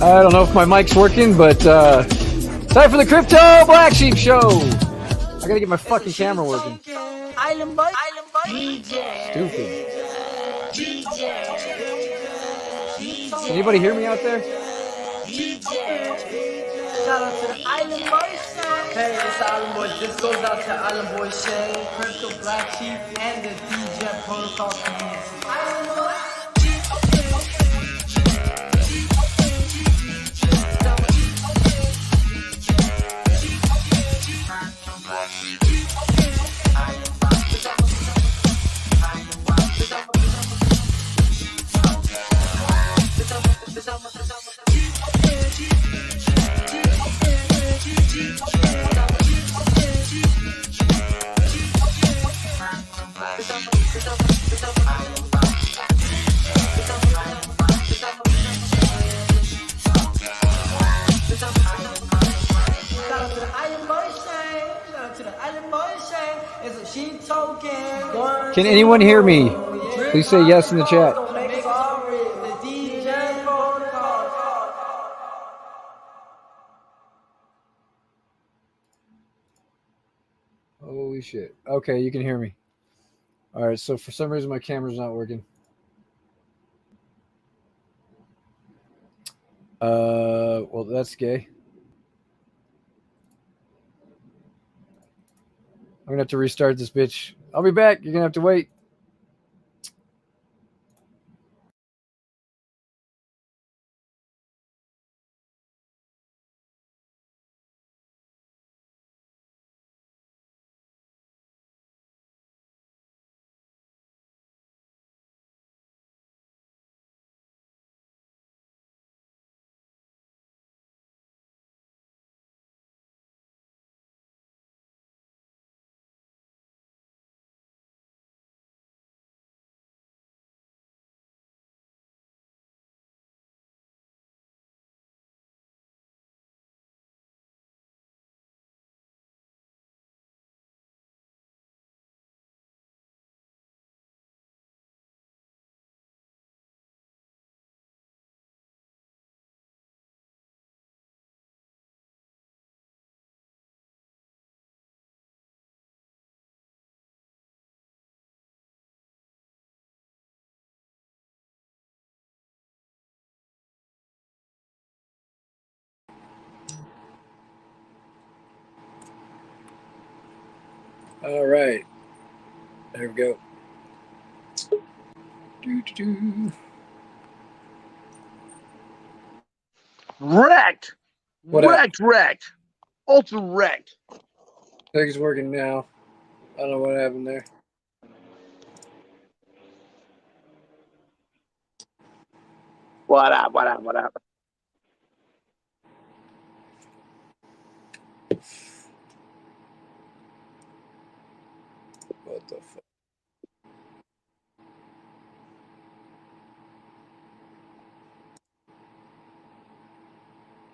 I don't know if my mic's working, but time for the Crypto Black Sheep Show. I gotta get my fucking camera working. Stupid. Can anybody hear me out there? Shout out to the Island Boys. Hey, it's the Island Boys. This goes out to Island Boy Shay, Crypto Black Sheep, and the DJ Protocol community. Island Boys. Can anyone hear me? Please say yes in the chat. Holy shit. Okay, you can hear me. All right, so for some reason my camera's not working. Well, that's gay. I'm gonna have to restart this bitch. I'll be back. You're gonna have to wait. All right. There we go. Wrecked. What Wrecked. Ultra wrecked. I think it's working now. I don't know what happened there. What up? What the fuck?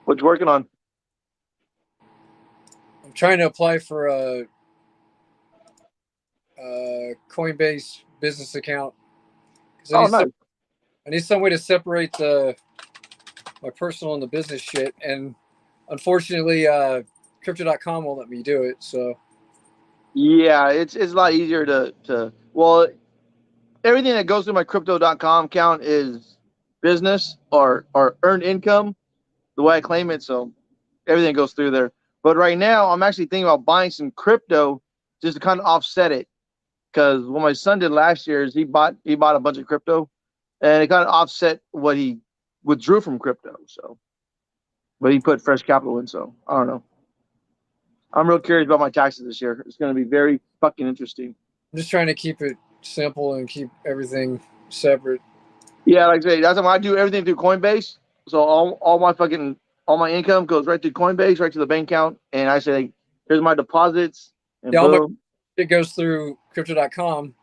What you working on? I'm trying to apply for a Coinbase business account. Nice. I need some way to separate my personal and the business shit, and unfortunately, Crypto.com won't let me do it. So yeah, it's a lot easier to well, everything that goes through my Crypto.com account is business or earned income, the way I claim it. So everything goes through there. But right now, I'm actually thinking about buying some crypto just to kind of offset it. Because what my son did last year is he bought a bunch of crypto, and it kind of offset what he withdrew from crypto. So, but he put fresh capital in. So I don't know. I'm real curious about my taxes this year. It's going to be very fucking interesting. I'm just trying to keep it simple and keep everything separate. Yeah, like I say, that's why I do everything through Coinbase. So all my income goes right through Coinbase, right to the bank account, and I say, here's my deposits. And yeah, boom. It goes through Crypto.com,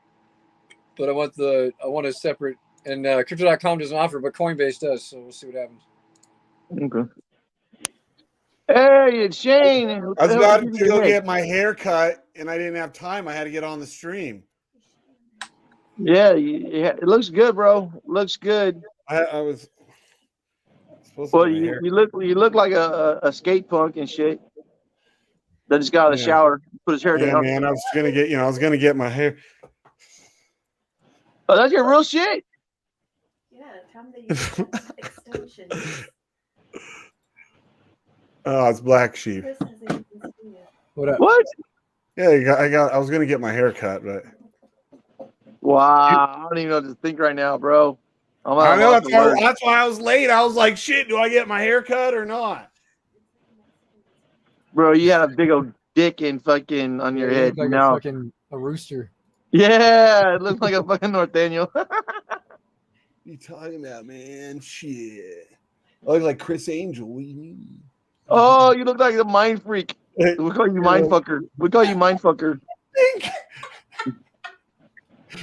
but I want a separate, and Crypto.com doesn't offer, but Coinbase does. So we'll see what happens. Okay. Hey, it's Shane. I was about to go get my hair cut, and I didn't have time. I had to get on the stream. Yeah, it looks good, bro. Looks good. I was Well, you look like a skate punk and shit. That just got out of the shower, put his hair down. Man, I was gonna get my hair. Oh, that's your real shit. Yeah, tell them they use extensions. Oh, it's Black Sheep. Chris hasn't even seen it. What up? What? Yeah, I was gonna get my hair cut, but Wow, I don't even know what to think right now, bro. I know that's why I was late. I was like, shit, do I get my hair cut or not? Bro, you had a big old dick in fucking on your head. Like now. a rooster. Yeah, it looks like a fucking Norteño. What are you talking about, man? Shit. I look like Chris Angel. What do you mean? Oh, you look like the mind freak. We call you mind fucker. We call you mind fucker.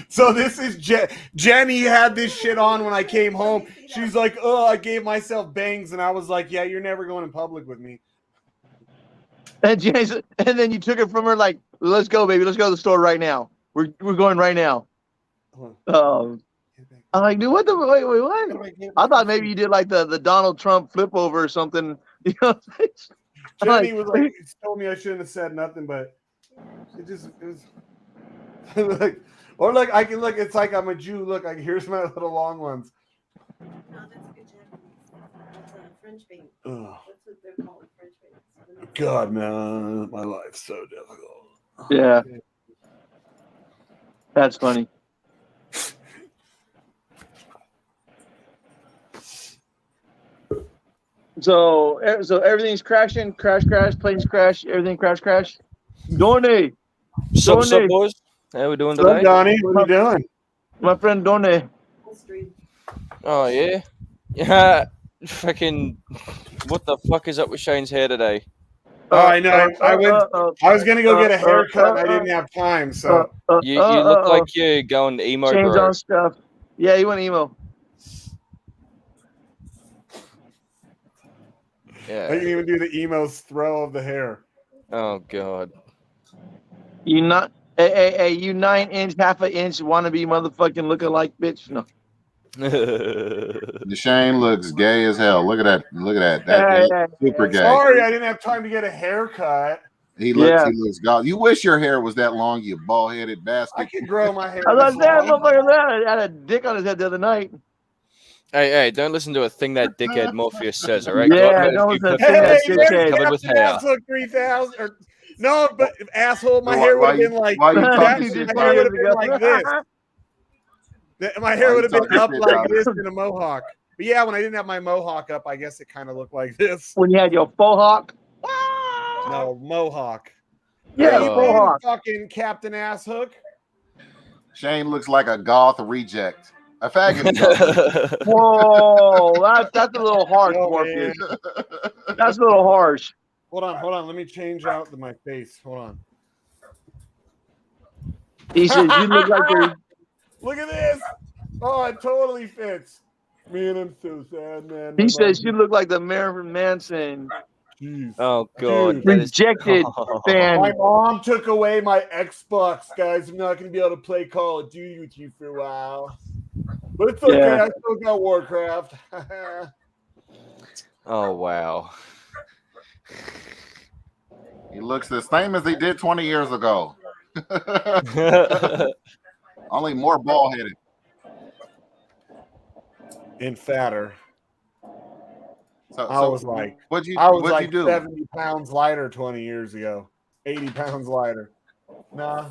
So this is Jenny had this shit on when I came home. She's like, oh, I gave myself bangs. And I was like, yeah, you're never going in public with me. And then you took it from her like, let's go, baby. Let's go to the store right now. We're going right now. I'm like, dude, what the wait, what? I thought maybe you did like the Donald Trump flip over or something. You know, Jenny was like, she told me I shouldn't have said nothing, but it was like, or like I can look. It's like I'm a Jew. Look, like here's my little long ones. No, that's a good Japanese. That's a French bean. That's what they're called, French beans. God, man, my life's so difficult. Yeah, that's funny. So everything's crashing, crash, planes crash, everything crash. Donnie. What's up, boys? How we doing What's up, today? Donnie? What are you doing? My friend Donnie. Oh, yeah? Yeah. Fucking, what the fuck is up with Shane's hair today? Oh, I know. I was going to go get a haircut. I didn't have time, so. You look like you're going emo, Change bro. on stuff. Yeah, you went emo. Yeah. I didn't even do the emo's throw of the hair. Oh, God. You not you 9-inch, half an inch wannabe motherfucking looking like bitch. No. Shane looks gay as hell. Look at that. Look at that. That's super gay. Sorry, I didn't have time to get a haircut. He looks god. You wish your hair was that long, you bald-headed bastard. I could grow my hair. I was like, that motherfucker had a dick on his head the other night. Hey, don't listen to a thing that dickhead Morpheus says, all right? Yeah, don't listen to that dickhead. covered with hair. Asshole 3000 or no, but asshole, my hair would have been like why you talking shit my hair would have 5 been years like ago? this. My hair would have been up shit, like dog? this in a mohawk. But yeah, when I didn't have my mohawk up, I guess it kind of looked like this. When you had your faux hawk. No, mohawk. Yeah, Hey, faux hawk. fucking Captain Asshook. Shane looks like a goth reject. A faggot. Whoa, that's a little harsh, Morpheus. That's a little harsh. Hold on. Let me change out my face. Hold on. He says you look like you're. Look at this. Oh, it totally fits. Man, I'm so sad, man. He says you look like the Marilyn Manson Jeez. Oh, God. Dude. That is- rejected fan. My mom took away my Xbox, guys. I'm not going to be able to play Call of Duty with you for a while. But it's okay. Yeah. I still got Warcraft. Oh, wow. He looks the same as he did 20 years ago. Only more bald-headed. And fatter. So I was like, what'd you do? 70 pounds lighter 20 years ago. 80 pounds lighter. Nah.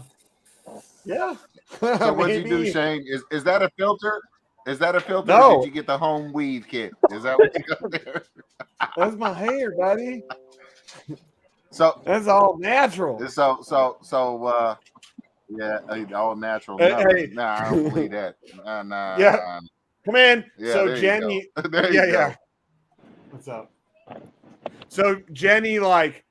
Yeah. So what'd you do, Shane? Is that a filter? Is that a filter? No. Or did you get the home weave kit? Is that what you got there? That's my hair, buddy. So that's all natural. So yeah, all natural. Hey. Nah, I don't believe that. Nah. Yeah. Come in. Yeah, So there you Jenny. go. There you go. What's up? So Jenny, like,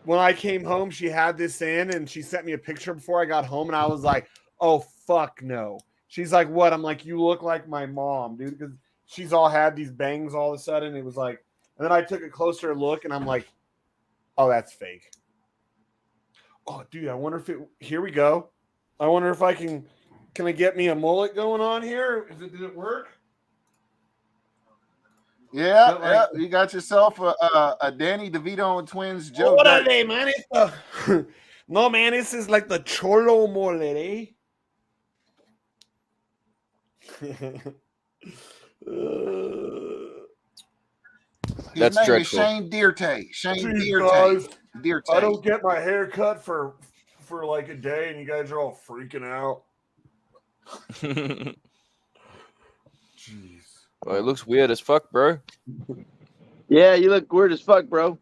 when I came home, she had this in and she sent me a picture before I got home, and I was like, oh fuck no. She's like, what? I'm like, you look like my mom, dude, because she's all had these bangs all of a sudden. It was like, and then I took a closer look and I'm like, oh, that's fake. Oh, dude, I wonder if it. Here we go. I wonder if I can I get me a mullet going on here? Did it work? Yeah, But, like- yeah. You got yourself a Danny DeVito and Twins Joe What are Dirt. they, man? It's the no, man. This is like the cholo mole, eh? His That's name is dreadful. Shane Dierte. Shane Jeez, Dierte. guys, Dierte. I don't get my hair cut for like a day, and you guys are all freaking out. Jeez. Well, it looks weird as fuck, bro. Yeah, you look weird as fuck, bro.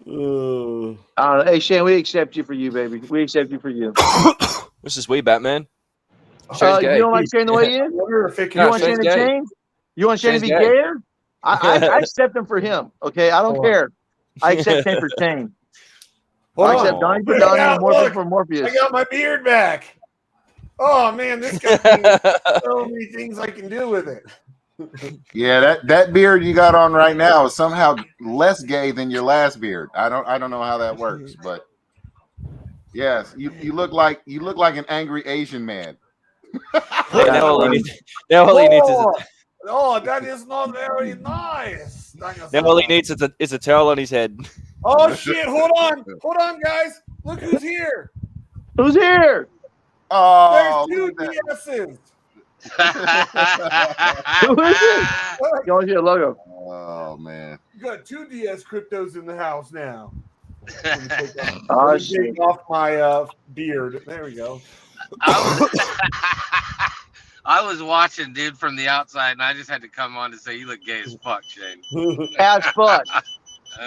Hey, Shane, we accept you for you, baby. We accept you for you. This is we Batman. Shane's You gay. don't like Shane the way he I is? wonder if it You No, want Shane Shane's to gay. change? You want Shane to Shane's be gay. gayer? I accept him for him. Okay, I don't care. I accept Shane for Shane. Hold I on. accept Donnie for Look Donnie out, and Morpheus look. for Morpheus. I got my beard back. Oh man, this got so many things I can do with it. Yeah, that beard you got on right now is somehow less gay than your last beard. I don't know how that works, but yes, you look like an angry Asian man. Hey, now all he needs, now all he needs is a, Oh, that is not very nice. now all he needs is a towel on his head. Oh shit! Hold on, guys. Look who's here. Who's here? Oh, There's two look at DSs. Who is it? You only see a logo. that. Oh man. You got two DS cryptos in the house now. Oh Let me shit! take off my beard. There we go. I was watching, dude, from the outside, and I just had to come on to say you look gay as fuck, Shane. As fuck.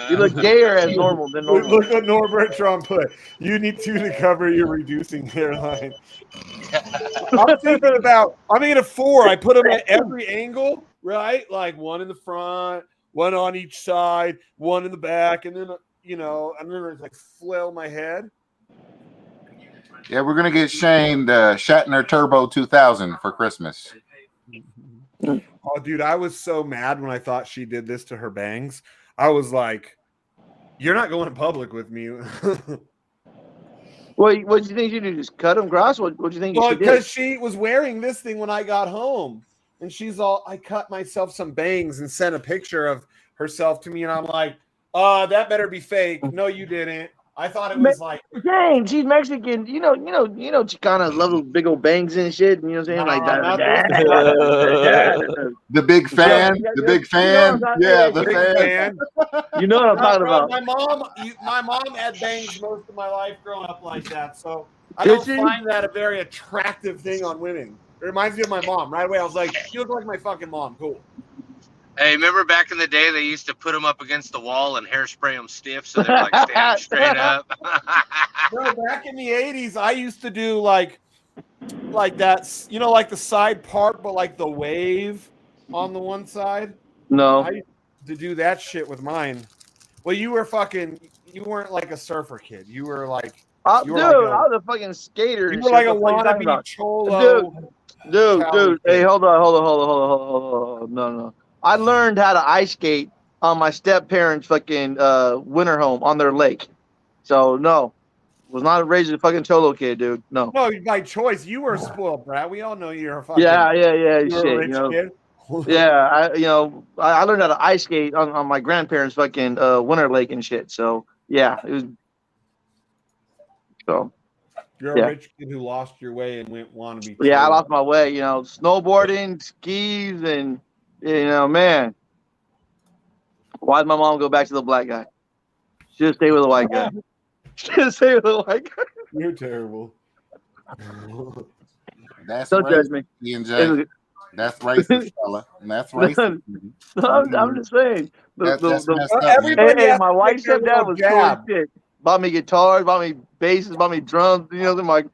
You look gayer as normal than normal. Look what Norbert Trump put. You need to cover your reducing hairline. I'm thinking about. I'm thinking of 4. I put them at every angle, right? Like one in the front, one on each side, one in the back, and then I'm gonna like flail my head. Yeah, we're gonna get Shane Shatner Turbo 2000 for Christmas. Oh, dude, I was so mad when I thought she did this to her bangs. I was like, "You're not going in public with me." What do you think you did? Just cut him grass? What do you think Well, she did? because she was wearing this thing when I got home, and she's all, I cut myself some bangs and sent a picture of herself to me, and I'm like, that better be fake. No, you didn't. I thought it was like, Dang, she's Mexican. You know, Chicana love those big old bangs and shit. You know what I'm saying? Nah, not this The big fan, the big fan, yeah, the big fan. fan. You know what I'm talking about. My mom had bangs most of my life growing up like that, so I Did don't she? find that a very attractive thing on women. It reminds me of my mom. Right away, I was like, "You look like my fucking mom." Cool. Hey, remember back in the day they used to put them up against the wall and hairspray them stiff so they're like standing straight up? Bro, back in the 80s, I used to do like that, like the side part, but like the wave on the one side. No. I used to do that shit with mine. Well, you weren't like a surfer kid. You were like, I you were like was a fucking skater. you and were shit. like a What the fuck you talking wannabe about? cholo. Dude. Hey, hold on. No. I learned how to ice skate on my step parents' fucking winter home on their lake. So no, was not raised a fucking cholo kid, dude. No. No, by choice. You were a spoiled brat. We all know you're a fucking. Yeah. You were Shit, a rich kid. Yeah, I learned how to ice skate on my grandparents' fucking winter lake and shit. So yeah, it was. So. You're a rich kid who lost your way and went wannabe. Yeah, I lost my way. Snowboarding, skis, and man. Why'd my mom go back to the black guy? Should stay with the white guy. Should stay with the white guy. You're terrible. That's Don't judge me. E&J. That's racist, fella. And that's racist. I'm just saying. That's messed up, man. Hey, my wife's stepdad was cool as shit. Bought me guitars, bought me basses, bought me drums. My white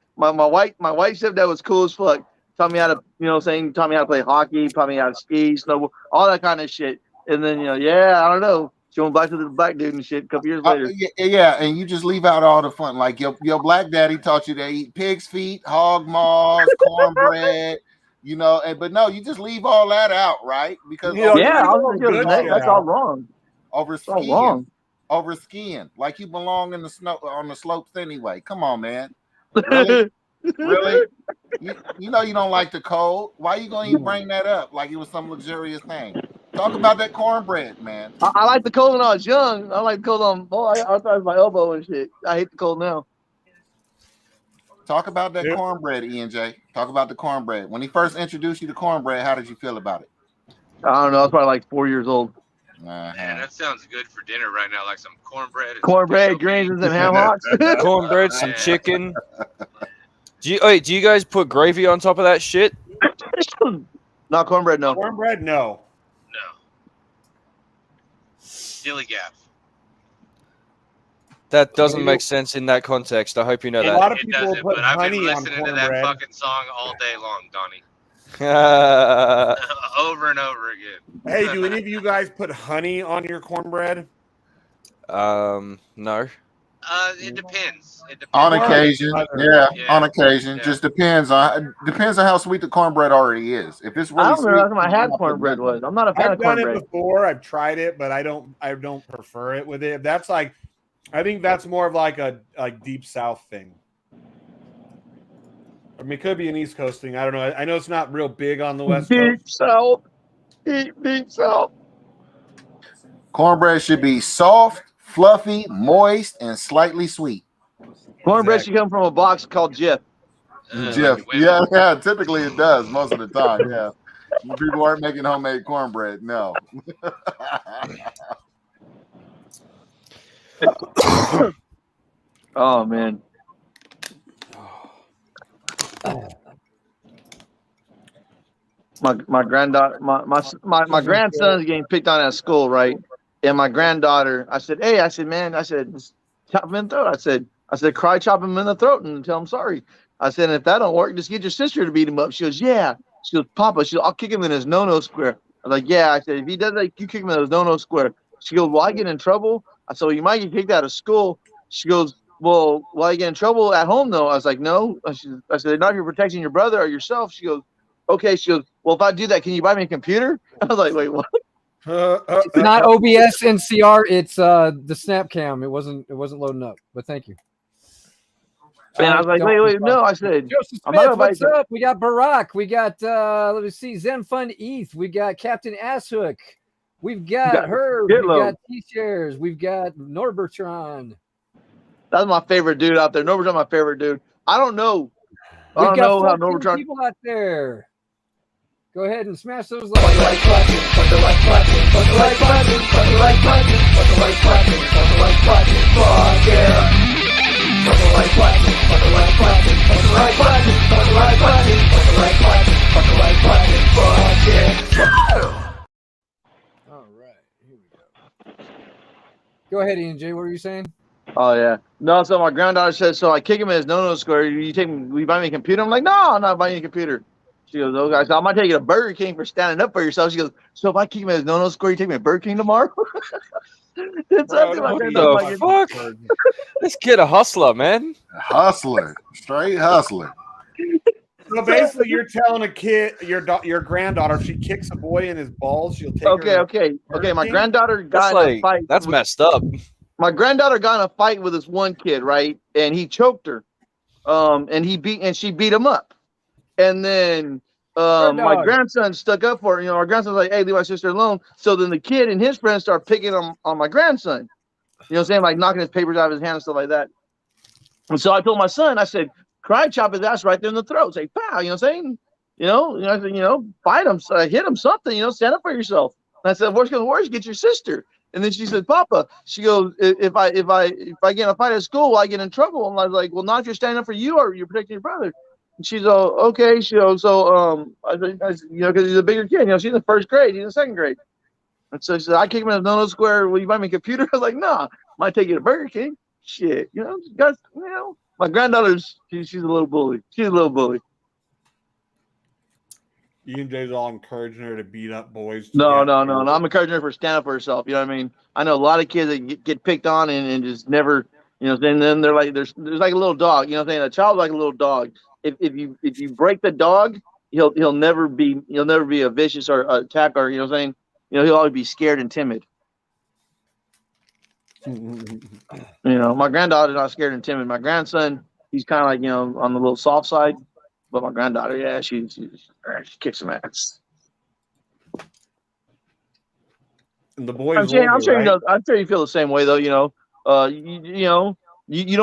stepdad was cool as fuck. Taught me how to, taught me how to play hockey, taught me how to ski, snowboard, all that kind of shit. And then, I don't know. She went back to the black dude and shit a couple years later. Yeah, and you just leave out all the fun. Like your black daddy taught you to eat pig's feet, hog maws, cornbread, but no, you just leave all that out, right? Because that's all wrong. Over skiing. Over skiing. Like you belong in the snow on the slopes anyway. Come on, man. Really? Really? You know you don't like the cold. Why you gonna even bring that up like it was some luxurious thing? Talk about that cornbread, man. I like the cold when I was young. I like the cold on. Boy, I thought it was my elbow and shit. I hate the cold now. Talk about that Yep. cornbread, ENJ. Talk about the cornbread. When he first introduced you to cornbread, how did you feel about it? I don't know. I was probably like 4 years old. Man, that sounds good for dinner right now, like some cornbred. And Cornbread, some greens, pinto and ham hocks. Cornbread, some Man. chicken. Do you guys put gravy on top of that shit? Not cornbread, no. Cornbread, no. beef. No. Dilly gap. That doesn't make sense in that context. I hope you know A lot that. of It people doesn't, put but I've been honey on listening to that cornbread. fucking song all day long, Donnie. Over and over again. Hey, do any of you guys put honey on your cornbread? No. It depends. It depends. On Well, occasion, yeah, on occasion. yeah. Just depends on how sweet the cornbread already is. If it's really I don't sweet, remember last time I I'm had not putting cornbread nothing on was. it. I'm not a fan I've of done it cornbread. before. I've tried it, but I don't prefer it with it. That's like, I think that's more of like a deep South thing. I mean, it could be an East Coast thing. I don't know. I know it's not real big on the West Deep Coast. South. Deep South. Cornbread should be soft, fluffy, moist, and slightly sweet. Cornbread should come from a box called Jeff. Jeff, Like women. yeah. Typically it does most of the time. Yeah, people aren't making homemade cornbread. No. Oh man. My granddaughter, my grandson's getting picked on at school, right? And my granddaughter, I said, hey, man, just chop him in the throat. I said, cry, chop him in the throat, and tell him sorry. I said, if that don't work, just get your sister to beat him up. She goes, yeah. She goes, Papa, I'll kick him in his no-no square. I was like, yeah. I said, if he does that, you kick him in his no-no square. She goes, will I get in trouble? I said, well, you might get kicked out of school. She goes, well, will I get in trouble at home, though? I was like, no. I said, not if you're protecting your brother or yourself. She goes, okay. She goes, well, if I do that, can you buy me a computer? I was like, wait, what? It's not OBS NCR. It's the snap cam. It wasn't loading up. But thank you. And I was like, wait, no. I said, Joseph I'm not Smith, gonna buy what's up? We got Barack. We got let me see, Zen Fun ETH. We got Captain Asshook. We've got Herb. We've got T-Shares. We've got Norbertron. That's my favorite dude out there. Norbertron's my favorite dude. I don't know. I We've don't got know how 14 Norbertron. people out there. Go ahead and smash those likes. All right, here we go. Go ahead, Ian J. What were you saying? Oh yeah. No, so my granddaughter said, so I kick him in his no-no square. Will you buy me a computer? I'm like, no, I'm not buying you a computer. She goes, oh guys, I might take you to Burger King for standing up for yourself. She goes, so if I kick him in his no-no square, you take me to Burger King tomorrow? It's Bro, something my What granddaughter the like. fuck? This kid a hustler, man. Hustler, straight hustler. So basically, you're telling a kid, your granddaughter, if she kicks a boy in his balls, she'll take her. Okay. My King? granddaughter That's got in a fight. like that's messed up. My granddaughter got in a fight with this one kid, right? And he choked her. And she beat him up. And then my grandson stuck up for her. You know, our grandson's like, hey, leave my sister alone. So then the kid and his friends start picking on my grandson. You know what I'm saying? Like knocking his papers out of his hand and stuff like that. And so I told my son, I said, cry, chop his ass right there in the throat. Say, pow, you know what I'm saying? I said, fight him, hit him something, stand up for yourself. And I said, worst comes to worst, get your sister. And then she said, Papa, she goes, if I get in a fight at school, will I get in trouble? And I was like, well, not if you're standing up for you or you're protecting your brother. And she's all, okay. She goes, I said, because he's a bigger kid, she's in the first grade, he's in the second grade. And so she said, I kick him in the no-no square. Will you buy me a computer? I was like, nah, might take you to Burger King. Shit, guys, my granddaughter's, she's a little bully. She's a little bully. E&J's all encouraging her to beat up boys. No. I'm encouraging her for stand up for herself. You know what I mean? I know a lot of kids that get picked on and just never, and then they're like, there's like a little dog. You know what I'm saying? A child's like a little dog. If you break the dog, he'll never be a vicious or attack or you know what I'm saying? He'll always be scared and timid. My granddaughter's not scared and timid. My grandson, he's kind of like on the little soft side. But my granddaughter, yeah, she kicks some ass. and the boys. I'm sure right? I'm sure you feel the same way though. You don't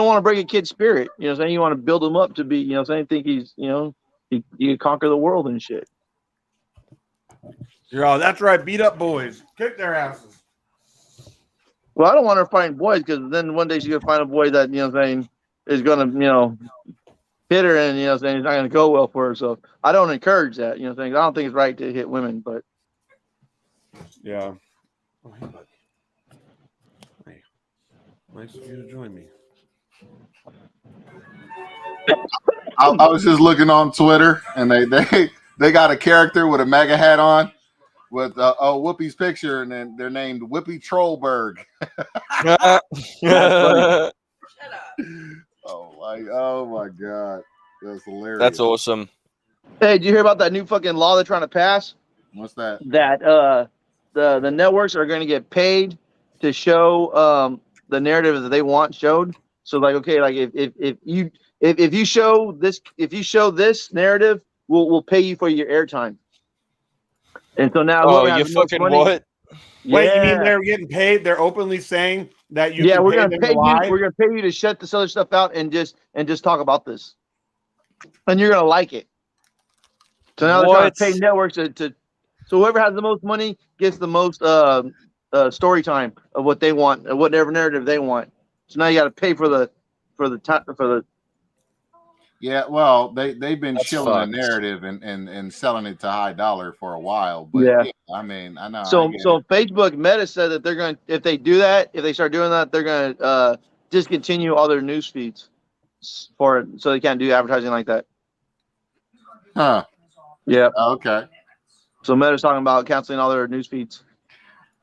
want to break a kid's spirit. You know, what I'm saying you want to build him up to be. You know, what I'm saying think he's. He can conquer the world and shit. Yeah, that's right. Beat up boys, kick their asses. Well, I don't want her fighting boys because then one day she's gonna find a boy that is gonna hit her and it's not gonna go well for her. So I don't encourage that. I don't think it's right to hit women, but yeah. Oh, hey, buddy. Hey, nice of you to join me. I was just looking on Twitter, and they got a character with a MAGA hat on with Whoopi's picture, and then they're named Whoopi Trollberg. Shut up. Oh my god, that's hilarious. That's awesome. Hey, did you hear about that new fucking law they're trying to pass? What's that? That the networks are going to get paid to show the narrative that they want showed. So like, okay, like if you show this narrative, we'll pay you for your airtime. And so now, oh, you fucking money, what? Wait, you mean they're getting paid? They're openly saying that you? Yeah, can we're pay gonna them pay to you. lie? We're gonna pay you to shut this other stuff out and just talk about this, and you're gonna like it. So now they're trying to pay networks to so whoever has the most money gets the most story time of what they want, whatever narrative they want. So now you got to pay for the. Yeah, well, they've been That's shilling fucked. a narrative and selling it to high dollar for a while, but Yeah. I mean, I know. So Facebook Meta said that they're going to, if they start doing that, they're going to discontinue all their news feeds for it, so they can't do advertising like that. Huh. Yeah. Okay. So Meta's talking about canceling all their news feeds.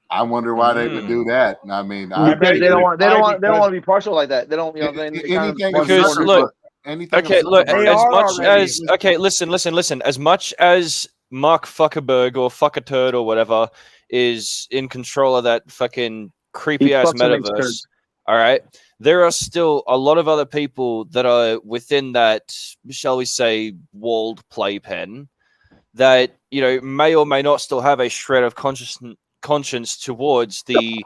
I wonder why they would do that. I mean, because they don't want to be partial like that. They don't, anything. Because look, anything. Okay, look. As much already. as listen. As much as Mark Zuckerberg or Fuckerturd or whatever is in control of that fucking creepy ass metaverse, all right, there are still a lot of other people that are within that, shall we say, walled playpen that may or may not still have a shred of conscience towards the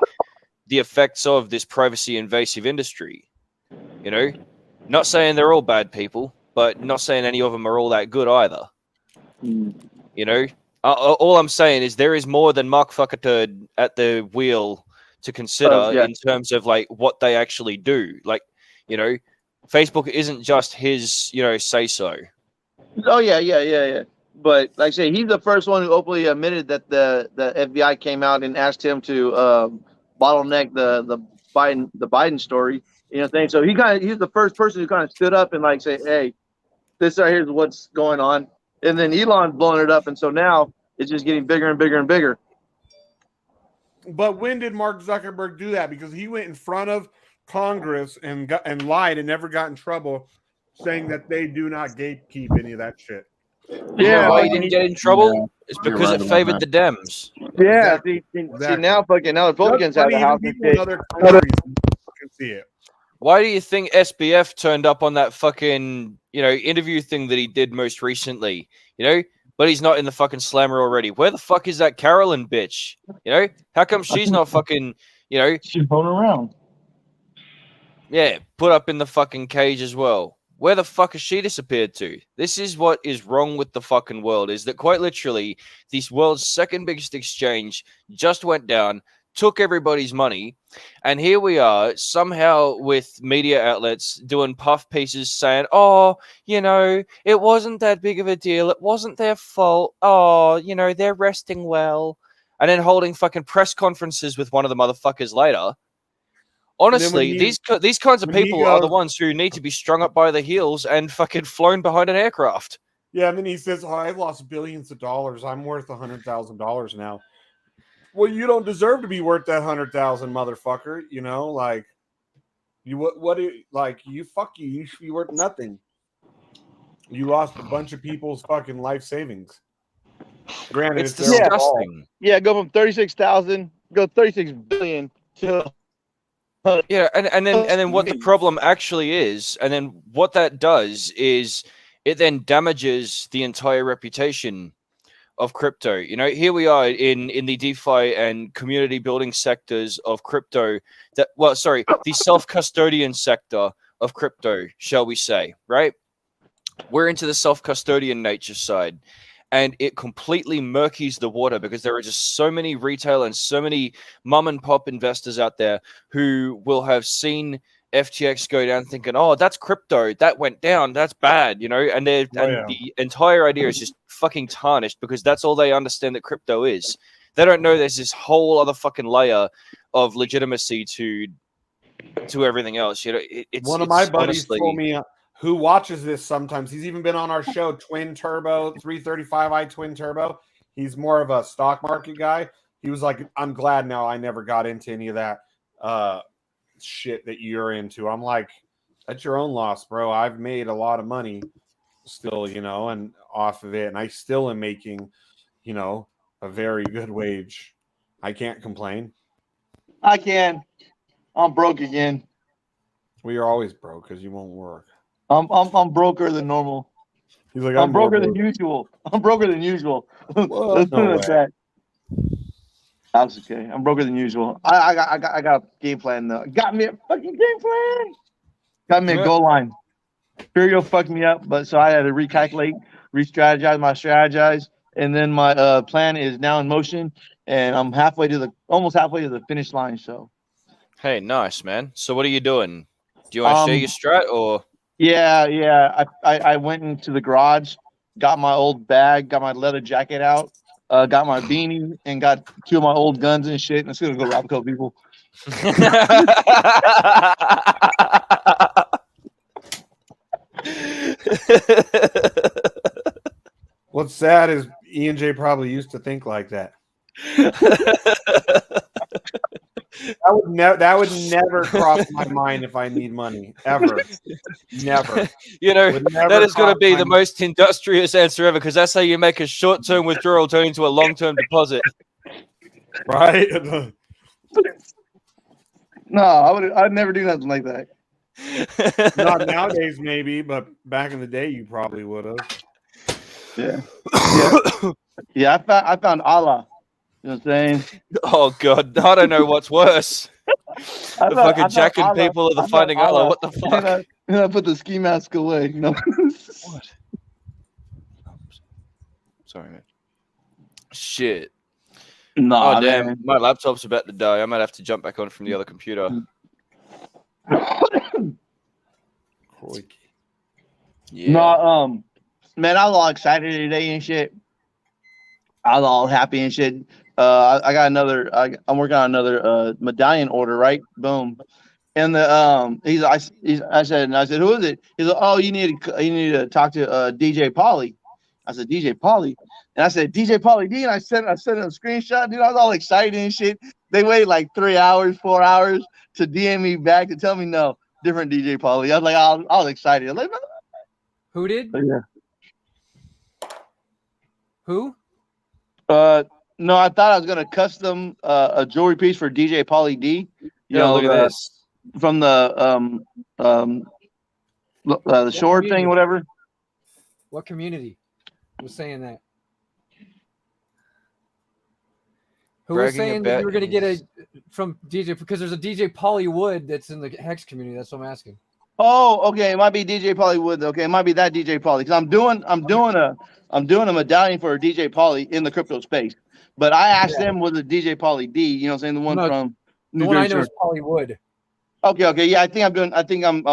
effects of this privacy invasive industry. Not saying they're all bad people, but not saying any of them are all that good either. All I'm saying is there is more than Mark Zuckerberg at the wheel to consider in terms of like what they actually do. Like, Facebook isn't just his, say so. Oh yeah. But like I say, he's the first one who openly admitted that the FBI came out and asked him to bottleneck the Biden story. So he's the first person who kind of stood up and like say, hey, this right here's what's going on. And then Elon's blowing it up, and so now it's just getting bigger and bigger and bigger. But when did Mark Zuckerberg do that? Because he went in front of Congress and lied and never got in trouble, saying that they do not gatekeep any of that shit. Yeah, why he didn't get in trouble? Yeah, it's because it favored the Dems. Yeah, Exactly. see now the Republicans have a house. In other countries can see it. Why do you think SBF turned up on that fucking, interview thing that he did most recently? But he's not in the fucking slammer already. Where the fuck is that Carolyn bitch? How come she's not fucking, She's going around. Yeah, put up in the fucking cage as well. Where the fuck has she disappeared to? This is what is wrong with the fucking world, is that quite literally, this world's second biggest exchange just went down, took everybody's money, and here we are somehow with media outlets doing puff pieces saying, oh, it wasn't that big of a deal, it wasn't their fault, oh, they're resting well, and then holding fucking press conferences with one of the motherfuckers later. Honestly, these kinds of people are the ones who need to be strung up by the heels and fucking flown behind an aircraft. Yeah, and then he says, I've lost billions of dollars, I'm worth $100,000 now. Well, you don't deserve to be worth that 100,000, motherfucker. You should be worth nothing. You lost a bunch of people's fucking life savings. Granted, it's disgusting. Yeah, go from 36,000, go 36 billion to. Yeah, and then what the problem actually is, and then what that does is it then damages the entire reputation of crypto. You know, here we are in the DeFi and community building sectors of crypto. The self-custodian sector of crypto, shall we say, right? We're into the self-custodian nature side, and it completely murkies the water because there are just so many retail and so many mom and pop investors out there who will have seen FTX go down thinking, oh, that's crypto, that went down, that's bad, you know, and the entire idea is just fucking tarnished because that's all they understand that crypto is. They don't know there's this whole other fucking layer of legitimacy to everything else. You know, it's one of my buddies honestly, told me who watches this sometimes. He's even been on our show, Twin Turbo 335i Twin Turbo. He's more of a stock market guy. He was like, I'm glad now I never got into any of that shit that you're into. I'm like, that's your own loss, bro. I've made a lot of money still, you know, and off of it, and I still am making, you know, a very good wage. I can't complain. I can. I'm broke again. Well, you're always broke because you won't work. I'm broker than normal. He's like, I'm broker than usual. I'm broker than usual. Let's put it like that. That's okay. I'm broker than usual. I got a game plan though. Got me a fucking game plan. Got me a goal line. Furio fucked me up, but so I had to recalculate, strategize, and then my plan is now in motion, and I'm almost halfway to the finish line. So, hey, nice, man. So what are you doing? Do you want to share your strat or? Yeah. I went into the garage, got my old bag, got my leather jacket out, got my beanie, and got 2 of my old guns and shit. And it's gonna go rob a couple people. What's sad is E&J probably used to think like that. That would never cross my mind if I need money ever. Never. You know, that is going to be the most industrious answer ever because that's how you make a short-term withdrawal turn into a long-term deposit. Right? No, I'd never do nothing like that. Not nowadays, maybe, but back in the day, you probably would have. Yeah. I found Allah. You know what I'm saying? Oh God, I don't know what's worse. The fucking jacking people or the finding Allah. What the fuck? And I put the ski mask away. No. What? Sorry, man. Shit. Nah, oh damn, man. my laptop's about to die. I might have to jump back on from the other computer. Yeah. No, man, I was all excited today and shit. I was all happy and shit. I got another. I'm working on another medallion order. Right, boom. And the I said, who is it? He's like, oh, you need to talk to DJ Polly. I said, DJ Polly, and I said, DJ Polly D, and I sent him a screenshot. Dude, I was all excited and shit. They waited like 3 hours, 4 hours to DM me back to tell me no, different DJ Polly. I was like, I was excited. I was like, who did? Yeah. Who? No, I thought I was gonna custom a jewelry piece for DJ Polly D. You know, look at this from the short community? thing, whatever. What community was saying that? Who was saying that you were gonna get a from DJ? Because there's a DJ Polly Wood that's in the Hex community. That's what I'm asking. Oh, okay. It might be DJ Polly Wood. Okay, it might be that DJ Polly because I'm doing a medallion for a DJ Polly in the crypto space. But I asked them was it DJ Polly D. You know, what I'm saying the one from the one I know is Polly Wood. Okay. Yeah, I think I'm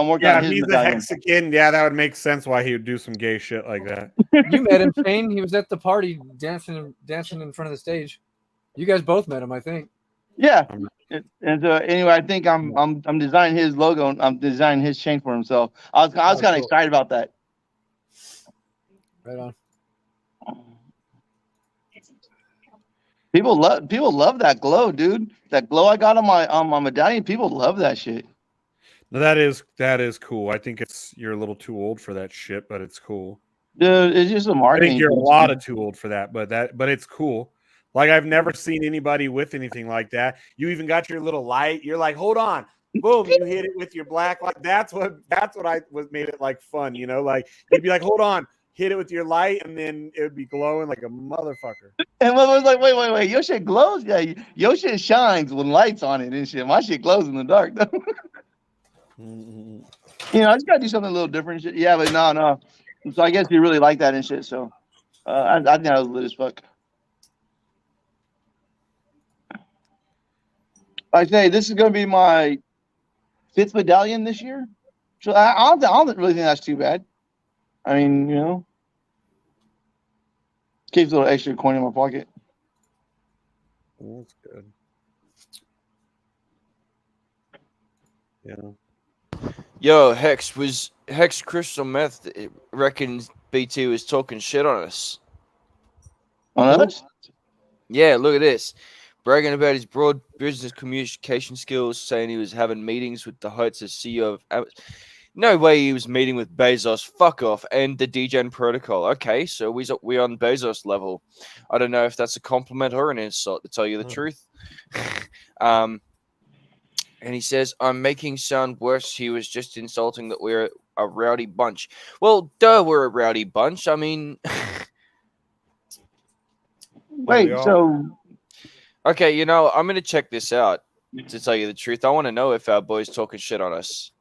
working on his if he's medallion. a Hexican, yeah, that would make sense why he would do some gay shit like that. You met him, Shane. He was at the party dancing in front of the stage. You guys both met him, I think. Yeah. And so anyway, I think I'm designing his logo and I'm designing his chain for him. So I was kind of excited about that. Right on. People love that glow, dude. That glow I got on my medallion. People love that shit. No, that is cool. I think you're a little too old for that shit, but it's cool. Dude, it's just a marketing. I think you're a lot of too old for that, but it's cool. Like I've never seen anybody with anything like that. You even got your little light. You're like, hold on, boom! You hit it with your black light. That's what I was made it like fun. You know, like you'd be like, hold on, hit it with your light, and then it would be glowing like a motherfucker. And I was like, wait, your shit glows? Yeah, your shit shines when lights on it and shit. My shit glows in the dark though. Mm-mm. You know, I just gotta do something a little different. Shit. Yeah, but no. So I guess you really like that and shit. So I think that was lit as fuck. I say this is gonna be my 5th medallion this year. So I don't really think that's too bad. I mean, you know, keeps a little extra coin in my pocket. That's good. Yeah. Yo, Hex Crystal Meth reckons BT was talking shit on us. On us? Yeah, look at this. Bragging about his broad business communication skills, saying he was having meetings with the heights as CEO of. No way he was meeting with Bezos. Fuck off. And the DGen protocol. Okay, so we're on Bezos level. I don't know if that's a compliment or an insult, to tell you the truth. And he says, I'm making sound worse. He was just insulting that we're a rowdy bunch. Well, duh, we're a rowdy bunch. I mean... Wait, so... Okay, you know, I'm going to check this out, to tell you the truth. I want to know if our boy's talking shit on us.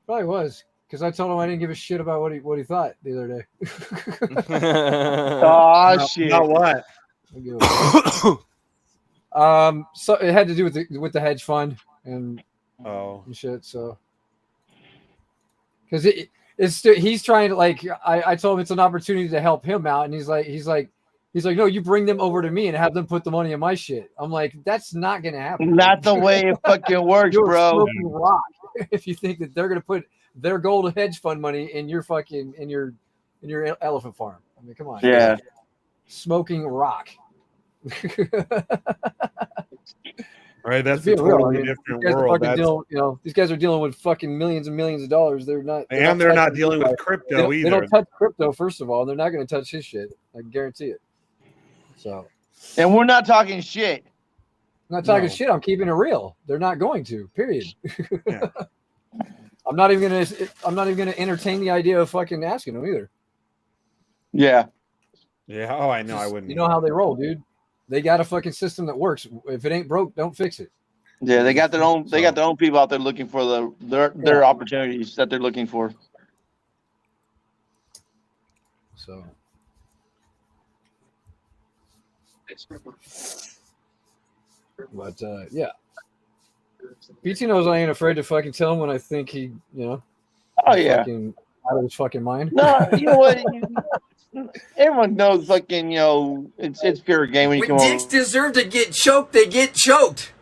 Probably was, because I told him I didn't give a shit about what he thought the other day. Oh, shit. Not what? So it had to do with the hedge fund and shit. So because he's trying to, like, I told him it's an opportunity to help him out, and he's like, no, you bring them over to me and have them put the money in my shit. I'm like, that's not gonna happen. Not the way it fucking works, You're bro. smoking rock if you think that they're gonna put their gold hedge fund money in your fucking in your elephant farm. I mean, come on. Yeah. Smoking rock. Right, that's a totally different world. These guys are dealing with fucking millions and millions of dollars. They're not dealing with crypto either. They don't touch crypto, first of all. They're not going to touch his shit. I guarantee it. So, and we're not talking shit. I'm not talking shit. I'm keeping it real. They're not going to. Period. Yeah. I'm not even gonna entertain the idea of fucking asking them either. Yeah. Yeah. Oh, I know. I wouldn't. You know how they roll, dude. They got a fucking system that works. If it ain't broke, don't fix it. Yeah, they got their own. They got their own people out there looking for their opportunities that they're looking for. So. But yeah. BT knows I ain't afraid to fucking tell him when I think he, Oh yeah, out of his fucking mind. No, you know what? Everyone knows fucking, it's fair game when you come on. Dicks deserve to get choked. They get choked.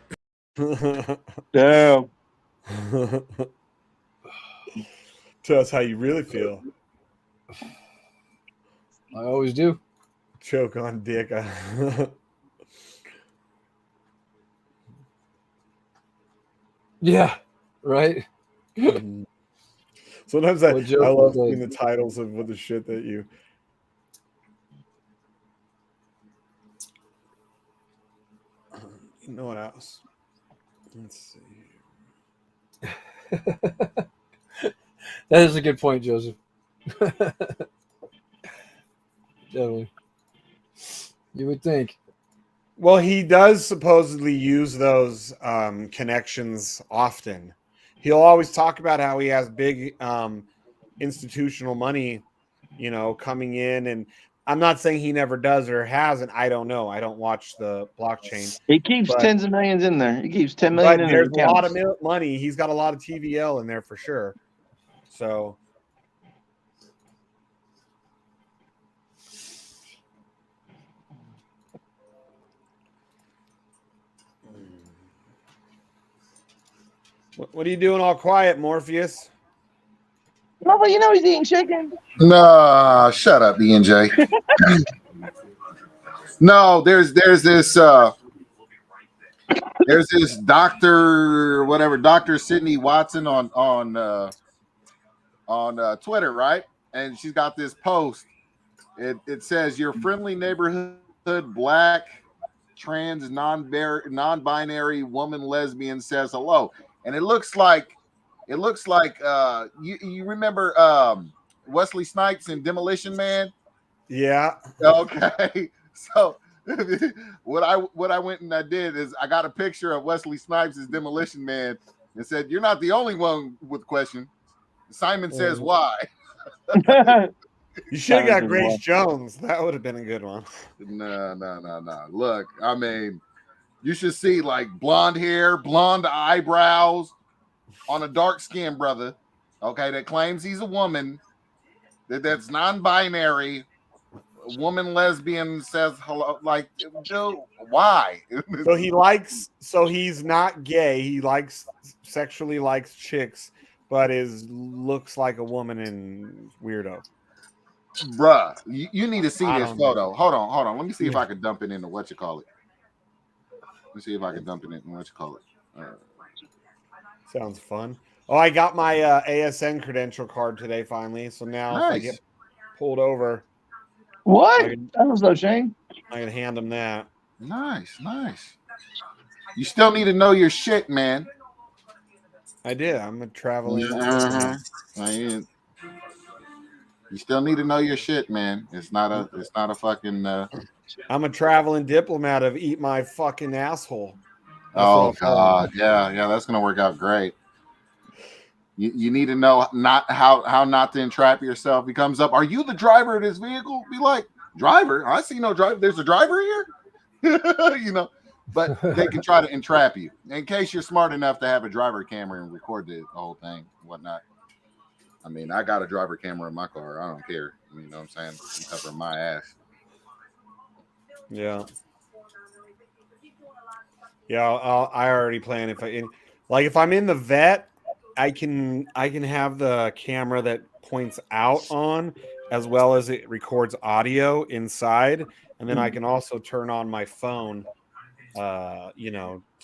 Damn. Tell us how you really feel. I always do. Choke on dick. Yeah, right. Sometimes I love seeing the titles of what the shit that you. You know what else? Let's see. That is a good point, Joseph. Definitely. You would think. Well, he does supposedly use those connections often. He'll always talk about how he has big institutional money, coming in. And I'm not saying he never does or hasn't. I don't know. I don't watch the blockchain. He keeps tens of millions in there. He keeps 10 million in there. There's a lot of money. He's got a lot of TVL in there for sure. So. What are you doing all quiet, Morpheus? No, but he's eating chicken. No, shut up, ENJ. No, there's this Dr. Sydney Watson on Twitter, right? And she's got this post. It says your friendly neighborhood black trans non-binary woman lesbian says hello. And it looks like you remember Wesley Snipes in Demolition Man? Yeah. Okay. So what I went and I did is I got a picture of Wesley Snipes as Demolition Man and said, "You're not the only one with question." Simon says, "Why?" You should have got Grace Jones. That would have been a good one. No. Look, I mean, you should see like blonde hair, blonde eyebrows on a dark skinned brother, okay, that claims he's a woman, that's non-binary, a woman lesbian, says hello. Like, dude, why? So he's not gay. He sexually likes chicks, but looks like a woman and weirdo. Bruh, you need to see this photo. Know. Hold on. Let me see if I can dump it into what you call it. Let me see if I can dump it in what you call it. Sounds fun. Oh, I got my ASN credential card today finally. So now if I get pulled over, what? That was no shame. I can hand them that. Nice. You still need to know your shit, man. I did. I'm a traveling. You still need to know your shit, man. It's not a fucking. I'm a traveling diplomat of eat my fucking asshole. Oh God, yeah, that's gonna work out great. You need to know not how not to entrap yourself. He comes up, are you the driver of this vehicle? Be like, driver? I see no driver. There's a driver here, you know. But they can try to entrap you in case you're smart enough to have a driver camera and record the whole thing, and whatnot. I mean, I got a driver camera in my car. I don't care. You know what I'm saying? I'm covering my ass. Yeah. Yeah, I already plan if I'm in the vet, I can have the camera that points out on as well as it records audio inside, and then I can also turn on my phone, to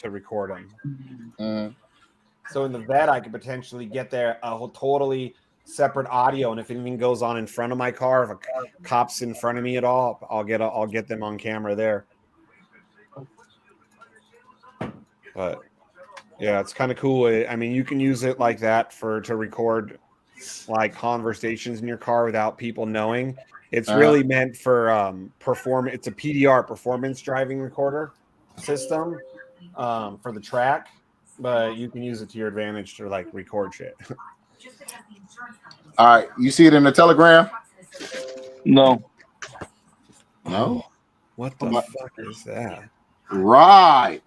record them. So in the vet, I could potentially get there a whole totally separate audio, and if anything goes on in front of my car, if a cop's in front of me at all, I'll get them on camera there. But yeah, it's kind of cool. I mean, you can use it like that to record like conversations in your car without people knowing. It's really meant for It's a PDR, performance driving recorder system, for the track, but you can use it to your advantage to like record shit. All right, you see it in the Telegram? No. What the fuck is that? Right.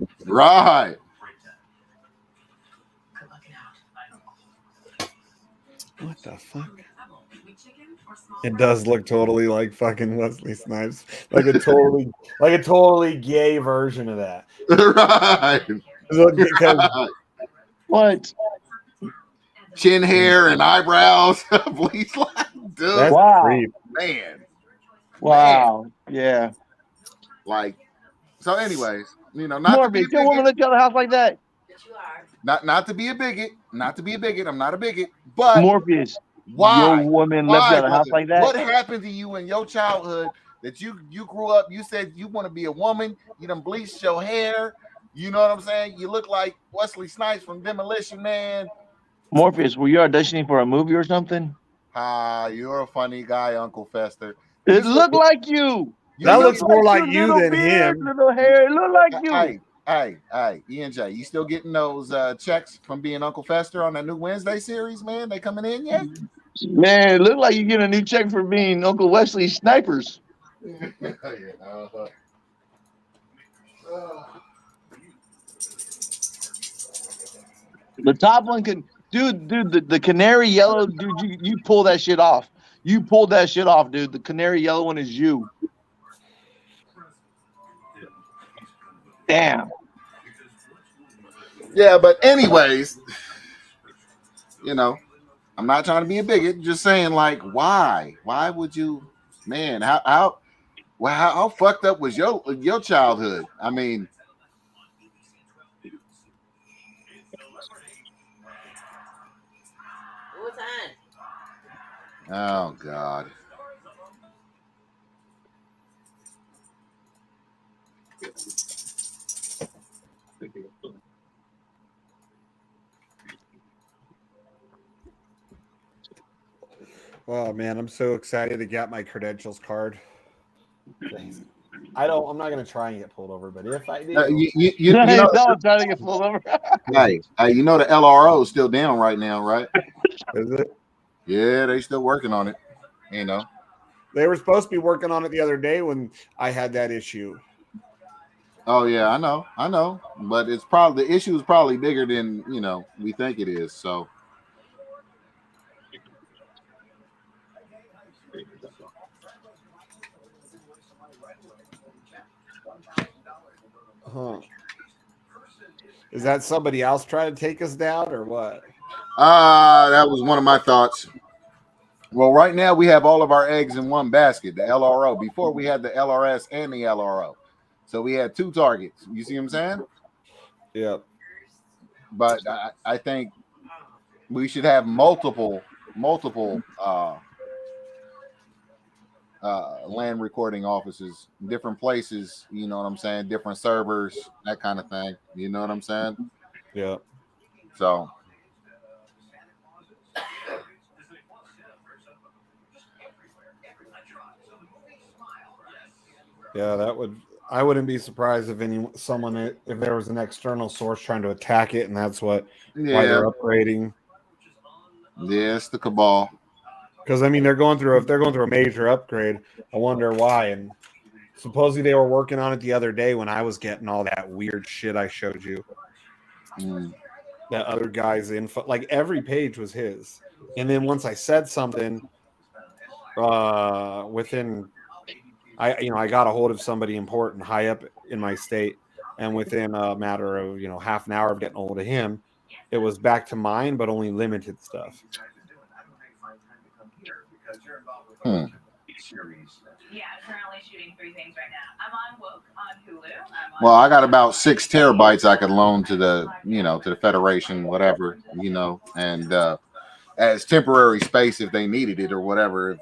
What the fuck? It does look totally like fucking Wesley Snipes, like a totally gay version of that. Right. What? Chin hair and eyebrows. Please, dude. That's creep. Man. Wow. Yeah. Like, so anyways, not Morby, to be a your woman let you out of the house like that. Not to be a bigot. Not to be a bigot. I'm not a bigot. But Morpheus, why? your woman left you out of the house like that? What happened to you in your childhood that you grew up? You said you want to be a woman. You done bleached your hair. You know what I'm saying? You look like Wesley Snipes from Demolition Man. Morpheus, were you auditioning for a movie or something? You're a funny guy, Uncle Fester. It looked like you. That looks more like you than beard, him. Little hair, it looked like you. Hey, E&J, you still getting those checks from being Uncle Fester on that new Wednesday series, man? They coming in yet? Man, it looked like you getting a new check for being Uncle Wesley's snipers. The top one can, dude, the canary yellow, dude, you pull that shit off. You pulled that shit off, dude. The canary yellow one is you. Damn. Yeah, but anyways, I'm not trying to be a bigot. Just saying, like, why? Why would you, man? How fucked up was your childhood? I mean, oh God. Oh man, I'm so excited to get my credentials card. I'm not gonna try and get pulled over, but if I do, You know, I'm trying to get pulled over. hey, you know the LRO is still down right now, right? is it? Yeah, they still working on it. You know. They were supposed to be working on it the other day when I had that issue. Oh yeah, I know, but it's probably the issue is probably bigger than we think it is. So Huh. Is that somebody else trying to take us down or what? that was one of my thoughts. Well, right now we have all of our eggs in one basket, the LRO. Before we had the LRS and the LRO. So we had two targets. You see what I'm saying? Yeah. But I think we should have multiple land recording offices, different places, you know what I'm saying? Different servers, that kind of thing. You know what I'm saying? Yeah. So Yeah, I wouldn't be surprised if if there was an external source trying to attack it, and that's why yeah, they're upgrading. yeah, it's the cabal. Because I mean, if they're going through a major upgrade, I wonder why. And supposedly they were working on it the other day when I was getting all that weird shit I showed you. That other guy's info, like every page was his. And then once I said something, within I got a hold of somebody important high up in my state, and within a matter of half an hour of getting a hold of him, it was back to mine, but only limited stuff. Yeah, I'm currently shooting 3 things right now. I'm on Woke on Hulu. Well, I got about 6 terabytes I could loan to the Federation, whatever, and as temporary space if they needed it or whatever, if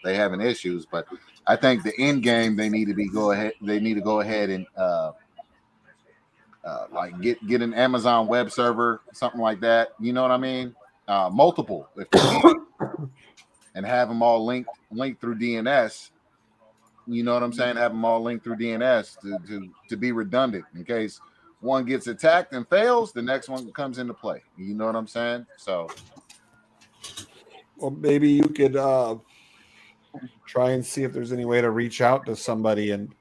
they having issues. But I think the end game they need to go ahead and like get an Amazon web server, something like that. You know what I mean? Multiple if they can, and have them all linked through DNS. You know what I'm saying? Have them all linked through DNS to be redundant in case one gets attacked and fails, the next one comes into play. You know what I'm saying? So, well, maybe you could try and see if there's any way to reach out to somebody and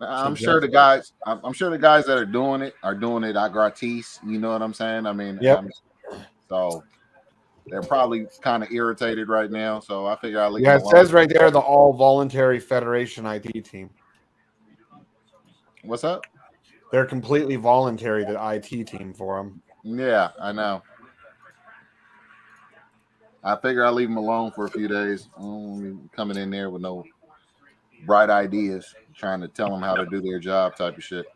I'm sure the guys that are doing it a gratis. You know what I'm saying? I mean, yep. So they're probably kind of irritated right now. So I figure I'll leave Yeah, them it alone. says right there the all voluntary Federation IT team. What's up? They're completely voluntary, the IT team for them. Yeah, I know. I figure I'll leave them alone for a few days. Coming in there with no bright ideas, trying to tell them how to do their job type of shit.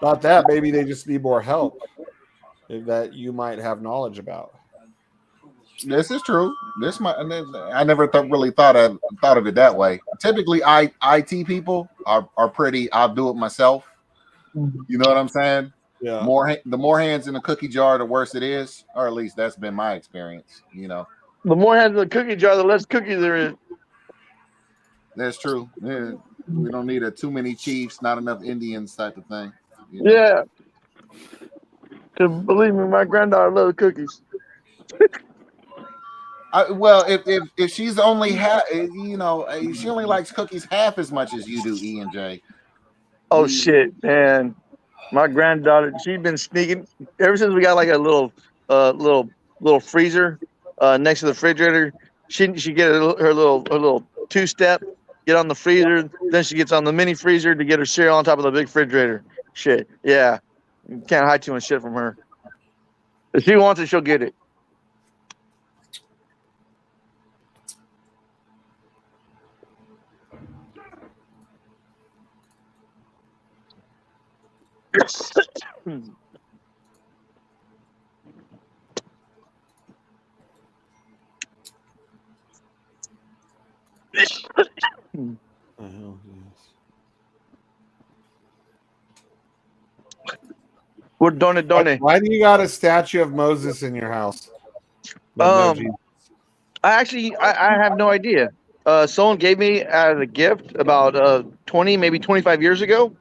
Not that, maybe they just need more help that you might have knowledge about. This is true. I never really thought of it that way. Typically, IT people are pretty. I'll do it myself. You know what I'm saying? Yeah. The more hands in the cookie jar, the worse it is, or at least that's been my experience. The more hands in the cookie jar, the less cookies there is. That's true. Yeah. We don't need too many chiefs, not enough Indians type of thing. Yeah. Because believe me, my granddaughter loves cookies. Well, if she's only she only likes cookies half as much as you do, E and J. Oh shit, man! My granddaughter, she's been sneaking ever since we got like a little freezer next to the refrigerator. She get her little 2-step, get on the freezer, then she gets on the mini freezer to get her cereal on top of the big refrigerator. Shit, yeah, you can't hide too much shit from her. If she wants it, she'll get it. We're done. Why do you got a statue of Moses in your house? I have no idea. Someone gave me as a gift about 20, maybe 25 years ago,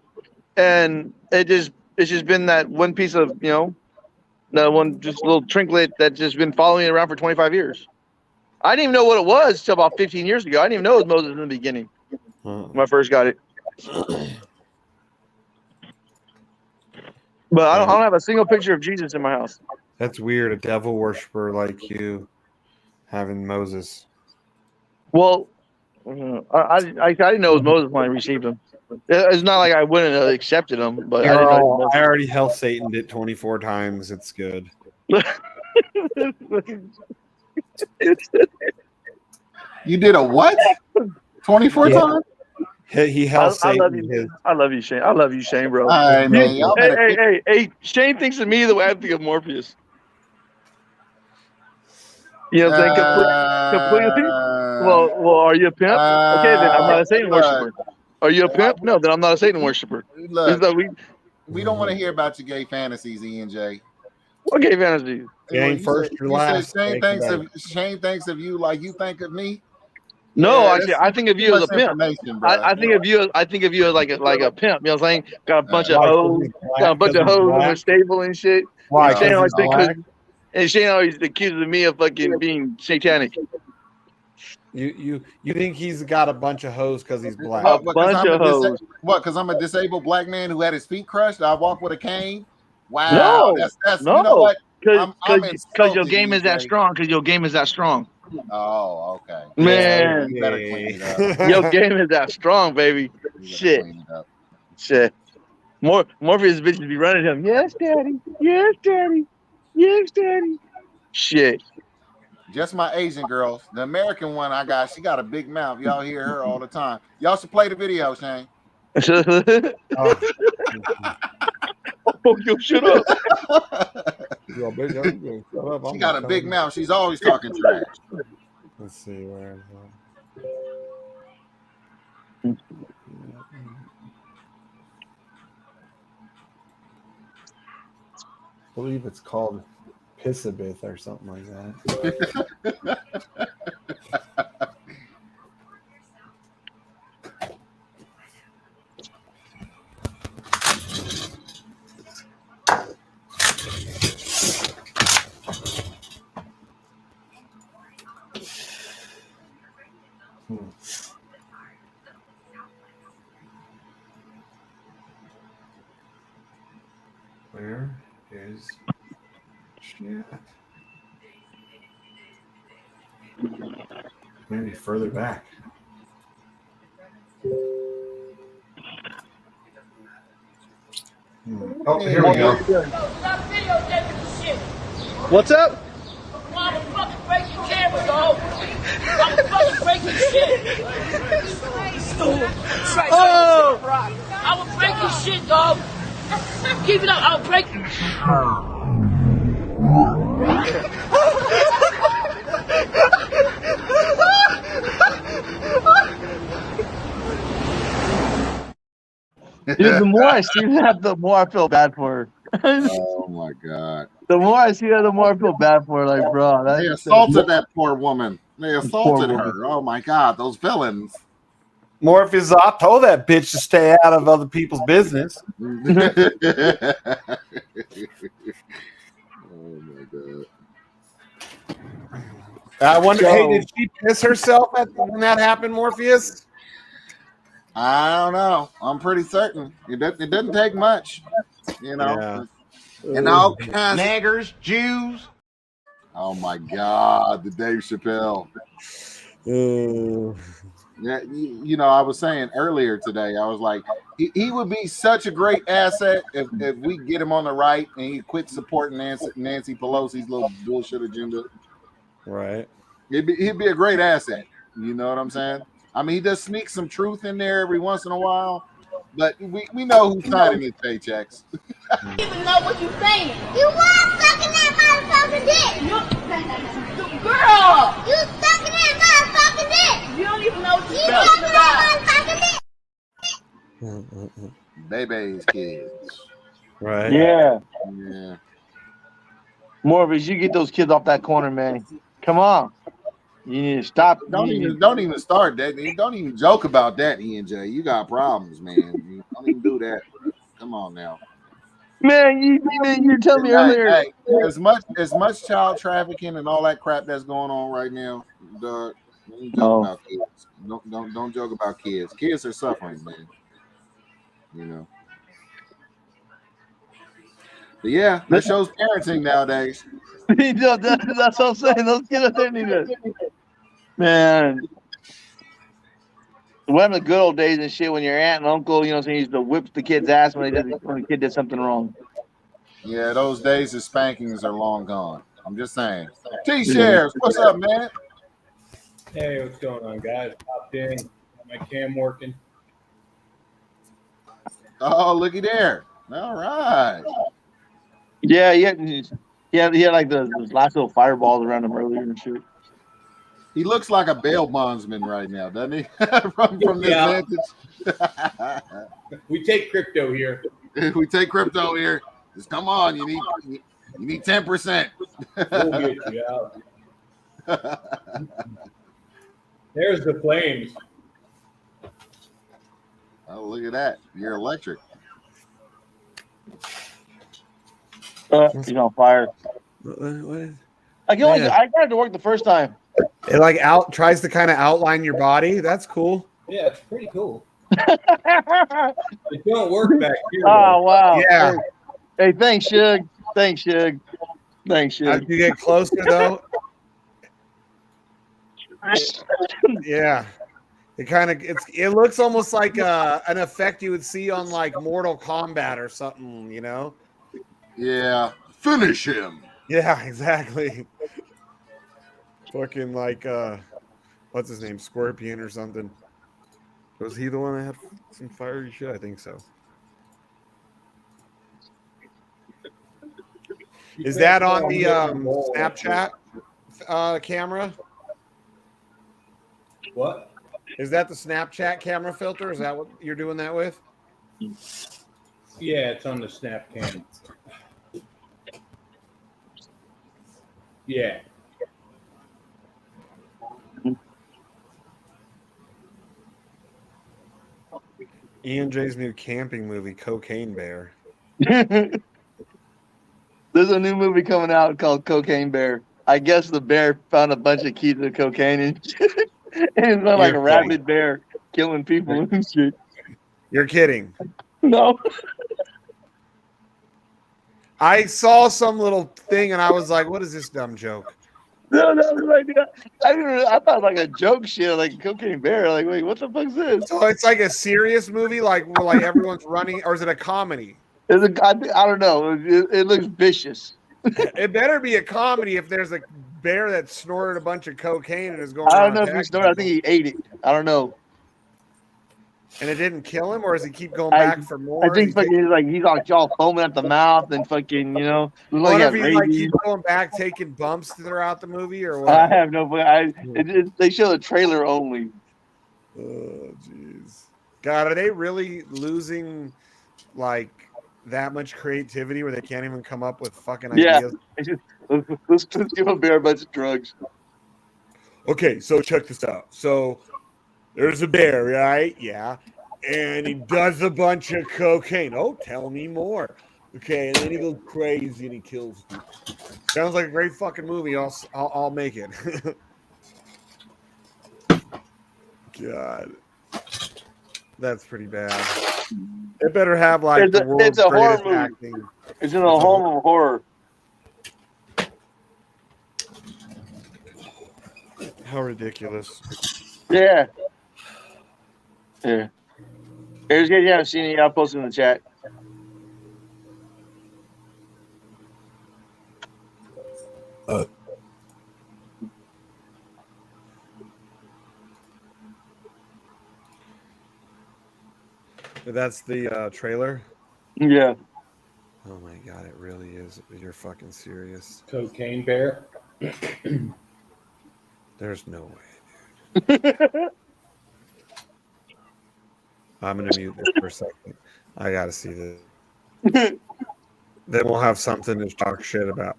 and it's just been that one piece of that one just little trinket that's just been following me around for 25 years. I didn't even know what it was till about 15 years ago. I didn't even know it was Moses in the beginning when I first got it. But I don't have a single picture of Jesus in my house. That's weird. A devil worshiper like you having Moses. Well, I didn't know it was Moses when I received him. It's not like I wouldn't have accepted him, but I didn't know. I already hell Sataned it 24 times. It's good. You did a what? 24 times? He hell Satan. I love you, Shane. I love you, Shane, bro. Right, man, hey, Shane thinks of me the way I think of Morpheus. You know what I'm saying? Completely. Well, are you a pimp? Okay, then I'm not a Satan worshiper. Are you a pimp? No, then I'm not a Satan worshiper. Look, we don't want to hear about your gay fantasies, ENJ. What gay fantasies? Ain't first or last. Shane thinks of you like you think of me. No, actually, I think of you as a pimp. I think of you as like a pimp. You know what I'm saying? Got a bunch of hoes, in the stable and shit. Why? And Shane always accuses me of fucking being satanic. You think he's got a bunch of hoes because he's black? A bunch of hoes. What? Because I'm a disabled black man who had his feet crushed. I walk with a cane. Wow. No, that's no. You know what? Because your game is that strong. Because your game is that strong. Oh, okay. Man, you better clean it up. Your game is that strong, baby. Shit. Morpheus bitches be running him. Yes, daddy. Yes, daddy. Yes, daddy. Shit. Just my Asian girls. The American one I got, she got a big mouth. Y'all hear her all the time. Y'all should play the video, Shane. Oh, you shut up. She got a big mouth. She's always talking trash. Let's see where. I believe it's called Pissabith or something like that. Where is shit? Maybe further back. Oh, here we go. What's up? I'm fucking breaking camera, dog. I'm fucking breaking shit. Oh! I was breaking shit, dog. Keep it up. I was breaking. Dude, the more I see that, the more I feel bad for her. Oh my god. The more I see her, the more I feel bad for her. Like, bro, they assaulted that poor woman. They assaulted her. Oh my god, those villains. Morpheus, I told that bitch to stay out of other people's business. Oh my god. I wonder, hey, did she piss herself when that happened, Morpheus? I don't know. I'm pretty certain. It doesn't take much, you know. Yeah. And all kinds of niggers, Jews. Oh my God, the Dave Chappelle. Yeah, you know, I was saying earlier today, I was like, he would be such a great asset if we get him on the right and he quit supporting Nancy Pelosi's little bullshit agenda. Right. He'd be a great asset. You know what I'm saying? I mean, he does sneak some truth in there every once in a while, but we know who's signing his paychecks. You don't even know what you're saying. You was sucking that motherfucking dick. Girl! You sucking that motherfucking dick. You don't even know what you're talking about. Baby's kids. Right. Yeah. Yeah. Morvis, you get those kids off that corner, man. Come on. You need to stop. Don't even start that. Don't even joke about that, ENJ. You got problems, man. You don't even do that, bro. Come on now. Man, you tell me earlier. Hey, as much child trafficking and all that crap that's going on right now, dog. Don't joke about kids. Don't joke about kids. Kids are suffering, man. You know. But yeah, that shows parenting nowadays. That's what I'm saying. Those kids out there need to. Man. One of the good old days and shit when your aunt and uncle, you know what I'm saying, used to whip the kid's ass when the kid did something wrong. Yeah, those days of spankings are long gone. I'm just saying. T-Shares, what's up, man? Hey, what's going on, guys? Popped in. Got my cam working. Oh, looky there. All right. Yeah, he had like those last little fireballs around him earlier and shit. He looks like a bail bondsman right now, doesn't he? from this vantage. We take crypto here. We take crypto here. Just come on, you need 10%. We'll get you out. There's the flames. Oh, look at that. You're electric. He's on fire. What? I got it to work the first time. It like tries to kind of outline your body. That's cool. Yeah, it's pretty cool. It don't work back here. Oh wow. Yeah. Hey, thanks, Shug. Thanks, Shug. As you get closer though. Yeah. It looks almost like an effect you would see on like Mortal Kombat or something, you know? Yeah. Finish him. Yeah, exactly. Fucking like what's his name? Scorpion or something. Was he the one that had some fiery shit? I think so. Is that on the Snapchat camera? What? Is that the Snapchat camera filter? Is that what you're doing that with? Yeah, it's on the snap cam. Yeah. ENJ's new camping movie, Cocaine Bear. There's a new movie coming out called Cocaine Bear. I guess the bear found a bunch of keys of cocaine and it's not like a rabid bear killing people and shit. You're kidding. No. I saw some little thing and I was like, what is this dumb joke? No, that was like I thought like a joke shit, like Cocaine Bear. Like, wait, what the fuck is this? So it's like a serious movie, like where like everyone's running, or is it a comedy? I don't know. It looks vicious. It better be a comedy if there's a bear that snorted a bunch of cocaine and is going. I don't know if he snorted. I think he ate it. I don't know. And it didn't kill him, or does he keep going back for more? I think he's like all foaming at the mouth and fucking, you know. What if he like keep going back, taking bumps throughout the movie, or what? I have no. They show the trailer only. Oh jeez, God, are they really losing like that much creativity where they can't even come up with fucking ideas? Yeah, let's give a bear a bunch of drugs. Okay, so check this out. So there's a bear, right? Yeah. And he does a bunch of cocaine. Oh, tell me more. Okay, and then he goes crazy and he kills people. Sounds like a great fucking movie. I'll make it. God. That's pretty bad. It better have like the world's greatest acting. It's in a home of horror. How ridiculous. Yeah. Yeah. Here's guys you haven't seen it. I'll post it in the chat. That's the trailer? Yeah. Oh my God, it really is. You're fucking serious. Cocaine Bear. There's no way, dude. I'm gonna mute this for a second. I gotta see this. Then we'll have something to talk shit about.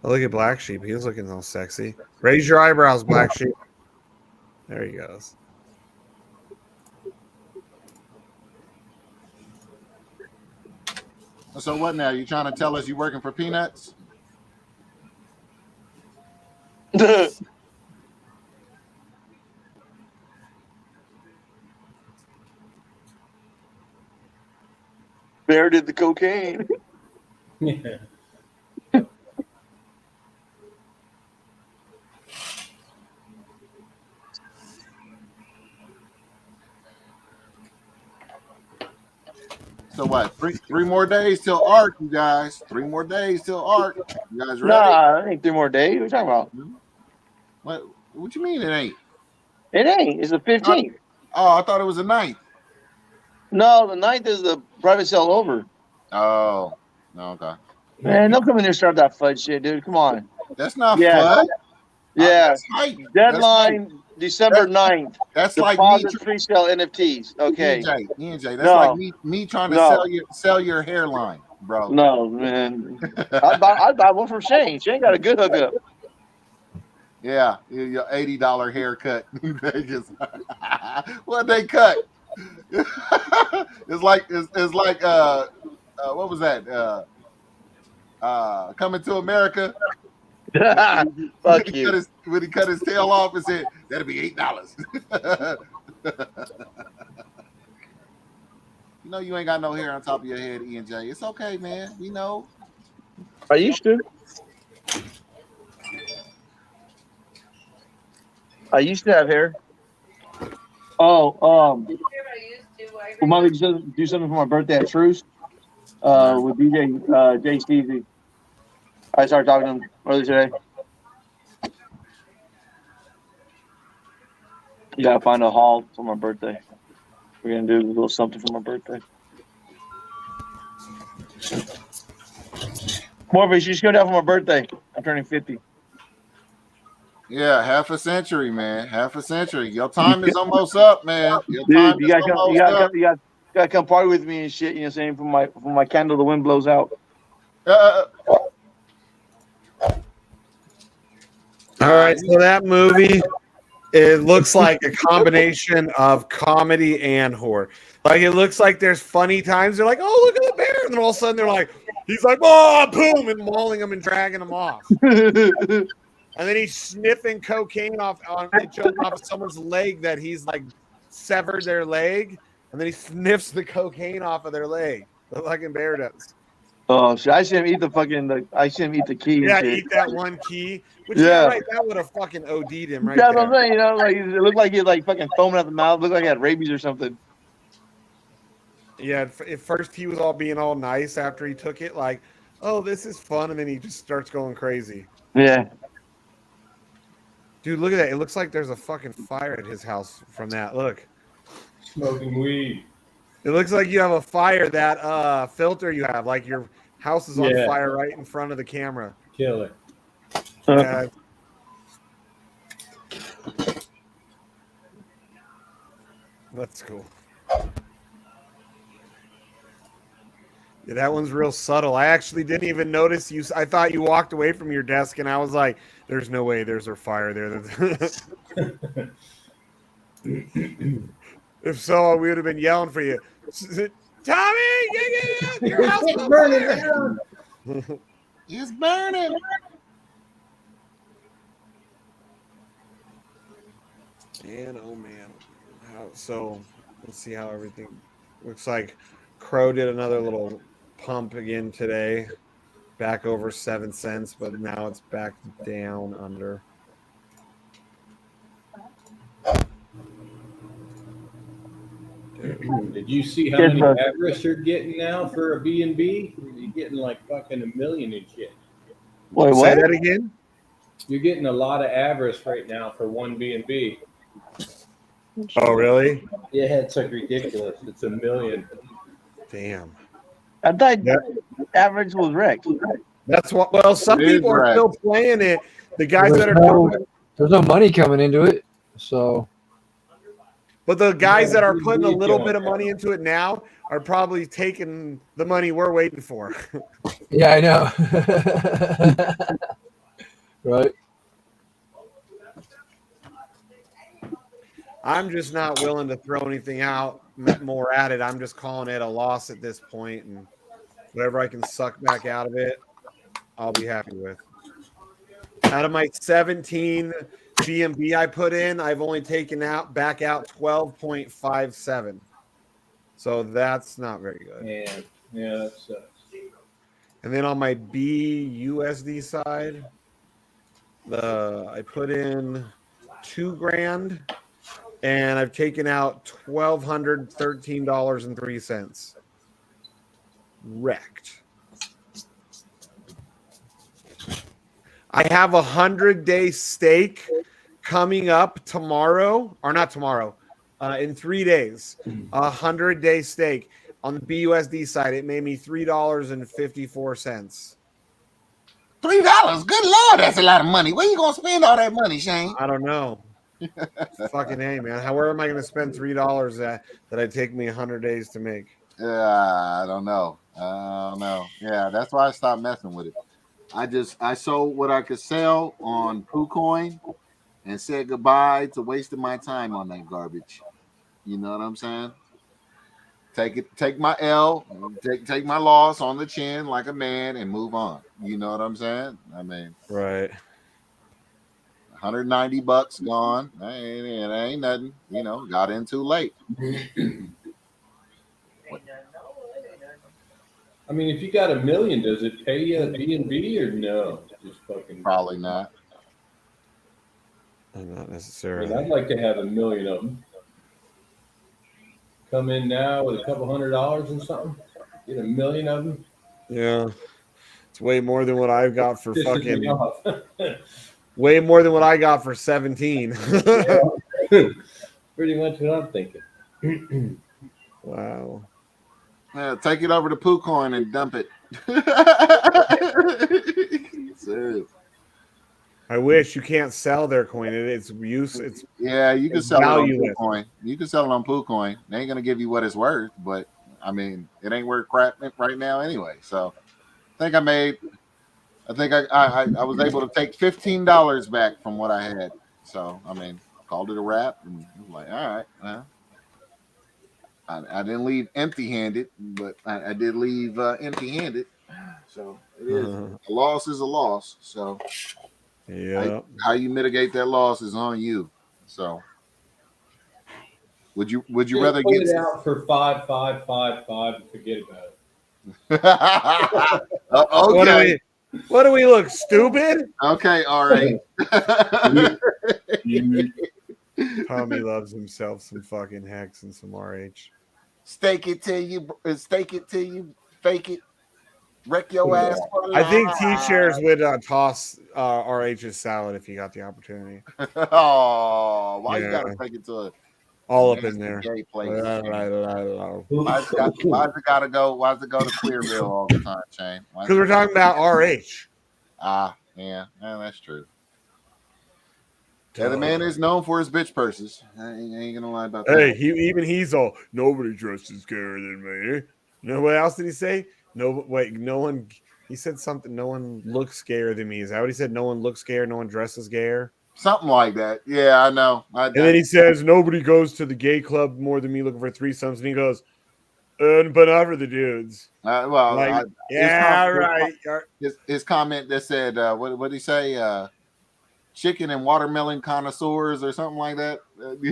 Oh, look at Black Sheep. He's looking all sexy. Raise your eyebrows, Black Sheep. There he goes. So what now? You trying to tell us you working for peanuts? Bear did the cocaine. Yeah. So what? Three more days till ARC, you guys. 3 more days till ARC. You guys ready? Nah, it ain't 3 more days. What are you talking about? What you mean it ain't? It ain't. It's the 15th. Oh, I thought it was the 9th. No, the 9th is the private sale over. Oh, okay. Man, don't come in there and start that fudge shit, dude. Come on. That's not fun. Yeah. That's hype. Deadline December 9th. That's Deposit like me pre-sale NFTs. Okay. EJ, that's like me trying to sell your hairline, bro. No, man. I'd buy one from Shane. Shane got a good hookup. Yeah, your $80 haircut. They just what they cut. it's like what was that? Coming to America. Fuck you. When he cut his tail off and said that'll be $8. You know you ain't got no hair on top of your head, E&J. It's okay, man. We know. I used to. I used to have hair. Oh, well, Molly do something for my birthday at Truce with DJ Jay Stevie. I started talking to him earlier today. You gotta find a hall for my birthday. We're gonna do a little something for my birthday. Morpheus, you just go down for my birthday. I'm turning 50. Yeah, half a century, man. Half a century. Your time is almost up, man. Your Dude, time you is gotta almost up. come party with me and shit. You know what I'm saying? For my candle, the wind blows out. All right, so that movie, it looks like a combination of comedy and horror. Like, it looks like there's funny times. They're like, oh, look at the bear. And then all of a sudden they're like, he's like, oh, boom, and mauling him and dragging him off. And then he's sniffing cocaine off of someone's leg that he's like severed their leg. And then he sniffs the cocaine off of their leg. The fucking bear does. Oh shit! I see him eat I see him eat the key. Yeah, and shit. eat that one key. Which, yeah, right, that would have fucking OD'd him right That's there. what I'm saying. You know, like it looked like he was like fucking foaming out the mouth. Looked like he had rabies or something. Yeah, at first he was all being all nice after he took it, like, oh, this is fun, and then he just starts going crazy. Yeah. Dude, look at that. It looks like there's a fucking fire at his house from that. Look. Smoking weed. It looks like you have a fire, that filter you have, like your house is on fire right in front of the camera. Kill it. Yeah. That's cool. Yeah, that one's real subtle. I actually didn't even notice you. I thought you walked away from your desk, and I was like, there's no way there's a fire there. If so, we would have been yelling for you. Tommy, get your house is burning down. It's burning. Man, oh man. So let's see how everything looks like. Crow did another little pump again today, back over 7 cents, but now it's back down under. Did you see how many addresses you're getting now for a B&B? You're getting like fucking 1 million and shit. Wait, Say that again? You're getting a lot of address right now for one B&B. Oh, really? Yeah, it's like ridiculous. It's 1 million. Damn. I thought average was wrecked. That's what. Well, some people are still playing it. The guys that are there's no money coming into it, so But the guys that are putting a little bit of money into it now are probably taking the money we're waiting for. Yeah, I know. Right. I'm just not willing to throw anything out more at it. I'm just calling it a loss at this point, and whatever I can suck back out of it, I'll be happy with. Out of my 17 BNB I put in, I've only taken back out 12.57. So that's not very good. Yeah, that sucks. And then on my BUSD side, I put in $2,000 and I've taken out $1,213.03. Wrecked. I have a 100-day stake coming up tomorrow, or not tomorrow, in 3 days. A 100-day stake on the BUSD side. It made me $3.54. $3? Good Lord, that's a lot of money. Where you gonna spend all that money, Shane? I don't know. Fucking hey, man. Where am I going to spend $3 that I take me 100 days to make? I don't know. Yeah, that's why I stopped messing with it. I sold what I could sell on PooCoin and said goodbye to wasting my time on that garbage. You know what I'm saying? Take my L, take my loss on the chin like a man and move on. You know what I'm saying? I mean, right. $190 gone. It ain't nothing. You know, got in too late. I mean, if you got $1 million, does it pay you a B&B or no? Just fucking probably not. Not I necessarily. mean, I'd like to have $1 million of them. Come in now with a couple $100 and something. Get $1 million of them. Yeah, it's way more than what I've got for Pisses fucking. me off. Way more than what I got for 17. Pretty much what I'm thinking. Wow. Yeah, take it over to PooCoin and dump it. Serious. I wish. You can't sell their coin. It's use. It's yeah, you can sell valueless. it on PooCoin. You can sell it on PooCoin. They ain't gonna give you what it's worth, but I mean, it ain't worth crap right now anyway. So I think I was able to take $15 back from what I had. So I mean, called it a wrap, and I was like, all right, well, I didn't leave empty-handed, but I did leave empty-handed. So it is a loss is a loss. So yeah, how you mitigate that loss is on you. So would you rather put get it out for 5, 5, 5, 5 and forget about it? Okay. What do we look stupid? Okay, all right. Tommy loves himself some fucking Hex and some RH. Stake it till you fake it, wreck your ass. I think T-shares would toss RH's salad if he got the opportunity. Oh, why you gotta take it to a all up in there? Gay place. Why's it gotta go? Why's it go to Clearville all the time, Shane? Because we're talking about RH. Yeah, that's true. Yeah, the man is known for his bitch purses. I ain't gonna lie about that. Hey, he's all nobody dresses scarier than me. No, what else did he say? No one. He said something. No one looks scarier than me. Is that what he said? No one looks scared. No one dresses gayer. Something like that. Yeah, I know. And then he says nobody goes to the gay club more than me looking for threesomes. And he goes, but not for the dudes. Right. His comment that said, what did he say? Chicken and watermelon connoisseurs or something like that.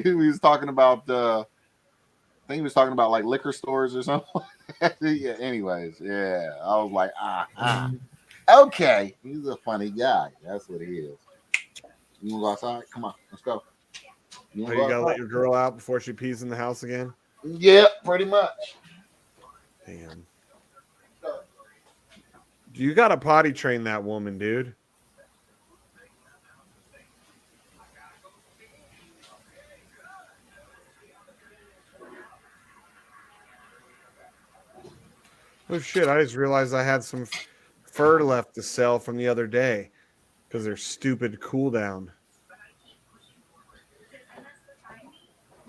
He was talking about I think he was talking about like liquor stores or something. Yeah, anyways, yeah. I was like, okay. He's a funny guy. That's what he is. You wanna go outside? Come on, let's go. You gotta let your girl out before she pees in the house again? Yeah, pretty much. Damn. You gotta potty train that woman, dude. Oh shit, I just realized I had some fur left to sell from the other day because they're stupid cooldown.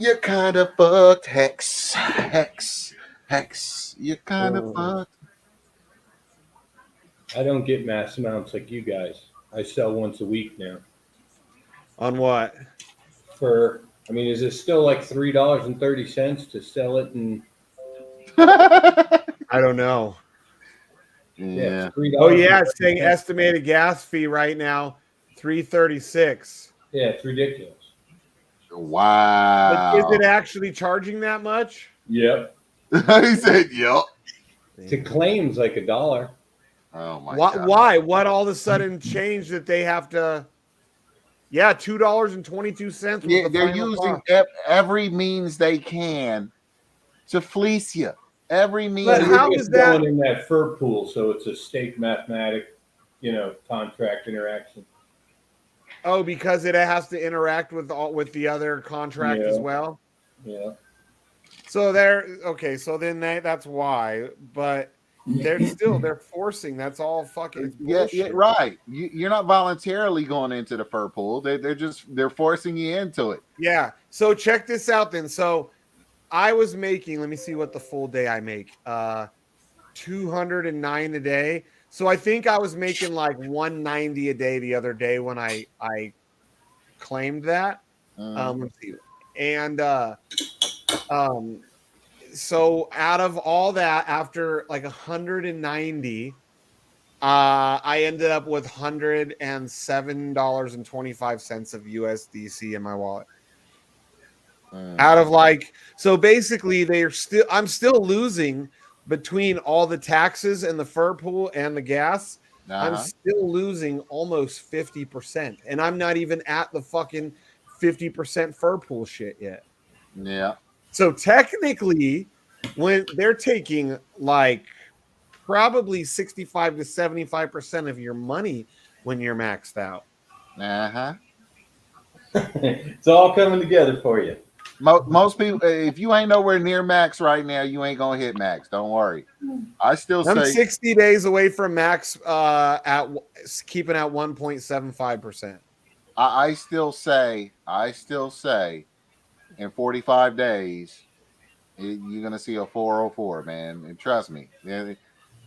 You're kind of fucked, Hex. You're kind of fucked. I don't get mass amounts like you guys. I sell once a week now. On what? Is it still like $3.30 to sell it? And I don't know. Yeah. Oh yeah, it's saying estimated gas fee right now, $3.36. Yeah, it's ridiculous. Wow. But is it actually charging that much? Yep. He said, "Yep." To claims like $1. Oh my God. Why? What all of a sudden changed that they have to? Yeah, $2.22. Yeah, they're using every means they can to fleece you. Every means. But how does that going in that fur pool? So it's a state mathematic, contract interaction. Oh, because it has to interact with the other contract as well. Yeah. So so then that's why. But they're forcing. That's all fucking bullshit. Yeah, right. You're not voluntarily going into the fur pool. They're forcing you into it. Yeah. So check this out then. So I was making, let me see what the full day I make. 209 a day. So I think I was making like 190 a day the other day when I claimed that. Let's see. And so out of all that, after like 190, I ended up with $107.25 of USDC in my wallet. Out of so basically I'm still losing between all the taxes and the fur pool and the gas. I'm still losing almost 50%, and I'm not even at the fucking 50% fur pool shit yet. Yeah. So technically, when they're taking like probably 65 to 75% of your money when you're maxed out. It's all coming together for you. Most people, if you ain't nowhere near max right now, you ain't gonna hit max. Don't worry. I'm 60 days away from max at keeping at 1.75%. I still say in 45 days you're gonna see a 404, man. And trust me. And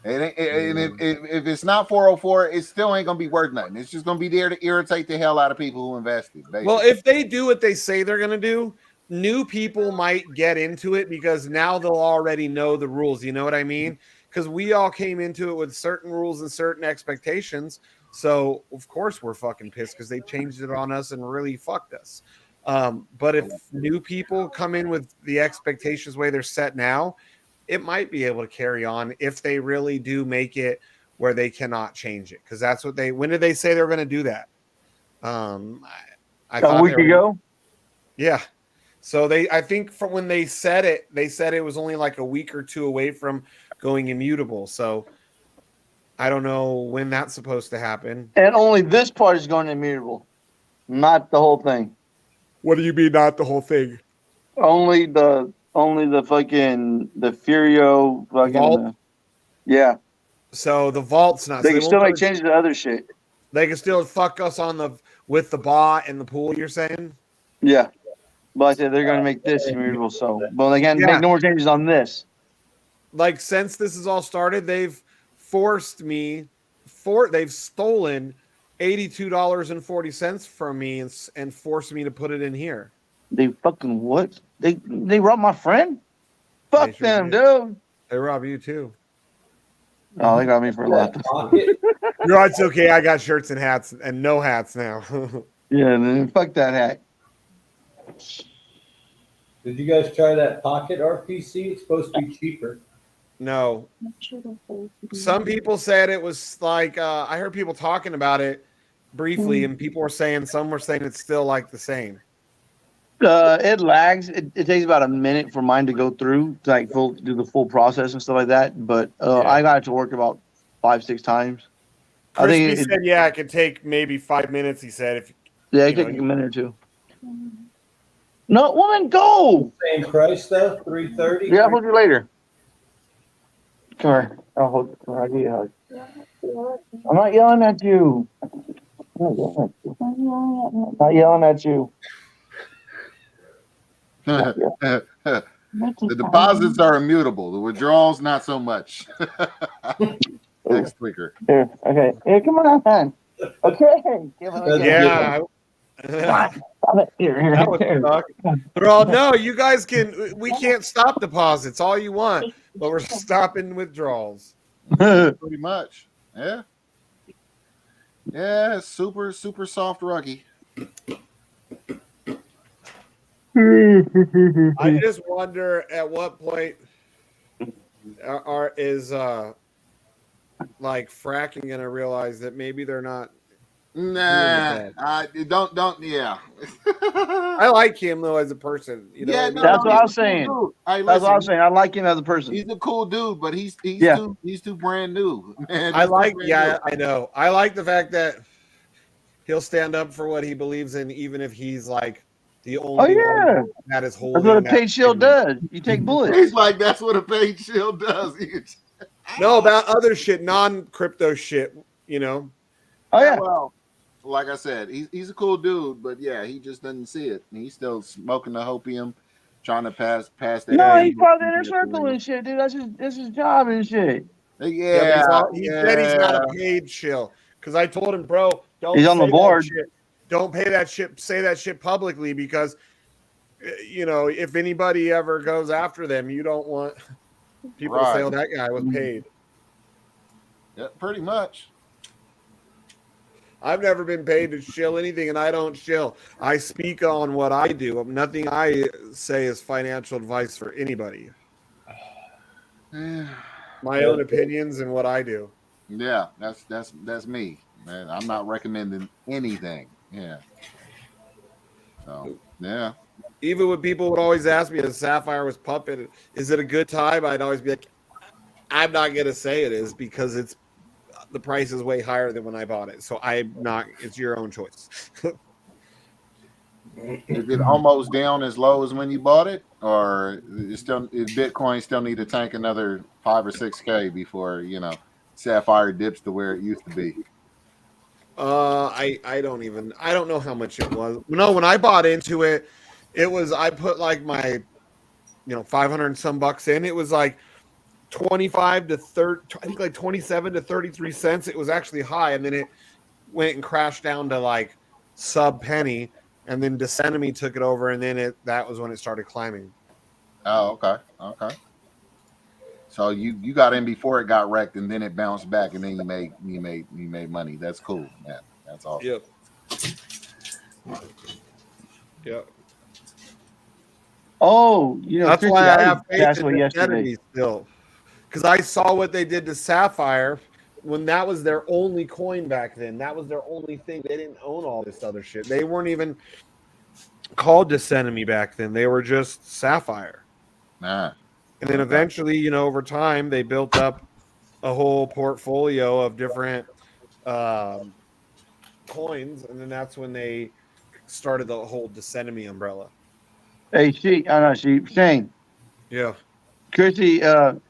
if it's not 404, it still ain't gonna be worth nothing. It's just gonna be there to irritate the hell out of people who invested. Basically. Well, if they do what they say they're gonna do, new people might get into it because now they'll already know the rules. You know what I mean? Because we all came into it with certain rules and certain expectations. So of course we're fucking pissed because they changed it on us and really fucked us. But if new people come in with the expectations way they're set now, it might be able to carry on if they really do make it where they cannot change it. Because that's what when did they say they're going to do that? A week ago. Yeah. So I think from when they said it was only like a week or two away from going immutable. So I don't know when that's supposed to happen. And only this part is going immutable, not the whole thing. What do you mean, not the whole thing? Only the fucking the Furio fucking vault? Yeah. So the vault's not. They can still make changes to other shit. They can still fuck us with the bot and the pool. You're saying? Yeah. But I said they're going to make this immutable, but they can't make no more changes on this. Like since this has all started, they've stolen $82.40 from me and forced me to put it in here. They fucking what? They robbed my friend? Fuck them, dude. They rob you too. Oh, they got me for a lot. No, it's okay. I got shirts and hats and no hats now. Yeah, then fuck that hat. Did you guys try that pocket RPC? It's supposed to be cheaper. No. Some people said it was like I heard people talking about it briefly, and some were saying it's still like the same. It lags. It takes about a minute for mine to go through to do the full process and stuff like that. But I got it to work about 5-6 times. I think said it could take maybe 5 minutes. He said it could take a minute or two. No, woman, go. Same price though, $330. Yeah, I'll hold you later. Come here. I'll hold. I'll give you a hug. I'm not yelling at you. I'm not yelling at you. The deposits are immutable. The withdrawals, not so much. Next tweaker. Here, okay. Here, come on. Okay. Yeah. Stop it. Here. That would suck. They're all, no, you guys we can't stop deposits all you want, but we're stopping withdrawals. Pretty much. Yeah. Yeah, super soft ruggy. I just wonder at what point is like fracking gonna realize that maybe they're not. Nah, don't. Yeah, I like him though as a person. You know, yeah, that's what I was saying. That's what I was saying. I like him as a person. He's a cool dude, but he's too brand new. Man, I know. I like the fact that he'll stand up for what he believes in, even if he's like the only one that is holding. That's what a paid shield does. You take bullets. He's like, that's what a paid shield does. No, about other shit, non-crypto shit. You know. Oh yeah. Well, like I said, he's a cool dude, but yeah, he just doesn't see it. He's still smoking the opium, trying to pass that. No, he's part of the inner circle and shit, dude. That's his job and shit. Yeah, he said he's not a paid shill. Because I told him, bro, don't. He's on the board. Don't pay that shit. Say that shit publicly because, you know, if anybody ever goes after them, you don't want people to say, "Oh, that guy was paid." Yeah, pretty much. I've never been paid to shill anything, and I don't shill. I speak on what I do. Nothing I say is financial advice for anybody. My own opinions and what I do. Yeah, that's me, man. I'm not recommending anything. Yeah. So yeah. Even when people would always ask me if Sapphire was pumping, is it a good time? I'd always be like, I'm not gonna say it is because the price is way higher than when I bought it. So I'm not. It's your own choice. Is it almost down as low as when you bought it, or is Bitcoin still need to tank another 5 or 6K before Sapphire dips to where it used to be? I don't know how much it was. No, when I bought into it, I put like my 500 and some bucks in. It was like 25 to 30, I think like 27 to 33 cents. It was actually high, and then it went and crashed down to like sub penny, and then Descendemy took it over, and then that was when it started climbing. Oh, okay. So you got in before it got wrecked, and then it bounced back, and then you made money. That's cool, man. That's awesome. Yep. Oh, that's why I have faith in Descendemy still. Because I saw what they did to Sapphire when that was their only coin back then. That was their only thing. They didn't own all this other shit. They weren't even called Descendemy back then. They were just Sapphire. Nah. And then eventually, over time, they built up a whole portfolio of different coins. And then that's when they started the whole Descendemy umbrella. Hey, Shane. Yeah. Chrissy, the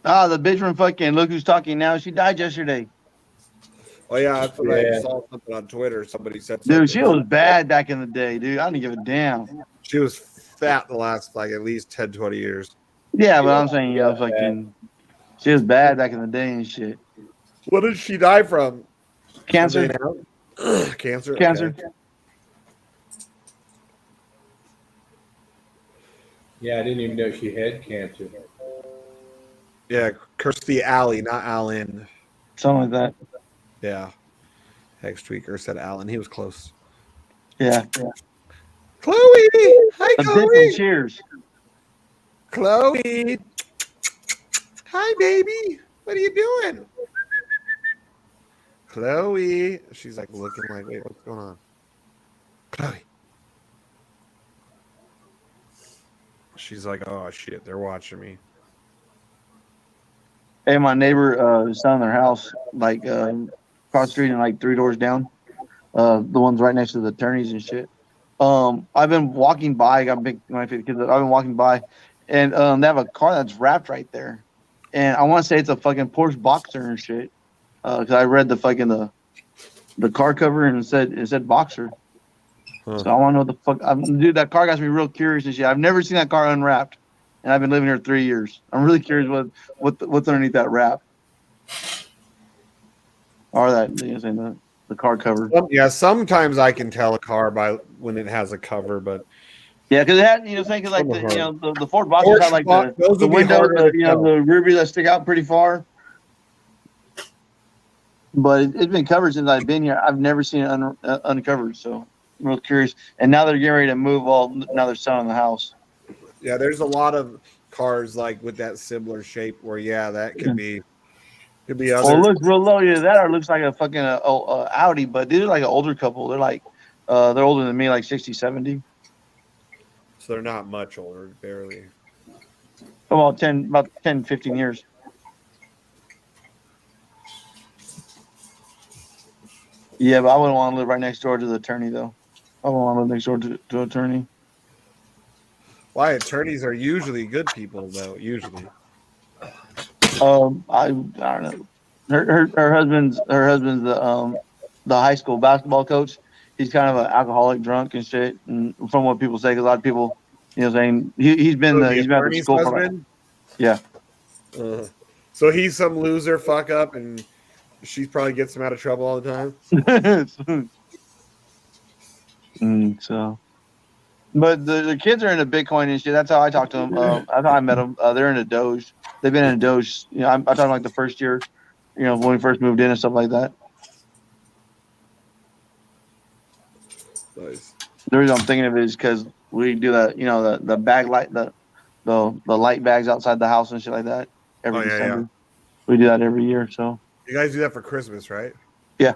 bitch from fucking Look Who's Talking Now, she died yesterday. Oh, yeah, that's what I saw something on Twitter. Somebody said something. Dude, she was bad back in the day, dude. I didn't give a damn. She was fat the last, like, at least 10, 20 years. Yeah, but I'm saying, fucking, she was bad back in the day and shit. What did she die from? Cancer. Cancer? Cancer. Okay. Yeah, I didn't even know she had cancer. Yeah, Kirstie Alley, not Allen. Something like that. Yeah. Hex Tweaker said Allen. He was close. Yeah. Chloe! Hi, Chloe! Cheers. Chloe! Hi, baby! What are you doing? Chloe! She's like looking like, wait, what's going on? Chloe! She's like, oh, shit, they're watching me. Hey, my neighbor is selling their house, like, across the street and, like, 3 doors down. The ones right next to the attorneys and shit. I've been walking by. I got big when I fit kids. I've been walking by, and they have a car that's wrapped right there. And I want to say it's a fucking Porsche Boxer and shit. Because I read the fucking the car cover and it said Boxer. So I want to know what the fuck. Dude, that car got me real curious and shit. I've never seen that car unwrapped, and I've been living here 3 years. I'm really curious what's underneath that wrap, or that the car cover. Yeah, sometimes I can tell a car by when it has a cover, but yeah, because it had thinking like the Ford Boston had like the window, the rear view that stick out pretty far. But it's been covered since I've been here. I've never seen it uncovered, so I'm real curious. And now they're getting ready to move. Now they're selling the house. Yeah, there's a lot of cars like with that similar shape where that could be other. Well, it looks real low. Either that or it looks like a fucking Audi. But these are like an older couple. They're like they're older than me, like 60, 70. So they're not much older, barely. About 10, 15 years. Yeah, but I wouldn't want to live right next door to the attorney, though. I wouldn't want to live next door to an attorney. Why? Attorneys are usually good people, though. Usually. I don't know. Her husband's the high school basketball coach. He's kind of an alcoholic, drunk, and shit. And from what people say, because a lot of people, saying he's been at the school for like, yeah. So he's some loser, fuck up, and she probably gets him out of trouble all the time. So, but the kids are into Bitcoin and shit. That's how I talk to them. That's how I met them. They're into Doge. They've been in Doge. I'm talking like the first year, when we first moved in and stuff like that. Nice. The reason I'm thinking of it is because we do that, the bag light, the light bags outside the house and shit like that every December. Yeah. We do that every year. So you guys do that for Christmas, right? Yeah.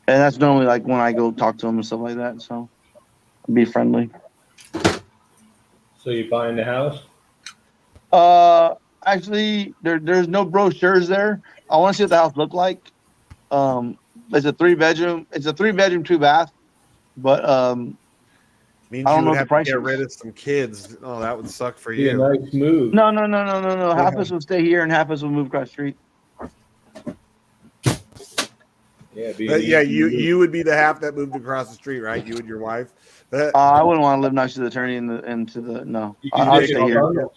And that's normally like when I go talk to them and stuff like that. So be friendly. So you buying the house? Actually, there's no brochures there. I want to see what the house looked like. It's a 3-bedroom. It's a 3-bedroom, 2-bath. But means I don't know the price. Get rid of some kids. Oh, that would suck for you. A nice move. No. Half of us will stay here, and half of us will move across the street. Yeah, you would be the half that moved across the street, right? You and your wife. I wouldn't want to live next to the attorney no. I'll stay here.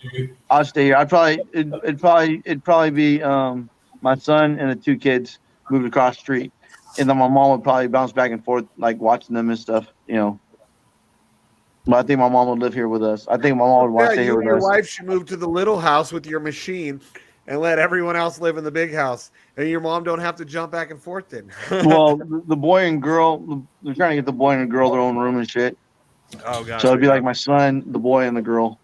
I'll stay here. It'd probably be my son and the 2 kids moved across the street, and then my mom would probably bounce back and forth, like watching them and stuff, But I think my mom would live here with us. I think my mom would want to stay here with us. Your wife should move to the little house with your machine and let everyone else live in the big house. And your mom don't have to jump back and forth then. Well, the boy and girl, they're trying to get the boy and the girl their own room and shit. Oh, God. So it'd be like my son, the boy, and the girl.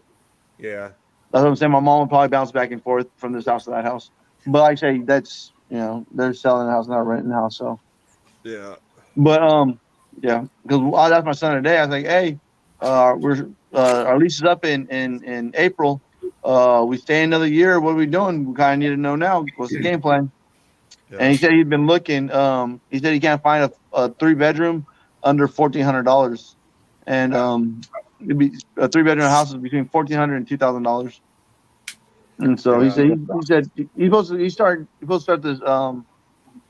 Yeah. That's what I'm saying. My mom would probably bounce back and forth from this house to that house. But like I say, that's, they're selling the house, not renting the house. So. Yeah. But, yeah. Because I asked my son today, I was like, hey, our lease is up in April. We stay another year. What are we doing? We kind of need to know now. What's the game plan? Yeah. And he said he'd been looking. He said he can't find a 3-bedroom under $1,400, and it'd be a 3-bedroom house is between $1,400 and $2,000. And so he said he's supposed to start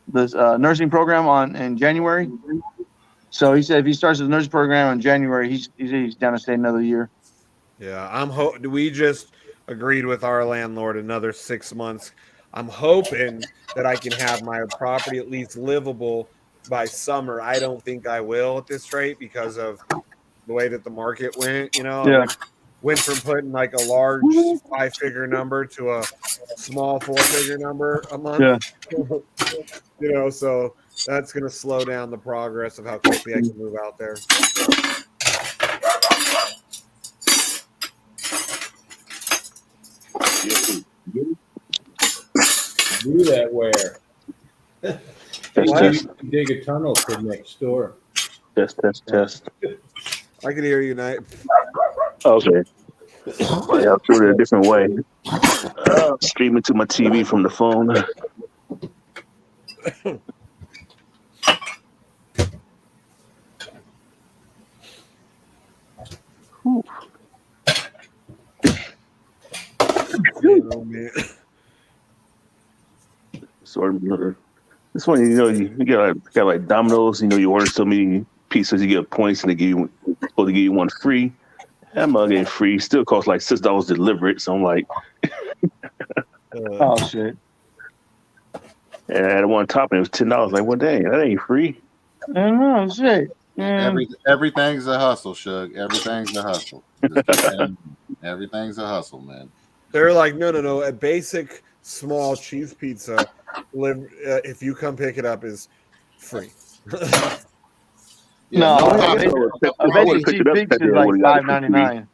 this nursing program in January. So he said if he starts his nursing program in January, he's down to stay another year. Yeah, we just agreed with our landlord another 6 months. I'm hoping that I can have my property at least livable by summer. I don't think I will at this rate because of the way that the market went. Yeah. Went from putting like a large 5-figure number to a small 4-figure number a month. Yeah. So that's going to slow down the progress of how quickly I can move out there. Do that where? You can dig a tunnel to next door. Test. I can hear you, Knight. Okay. Yeah, I'll do it a different way. Streaming to my TV from the phone. Oh, man. Sort of. This one, you got like Domino's. You order so many pizzas, you get points, and they supposed to give you one free. That mug ain't free. Still costs like $6 to deliver it. So I'm like, oh shit. And I had one topping. It was $10. Like, well, dang, that ain't free. I don't know, shit. Everything's a hustle, Shug. Everything's a hustle. Everything's a hustle, man. They're like, no. A basic small cheese pizza, if you come pick it up, is free. No, a basic cheese pizza is like $5.99.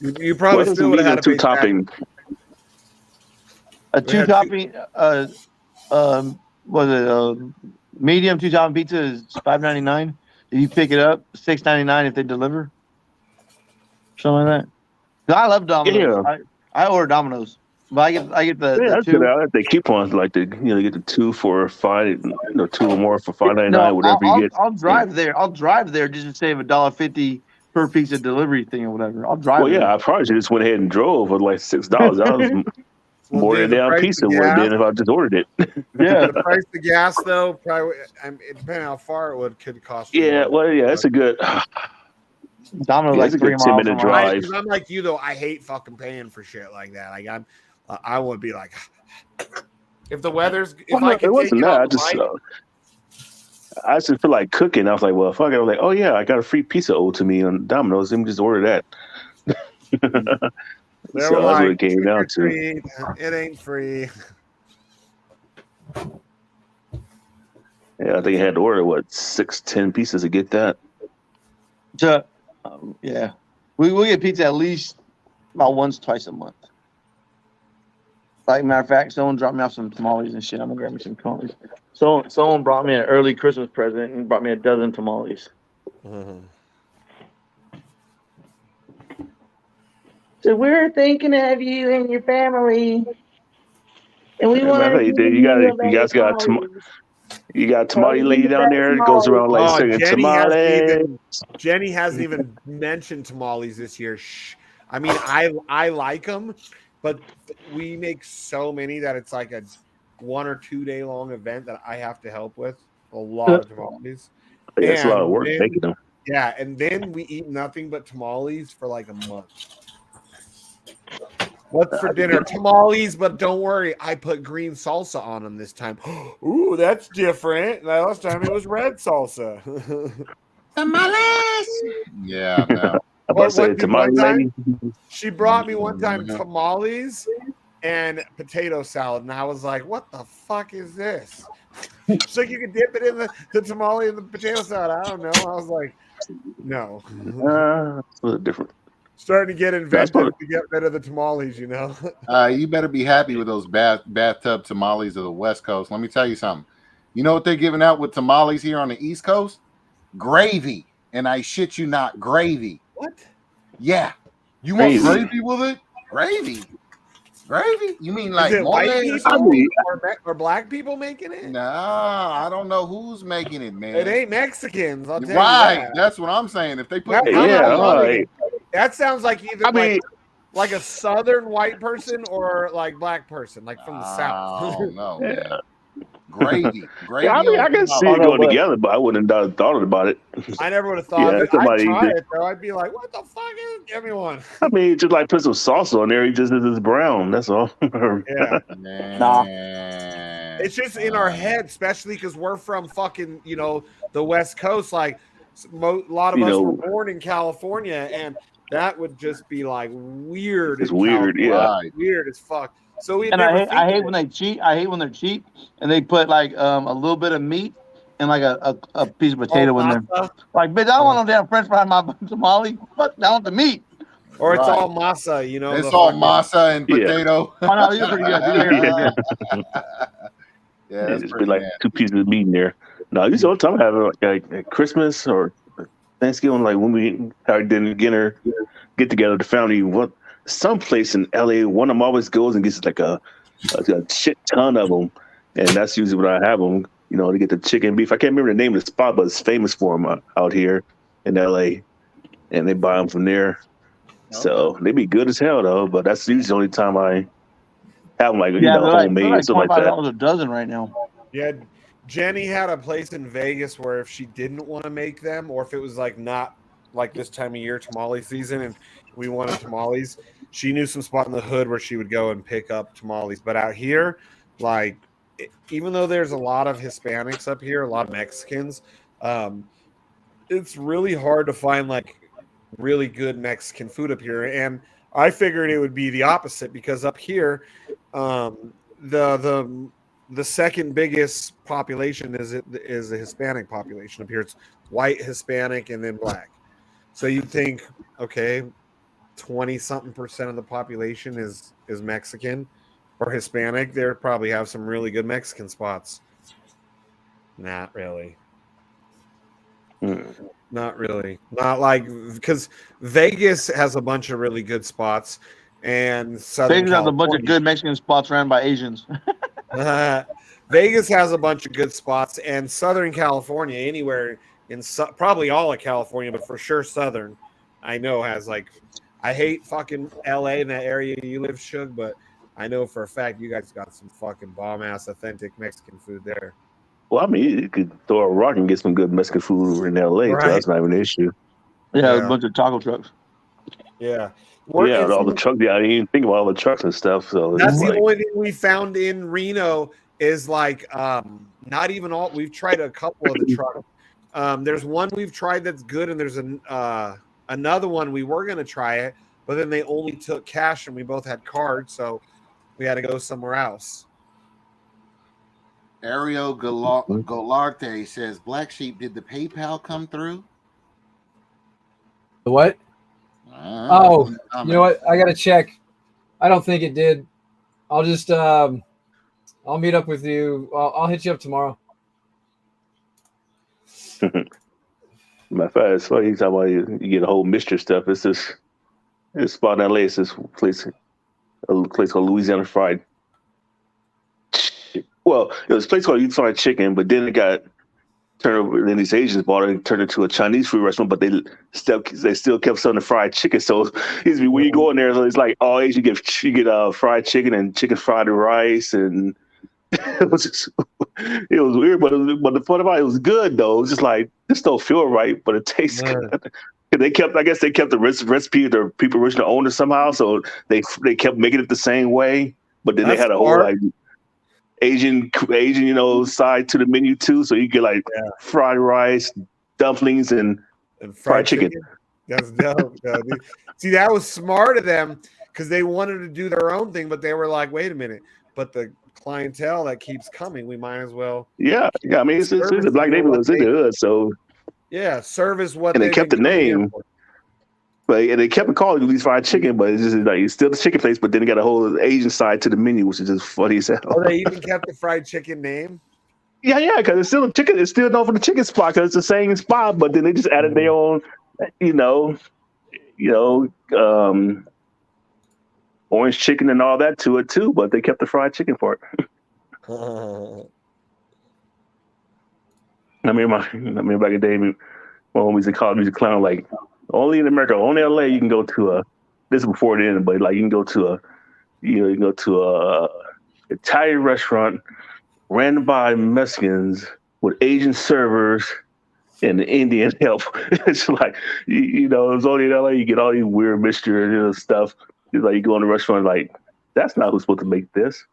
You probably still would have had a two topping. A two topping, was it medium 2 topping pizza is $5.99. If you pick it up, $6.99 if they deliver. Something like that. I love Domino's. Yeah. I order Domino's, but I get the that's 2. Good. I like the coupons, like get the 2 for $5, 2 or more for $5.99, whatever you get. I'll drive there. I'll drive there just to save $1.50 per piece of delivery thing or whatever. I'll drive. Well, yeah, I probably just went ahead and drove for like $6. That was more than a damn pizza would have been if I just ordered it. Yeah, the price of gas though, probably it depending how far it could cost. Yeah, well, yeah, it's a good. Domino's like 3 miles. 10-minute drive. I'm like you though. I hate fucking paying for shit like that. Like I would be like, if the weather's. It wasn't that. I just feel like cooking. I was like, well, fuck it. I was like, oh yeah, I got a free pizza owed to me on Domino's. Let me just order that. That's what it came down to. It ain't free. Yeah, I think I had to order 6-10 pieces to get that. So, yeah, we get pizza at least about once, twice a month. Like matter of fact, someone dropped me off some tamales and shit. I'm gonna grab me some tamales. So someone brought me an early Christmas present and brought me a dozen tamales. Mm-hmm. So we're thinking of you and your family, and we want to. You got tamale lady down there that goes around like singing tamales. Jenny hasn't even mentioned tamales this year. I mean, I like them, but we make so many that it's like a 1 or 2 day long event that I have to help with. A lot of tamales. Yeah, it's a lot of work making them. Yeah, and then we eat nothing but tamales for like a month. What's for dinner? Tamales, but don't worry, I put green salsa on them this time. Ooh, that's different. Last time it was red salsa. Tamales. Yeah, no. She brought me one time tamales and potato salad, and I was like, "What the fuck is this?" She's like, "You can dip it in the tamale and the potato salad." I don't know. I was like, "No." It's a little different. Starting to get inventive to get rid of the tamales, you know. You better be happy with those bathtub tamales of the West Coast. Let me tell you something. You know what they're giving out with tamales here on the East Coast? Gravy. And I shit you not, gravy. What? Yeah. You want gravy with it? Gravy. Gravy? You mean like white people or black people making it? Nah, I don't know who's making it, man. It ain't Mexicans. I'll tell you that. That's what I'm saying. If they put that sounds like either like a southern white person or like black person, like from the south. Oh no, man. Gravy. Yeah, I can see it going together, but I wouldn't have thought about it. I never would have thought of it. I'd try it though. I'd be like, what the fuck is it? Give me one. I mean, just like put some sauce on there, it's brown. That's all. Yeah. Nah. It's just in our head, especially because we're from fucking, the West Coast. Like a lot of us were born in California, and that would just be like weird. It's weird, California. Weird as fuck. So I hate when they cheat. I hate when they're cheap and they put like a little bit of meat and like a piece of potato in there. Like, bitch, I don't want no damn French fry in my tamale. Fuck, I want the meat. Or it's all masa, It's all masa and potato. Oh no, you're pretty good. Yeah, it's pretty like 2 pieces of meat in there. No, these all the time have like at Christmas or Thanksgiving, like when we have dinner, get together, the family. Someplace in LA, one of them always goes and gets like a shit ton of them, and that's usually what I have them. To get the chicken beef. I can't remember the name of the spot, but it's famous for them out here in LA, and they buy them from there. So they be good as hell though. But that's usually the only time I have them, like homemade like stuff like that. $25 a dozen right now. Yeah, Jenny had a place in Vegas where if she didn't want to make them, or if it was like not like this time of year, tamale season, and we wanted tamales, she knew some spot in the hood where she would go and pick up tamales. But out here, like, even though there's a lot of Hispanics up here, a lot of Mexicans, it's really hard to find like really good Mexican food up here. And I figured it would be the opposite because up here, the second biggest population is the Hispanic population up here. It's white, Hispanic, and then black. So you'd think, okay, 20-something% of the population is Mexican or Hispanic. They probably have some really good Mexican spots. Not really. Not really. Not like, because Vegas has a bunch of really good spots, and Southern Vegas has a bunch of good Mexican spots ran by Asians. Vegas has a bunch of good spots, and Southern California, anywhere in probably all of California, but for sure Southern, I know has like, I hate fucking LA in that area you live, Shug, but I know for a fact you guys got some fucking bomb ass authentic Mexican food there. Well, I mean, you could throw a rock and get some good Mexican food in LA, so that's not even an issue. Yeah, a bunch of taco trucks. Yeah. All the trucks. Yeah, I didn't even think about all the trucks and stuff. So that's the only thing we found in Reno is like not even all. We've tried a couple of the trucks. There's one we've tried that's good, and there's another one we were gonna try it, but then they only took cash, and we both had cards, so we had to go somewhere else. Ariel Golarte says, Black Sheep, did the PayPal come through? The what? Oh, you know what? I got to check. I don't think it did. I'll just, I'll meet up with you. I'll hit you up tomorrow. My fact, it's funny. You talk about you get a whole mixture of stuff. It's this spot in LA. It's this place, a place called Louisiana Fried. Well, it was a place called Fried Chicken, but then it got turned over. Then these Asians bought it and turned it into a Chinese food restaurant. But they still kept selling the fried chicken. So when you go in there, it's like all Asian you get fried chicken and chicken fried rice, and it was weird. But the fun about it was good though. It was just like this don't feel right, but it tastes good. I guess they kept the recipe. The people originally owned it somehow, so they kept making it the same way. But then they had a whole like Asian, side to the menu too. So you get like fried rice, dumplings, and fried chicken. That's dope. See, that was smart of them because they wanted to do their own thing, but they were like, "Wait a minute!" But the clientele that keeps coming, we might as well. Yeah. I mean, it's the black neighborhoods in the hood, so service what. And they kept the name. But they kept calling it fried chicken, but it's just like it's still the chicken place, but then they got a whole Asian side to the menu, which is just funny as hell. Oh, they even kept the fried chicken name? Yeah, because it's still a chicken. It's still known for the chicken spot because it's the same spot, but then they just added their own, orange chicken and all that to it too. But they kept the fried chicken part. I mean, back in the day, my homies in college used to clown like. Only in America, only LA, you can go to this is before it ended, but like you can go to a Italian restaurant ran by Mexicans with Asian servers and Indian help. It's like it's only in LA you get all these weird mixture stuff. It's like you go in a restaurant like that's not who's supposed to make this,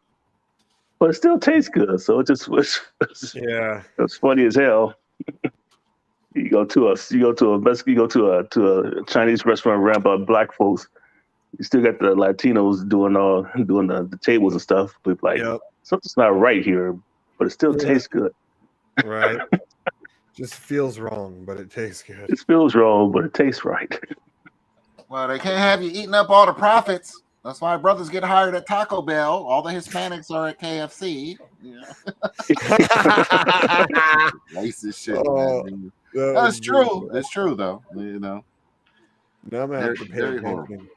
but it still tastes good. So it's funny as hell. You go to a Chinese restaurant ran by black folks. You still got the Latinos doing the tables and stuff. But like something's not right here, but it still tastes good. Right. Just feels wrong, but it tastes good. It feels wrong, but it tastes right. Well, they can't have you eating up all the profits. That's why brothers get hired at Taco Bell. All the Hispanics are at KFC. Racist shit. Man. That's true. It's true, though. Now I'm gonna have to pay attention.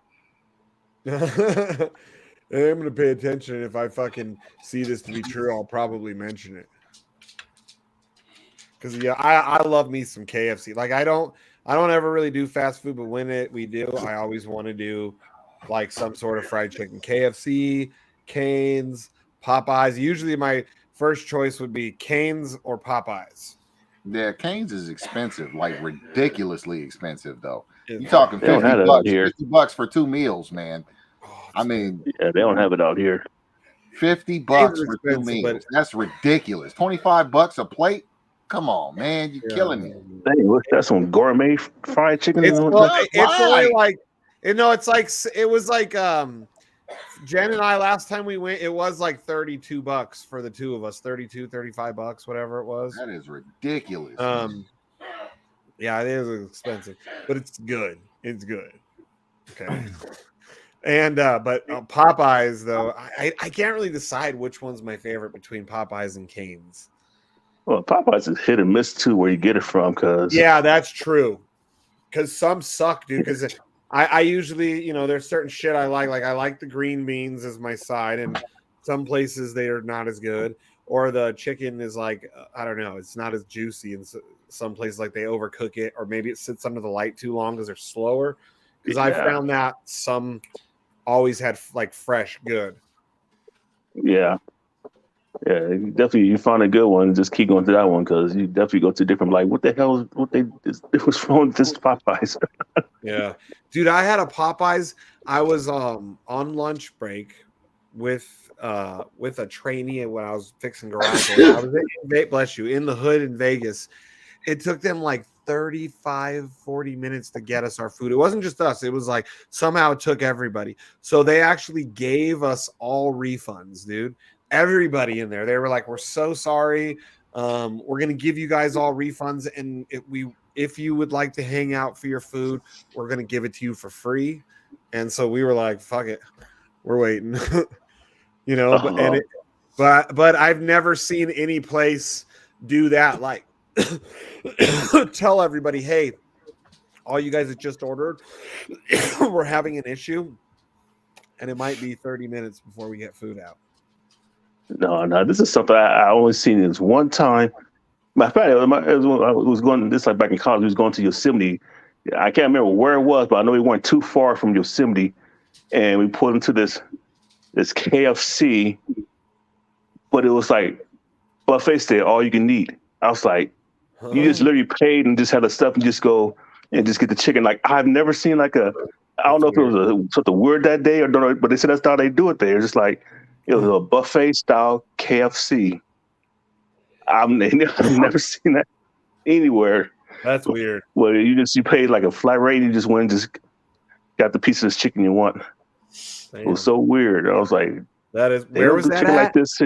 I'm gonna pay attention. If I fucking see this to be true, I'll probably mention it. Because I love me some KFC. Like I don't ever really do fast food, but when we do, I always want to do like some sort of fried chicken. KFC, Cane's, Popeyes. Usually my first choice would be Cane's or Popeyes. Yeah, Cane's is expensive, like ridiculously expensive, though. Yeah. You talking They don't have that out here. $50 for 2 meals, man. I mean, Yeah, they don't have it out here. $50 Cane's is for 2 expensive, meals. but That's ridiculous. $25 a plate. Come on, man, you're killing me. Hey, what's that? Some gourmet fried chicken? it's and well, what- it's only like it's like it was like Jen and I last time we went, it was like $32 for the two of us, $35, whatever it was. That is ridiculous. Yeah, it is expensive, but it's good. It's good. Okay. And but Popeyes though, I can't really decide which one's my favorite between Popeyes and Cane's. Well, Popeyes is hit and miss too, where you get it from. Cause yeah, that's true. Because some suck, dude. Because I usually, there's certain shit I like. Like I like the green beans as my side, and some places they are not as good. Or the chicken is like, I don't know, it's not as juicy. And some places like they overcook it, or maybe it sits under the light too long because they're slower. Because I found that some always had like fresh good. Yeah. Yeah, you find a good one, just keep going to that one because you definitely go to different. Like, what the hell? It was wrong with this Popeyes? Yeah, dude, I had a Popeyes. I was on lunch break with a trainee when I was fixing garage. I was in the hood in Vegas. It took them like 35-40 minutes to get us our food. It wasn't just us. It was like somehow it took everybody. So they actually gave us all refunds, dude. Everybody in there. They were like, we're so sorry. We're going to give you guys all refunds. And if you would like to hang out for your food, we're going to give it to you for free. And so we were like, fuck it. We're waiting, but I've never seen any place do that. Like tell everybody, hey, all you guys that just ordered, we're having an issue and it might be 30 minutes before we get food out. No, this is something I only seen this one time. My friend, I was going this like back in college. We was going to Yosemite. I can't remember where it was, but I know we weren't too far from Yosemite, and we pulled into this KFC, but it was like buffet style, all you can eat. I was like, you just literally paid and just had the stuff and just go and just get the chicken. Like I've never seen like I don't know if it was something weird that day or don't know, but they said that's how they do it there. It's just like it was a buffet style KFC. I've never seen that anywhere. That's weird. Well, you paid like a flat rate. You just went and just got the piece of this chicken you want. Damn. It was so weird. I was like, where was that chicken at? like this?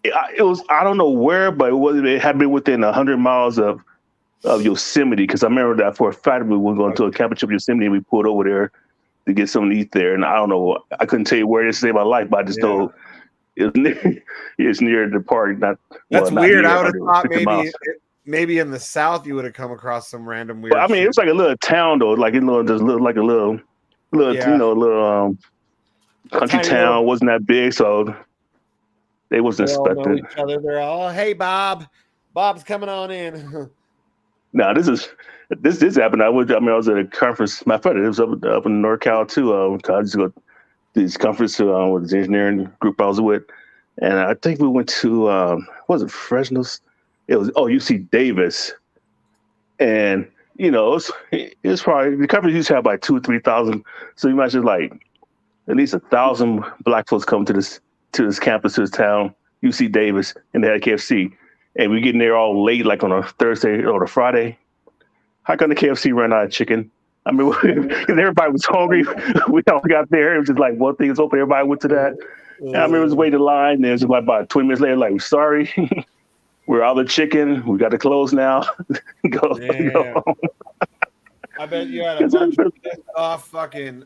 It was, I don't know where, but it had been within 100 miles of Yosemite, because I remember that for a fact we were going to a camping trip in Yosemite and we pulled over there to get something to eat there. And I don't know, I couldn't tell you where it saved my life, but I just know it's near the park. That's weird. I would have thought maybe in the South you would have come across some random weird. But, I mean, it was like a little town though, like like a little country town. Wasn't that big, so they wasn't expecting each other. They're all, hey, Bob's coming on in. Now this happened. I was at a conference. My friend, it was up in NorCal too. I just go to this conference with the engineering group I was with, and I think we went to was it Fresno's? It was UC Davis, and it was probably the conference used to have like 2,000 or 3,000. So you imagine like at least 1,000 black folks come to this campus, to this town, UC Davis, and they had a KFC. And we getting there all late, like on a Thursday or a Friday. How come the KFC ran out of chicken? I mean, everybody was hungry. We all got there. It was just like one thing is open. Everybody went to that. And I remember it was waiting in line. And it was like about 20 minutes later, like, we're sorry. We're out of chicken. We got to close now. go home. I bet you had a bunch of pissed off fucking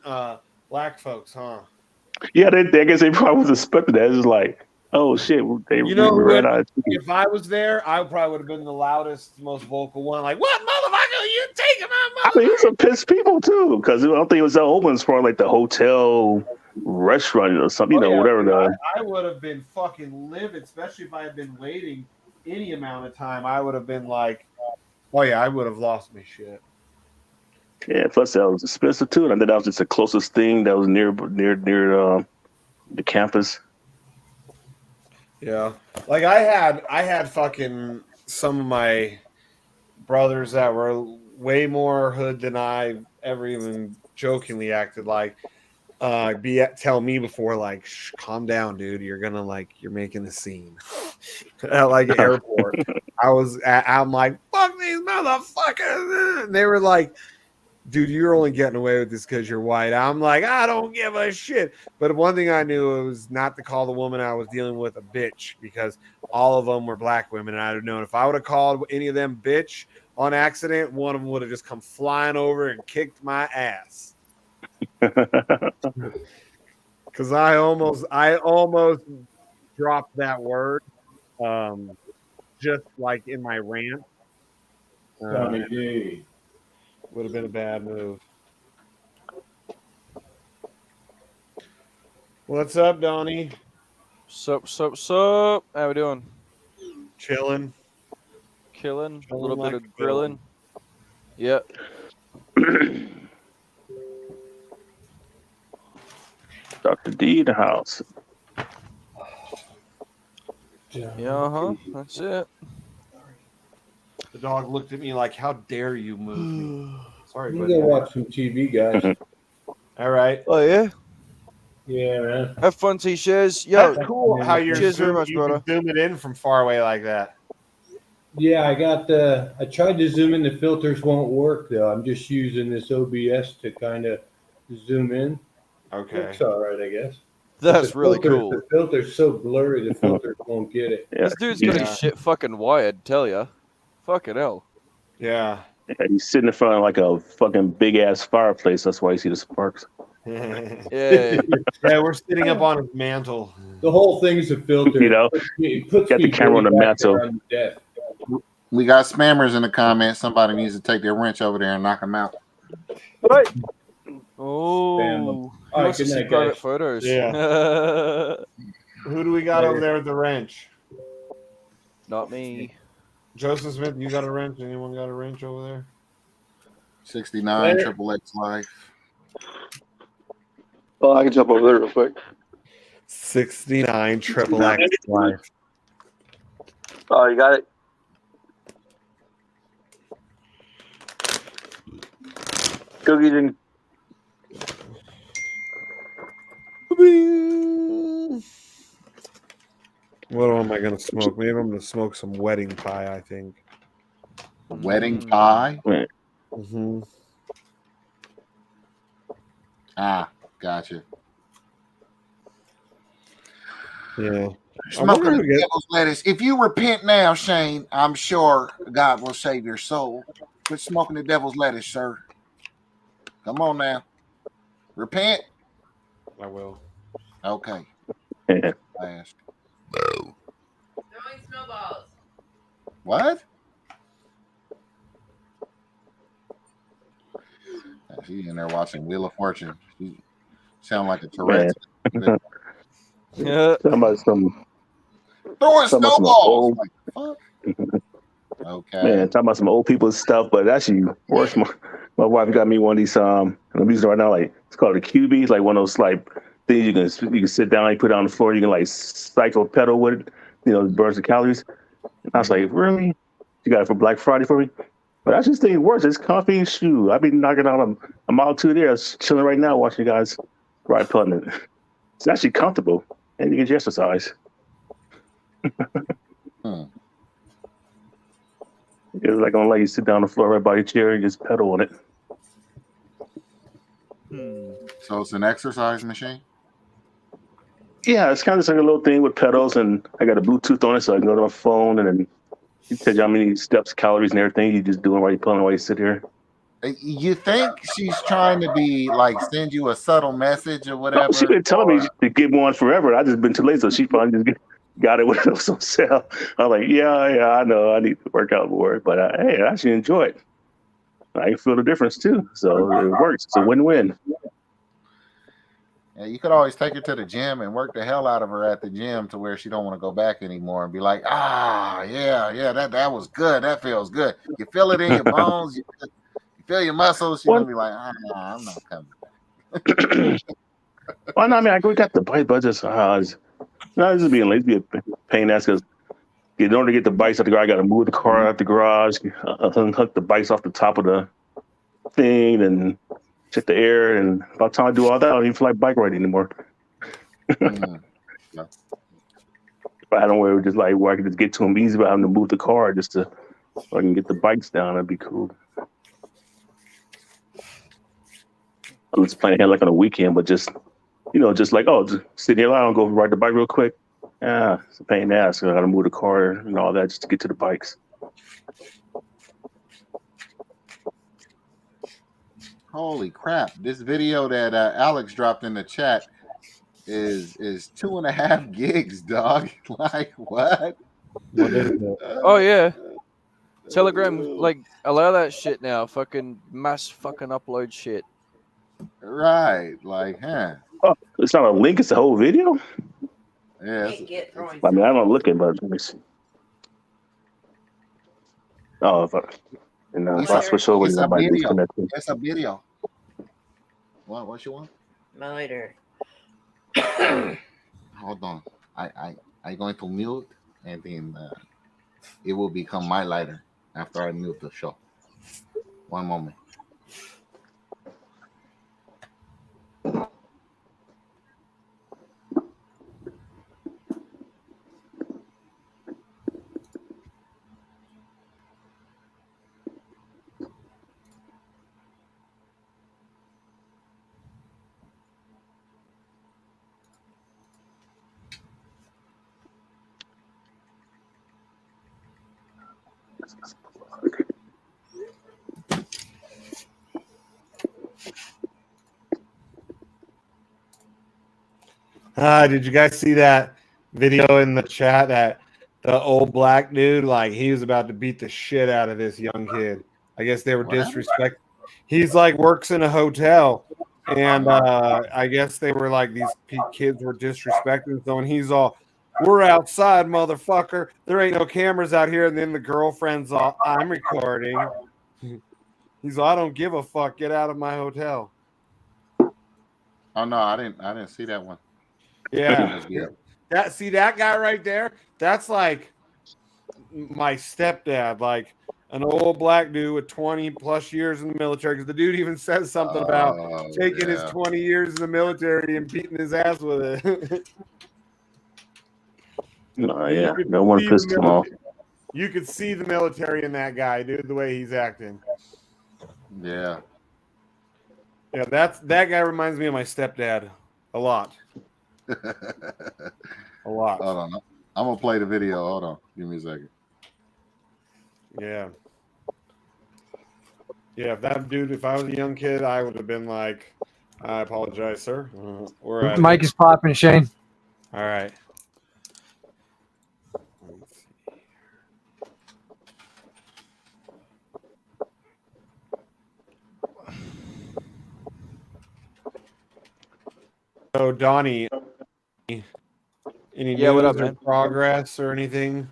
black folks, huh? Yeah, I guess they probably was expecting that. It was like, oh shit, if I was there, I probably would have been the loudest, most vocal one. Like, what motherfucker are you taking my motherfucker? I mean, it was some pissed people too, because I don't think it was that open as far as like the hotel, restaurant or something, whatever. I would have been fucking livid, especially if I had been waiting any amount of time. I would have been like, oh yeah, I would have lost my shit. Yeah, plus that was expensive too, and then that was just the closest thing that was near the campus. Yeah, like I had fucking some of my brothers that were way more hood than I ever even jokingly acted like. Tell me before, like, calm down, dude. You're making a scene at like an airport. I'm like, fuck these motherfuckers. And they were like, dude, you're only getting away with this because you're white. I'm like, I don't give a shit. But one thing I knew was not to call the woman I was dealing with a bitch, because all of them were black women. And I'd have known if I would have called any of them bitch on accident, one of them would have just come flying over and kicked my ass. Because I almost dropped that word, just like in my rant. Tommy D. Would have been a bad move. What's up, Donnie? Sup? How we doing? Chilling. Killing. A Chilling little like bit a of grilling. Yeah. Dr. D in the house. Yeah, that's it. The dog looked at me like, how dare you move me? Sorry, I'm buddy. gonna watch some TV, guys. All right. Oh, yeah? Yeah, man. Have fun, T-Shares. Yo, That's cool how you're cheers very much, you brother. can zoom it in from far away like that. Yeah, I tried to zoom in. The filters won't work, though. I'm just using this OBS to kind of zoom in. Okay. Looks all right, I guess. That's really cool. The filter's so blurry, the filters won't get it. This dude's got his shit fucking wired, tell ya. Fucking hell. Yeah. He's sitting in front of like a fucking big ass fireplace. That's why you see the sparks. Yeah. Yeah, we're sitting up on his mantle. The whole thing's a filter. You know, It puts got me the camera on the way back mantle. there on the desk. We got spammers in the comments. Somebody needs to take their wrench over there and knock them out. Oh. He All wants right, to see good night, private guys. photos. Yeah. Who do we got over there with the wrench? Not me. Joseph Smith, you got a wrench? Anyone got a wrench over there? 69 Triple X Life. Well, I can jump over there real quick. 69 Triple X Life. Oh, you got it? Cookies and What am I going to smoke? Maybe I'm going to smoke some wedding pie, I think. Wedding pie? Mm-hmm. Ah, gotcha. Yeah. Smoking the devil's lettuce. If you repent now, Shane, I'm sure God will save your soul. Quit smoking the devil's lettuce, sir. Come on now. Repent. I will. Okay. Last. Throwing snowballs. What? She's in there watching Wheel of Fortune. She sound like a Tourette. Yeah. Somebody Throwing snowballs. Like, fuck? Okay. Man, talking about some old people's stuff, but actually worse. My wife got me one of these I'm using right now, like it's called a QB. It's like one of those like things you can sit down, you put it on the floor, you can like cycle pedal with it, it burns the calories. And I was like, really? You got it for Black Friday for me? But I just think it works. It's comfy shoe. I've been knocking out a mile or two there. I was chilling right now watching you guys ride putting it. It's actually comfortable and you get your exercise. It was like gonna let you sit down on the floor right by your chair and just pedal on it. So it's an exercise machine? Yeah, it's kind of just like a little thing with pedals, and I got a Bluetooth on it, so I can go to my phone, and then it tells you how many steps, calories, and everything. You just doing while you're pulling while you sit here. You think she's trying to be like send you a subtle message or whatever? No, she's been telling me to get one forever. I just been too late, so she finally just got it when it was on sale. I was like, yeah, I know I need to work out more, but hey, I actually enjoy it. I can feel the difference too, so it works. It's a win-win. Yeah, you could always take her to the gym and work the hell out of her at the gym to where she don't want to go back anymore and be like, that was good. That feels good. You feel it in your bones. You feel your muscles. She's gonna be like, I'm not coming back. Well, no, I mean, we got the bite, but just No, this is being lazy, a pain ass because in order to get the bikes out the garage, I got to move the car out the garage, unhook the bikes off the top of the thing, and check the air. And by the time I do all that, I don't even feel like bike riding anymore. Yeah. If I had a way just like where I could just get to them easy, but having to move the car just to so I can get the bikes down, that'd be cool. I was playing here like on a weekend, but just just like just sit here, I don't go ride the bike real quick. Yeah, it's a pain in the ass. So I got to move the car and all that just to get to the bikes. Holy crap! This video that Alex dropped in the chat is 2.5 gigs, dog. Like what? What is it? Oh yeah. Telegram like allow that shit now. Fucking mass fucking upload shit. Right. Like, huh? Oh, it's not a link, it's the whole video? Yeah. I mean, I'm not looking, but let me see. Oh, if I switch over, it's I a might video. disconnect. It's a video. What you want? My lighter. Hold on. I going to mute, and then it will become my lighter after I mute the show. One moment. Did you guys see that video in the chat that the old black dude, like he was about to beat the shit out of this young kid? I guess they were disrespect. He's like works in a hotel, and I guess they were like these kids were disrespecting. So when he's all, "We're outside, motherfucker. There ain't no cameras out here," and then the girlfriend's all, "I'm recording." He's all, "I don't give a fuck. Get out of my hotel." Oh no, I didn't see that one. Yeah. That guy right there, that's like my stepdad, like an old black dude with 20 plus years in the military. Because the dude even says something about taking his 20 years in the military and beating his ass with it. No, yeah, no one pissed him off. You could see the military in that guy, dude, the way he's acting. Yeah. Yeah, that guy reminds me of my stepdad a lot. A lot. Hold on. I'm gonna play the video. Hold on. Give me a second. Yeah. Yeah, if I was a young kid, I would have been like, "I apologize, sir." Mike is popping, Shane. All right. So, Donnie, any news what up, or man? progress or anything?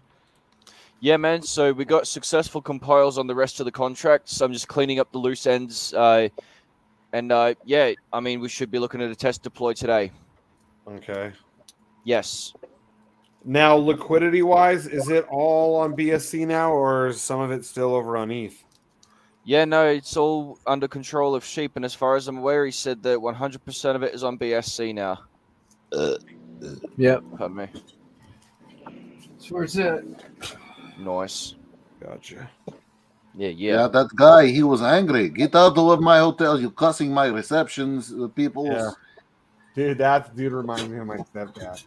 Yeah, man. So we got successful compiles on the rest of the contracts. So I'm just cleaning up the loose ends. Yeah, I mean, we should be looking at a test deploy today. Okay. Yes. Now, liquidity-wise, is it all on BSC now, or is some of it still over on ETH? Yeah, no, it's all under control of Sheep, and as far as I'm aware, he said that 100% of it is on BSC now. Yep. Pardon me. So where's it? Nice. Gotcha. Yeah, that guy, he was angry. Get out of my hotel. You cussing my receptions, people. Yeah. Dude, dude reminds me of my stepdad.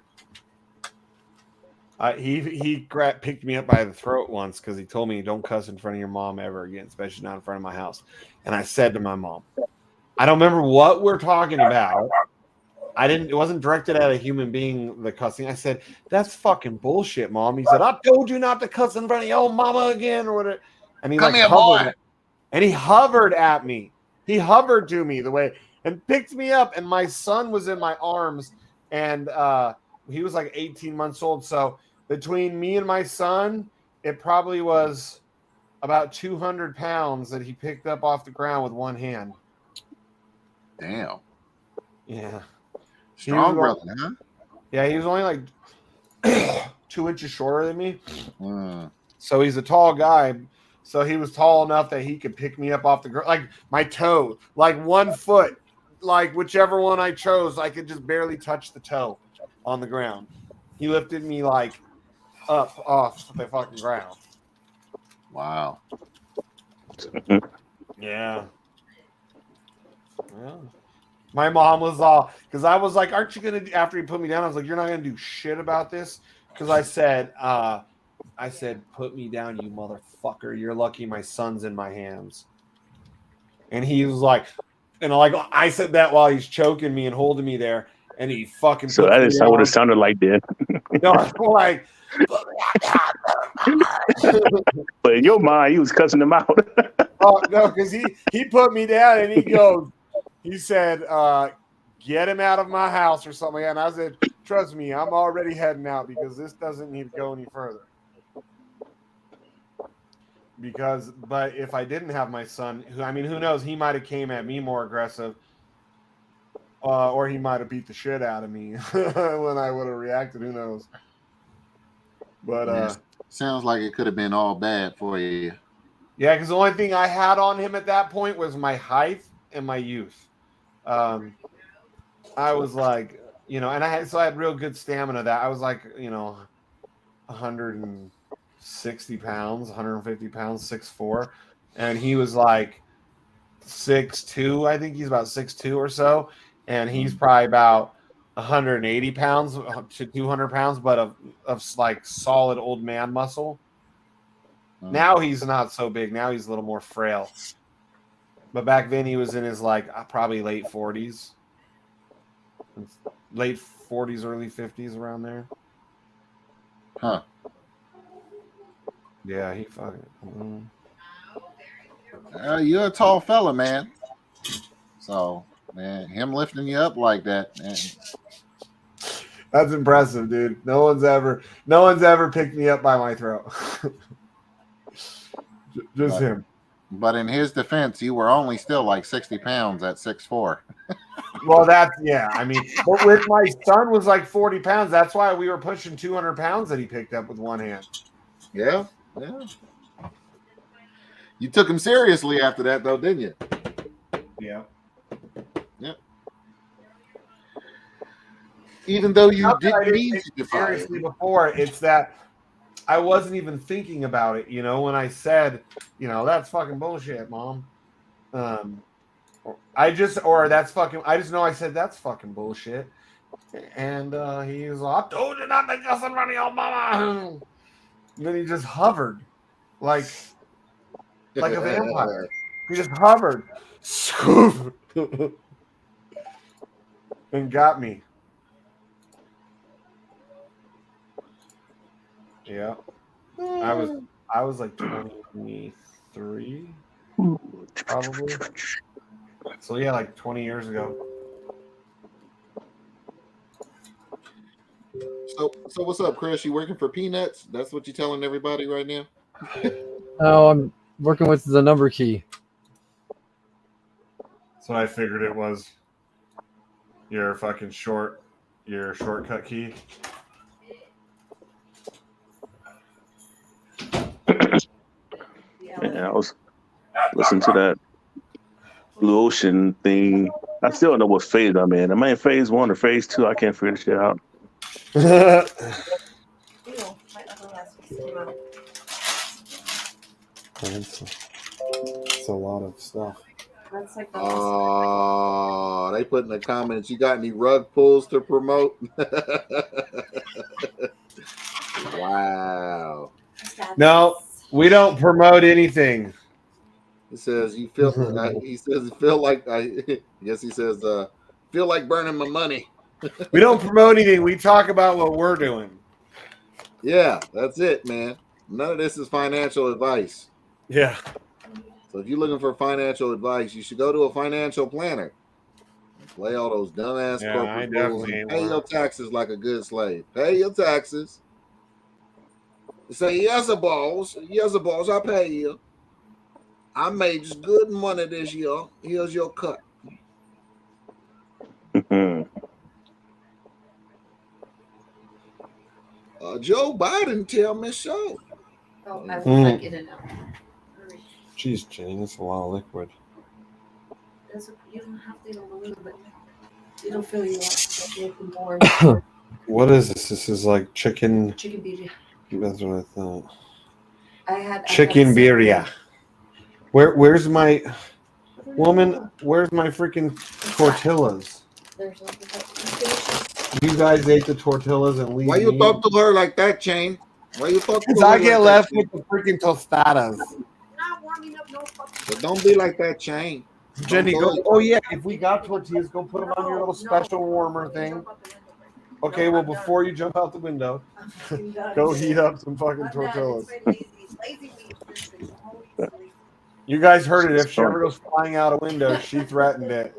He picked me up by the throat once because he told me, "Don't cuss in front of your mom ever again, especially not in front of my house." And I said to my mom, I don't remember what we're talking about. It wasn't directed at a human being, the cussing. I said, "That's fucking bullshit, Mom." He said, "I told you not to cuss in front of your old mama again," or whatever. And he he hovered at me. He hovered to me the way and picked me up. And my son was in my arms, and he was like 18 months old. So between me and my son, it probably was about 200 pounds that he picked up off the ground with one hand. Damn. Yeah. Strong brother, huh? Yeah, he was only like 2 inches shorter than me. So he's a tall guy. So he was tall enough that he could pick me up off the ground, like my toe, like 1 foot, like whichever one I chose, I could just barely touch the toe on the ground. He lifted me like up off the fucking ground. Wow. Yeah. Yeah. My mom was all, because I was like, aren't you gonna, after he put me down, I was like, you're not gonna do shit about this, because I said, put me down, you motherfucker. You're lucky my son's in my hands. And he was like, and like I said that while he's choking me and holding me there, and he fucking So puts that me is not what it down. sounded like then. No, I'm like, But in your mind, you was cussing him out. oh no, because he put me down and he said, get him out of my house or something like that. And I said, trust me, I'm already heading out because this doesn't need to go any further. But if I didn't have my son, who knows, he might have came at me more aggressive, or he might have beat the shit out of me when I would have reacted. Who knows? But sounds like it could have been all bad for you. Yeah, because the only thing I had on him at that point was my height and my youth. I was like, and I had real good stamina. That I was like, 160 pounds, 150 pounds, 6'4", and he was like 6'2". I think he's about 6'2" or so, and he's probably about 180 pounds to 200 pounds, but of like solid old man muscle. Now he's not so big. Now he's a little more frail. But back then he was in his like probably late 40s, early 50s, around there. Huh. Yeah, he fucking. You're a tall fella, man. So, man, him lifting you up like that, man. That's impressive, dude. No one's ever picked me up by my throat. Just him. But in his defense, you were only still like 60 pounds at 6'4". Well, but with my son was like 40 pounds. That's why we were pushing 200 pounds that he picked up with one hand. Yeah. You took him seriously after that, though, didn't you? Yeah. Yep. Even though you didn't mean to defy seriously before, it's that I wasn't even thinking about it. When I said, that's fucking bullshit, Mom. I just know I said that's fucking bullshit. And he was like, I told you not to cuss in front of your mama. And then he just hovered like a vampire. He just hovered and got me. Yeah. I was like 23, probably. So yeah, like 20 years ago. So what's up, Chris? You working for peanuts? That's what you're telling everybody right now? No, I'm working with the number key. That's what I figured it was. Your shortcut key. Yeah, I was listening to that Blue Ocean thing. I still don't know what phase I'm in. Am I in phase 1 or phase 2? I can't figure this shit out. It's a lot of stuff. Oh, they put in the comments, you got any rug pulls to promote? Wow. No, we don't promote anything. It says you feel. He says feel like yes. He says feel like burning my money. We don't promote anything. We talk about what we're doing. Yeah, that's it, man. None of this is financial advice. Yeah. So if you're looking for financial advice, you should go to a financial planner. Play all those dumbass corporate rules and pay your taxes like a good slave. Pay your taxes. Say, yes, boss, I pay you. I made just good money this year. Here's your cut. Joe Biden tell me so. Oh, I was like in and out. Jeez, Jane, that's a lot of liquid. You don't have to go a little bit. It'll fill you up. Make them warm. What is this? This is like chicken. Chicken birria. That's what I thought. I had Chicken birria. Where's my woman? Where's my freaking tortillas? There's You guys ate the tortillas and leave Why you me? talk to her like that, Shane? Why you talk to Because her I get like left that, with the freaking tostadas. not warming up no fucking. But don't be like that, Shane. Jenny, Don't go. do it. Oh yeah, if we got tortillas, go put them on your little special warmer thing. Okay, well before you jump out the window, go heat up some fucking tortillas. You guys heard it. If she ever goes flying out a window, she threatened it.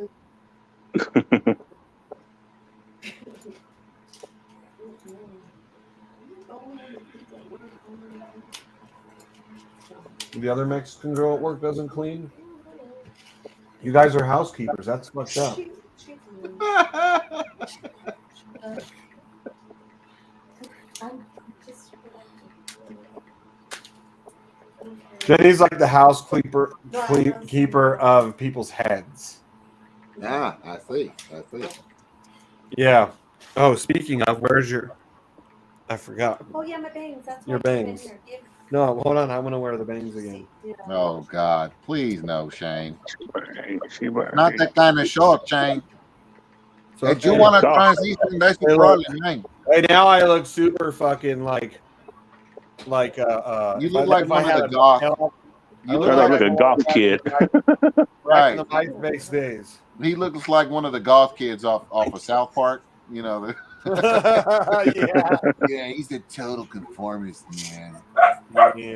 The other Mexican girl at work doesn't clean. You guys are housekeepers. That's fucked up. Jenny's like the keeper of people's heads. Yeah, I see. Yeah. Oh, speaking of, where's your? I forgot. Oh yeah, my bangs. That's Your why I came in bangs. here. No, hold on. I want to wear the bangs again. Oh God, please no, Shane. She burning. Not that kind of short, Shane. So If you want to transition, that's the problem, man. Hey, now I look super fucking like You look like one of the goths. You look like a goth kid. Right. In the MySpace days. He looks like one of the goth kids off of South Park. You know. Yeah. Yeah, he's a total conformist, man. Yeah.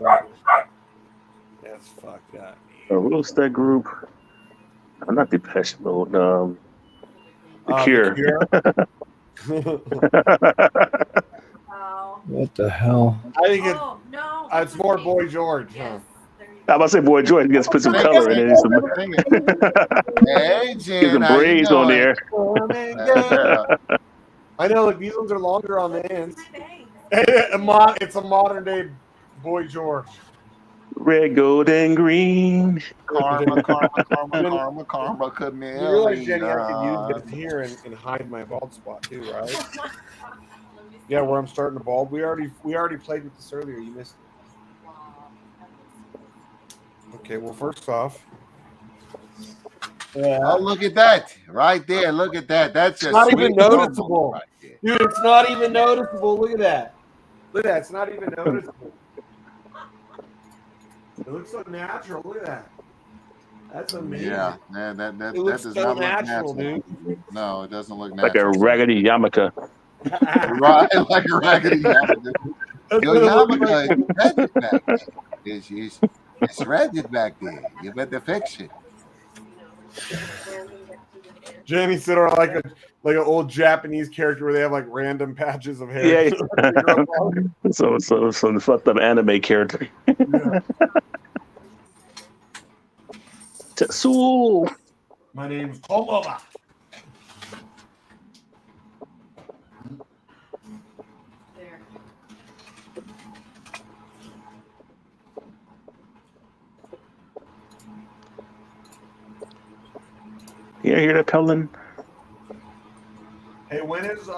That's fucked up. What's that group? I'm not Depeche Mode. The Cure. What the hell? I think it's more Boy George. Huh? I'm about to say Boy George. Gets put some color in it. Hey, Jen, get some braids on there. I know. Look, these ones are longer on the ends. It's a modern day Boy George. Red, gold, and green. Karma, Canelli. You realize, Jenny, I could use this here and hide my bald spot too, right? Yeah, where I'm starting to bald. We already played with this earlier. You missed it. Okay, well, first off. Yeah. Oh, look at that. Right there. Look at that. That's just not even noticeable. Right, dude, it's not even noticeable. Look at that. Look at that. It's not even noticeable. It looks so natural. Look at that. That's amazing. Yeah, that looks does so not look natural, dude. No, it doesn't look like natural. a raggedy yarmulke. Right, like a raggedy yarmulke. Your yarmulke is it's ragged back there. You better fix it. Jamie said, or like an old Japanese character where they have like random patches of hair. Yeah. so some fucked up anime character. Yeah. Tetsuo. My name's Tomoba. You hear that, Pelin? Hey, when does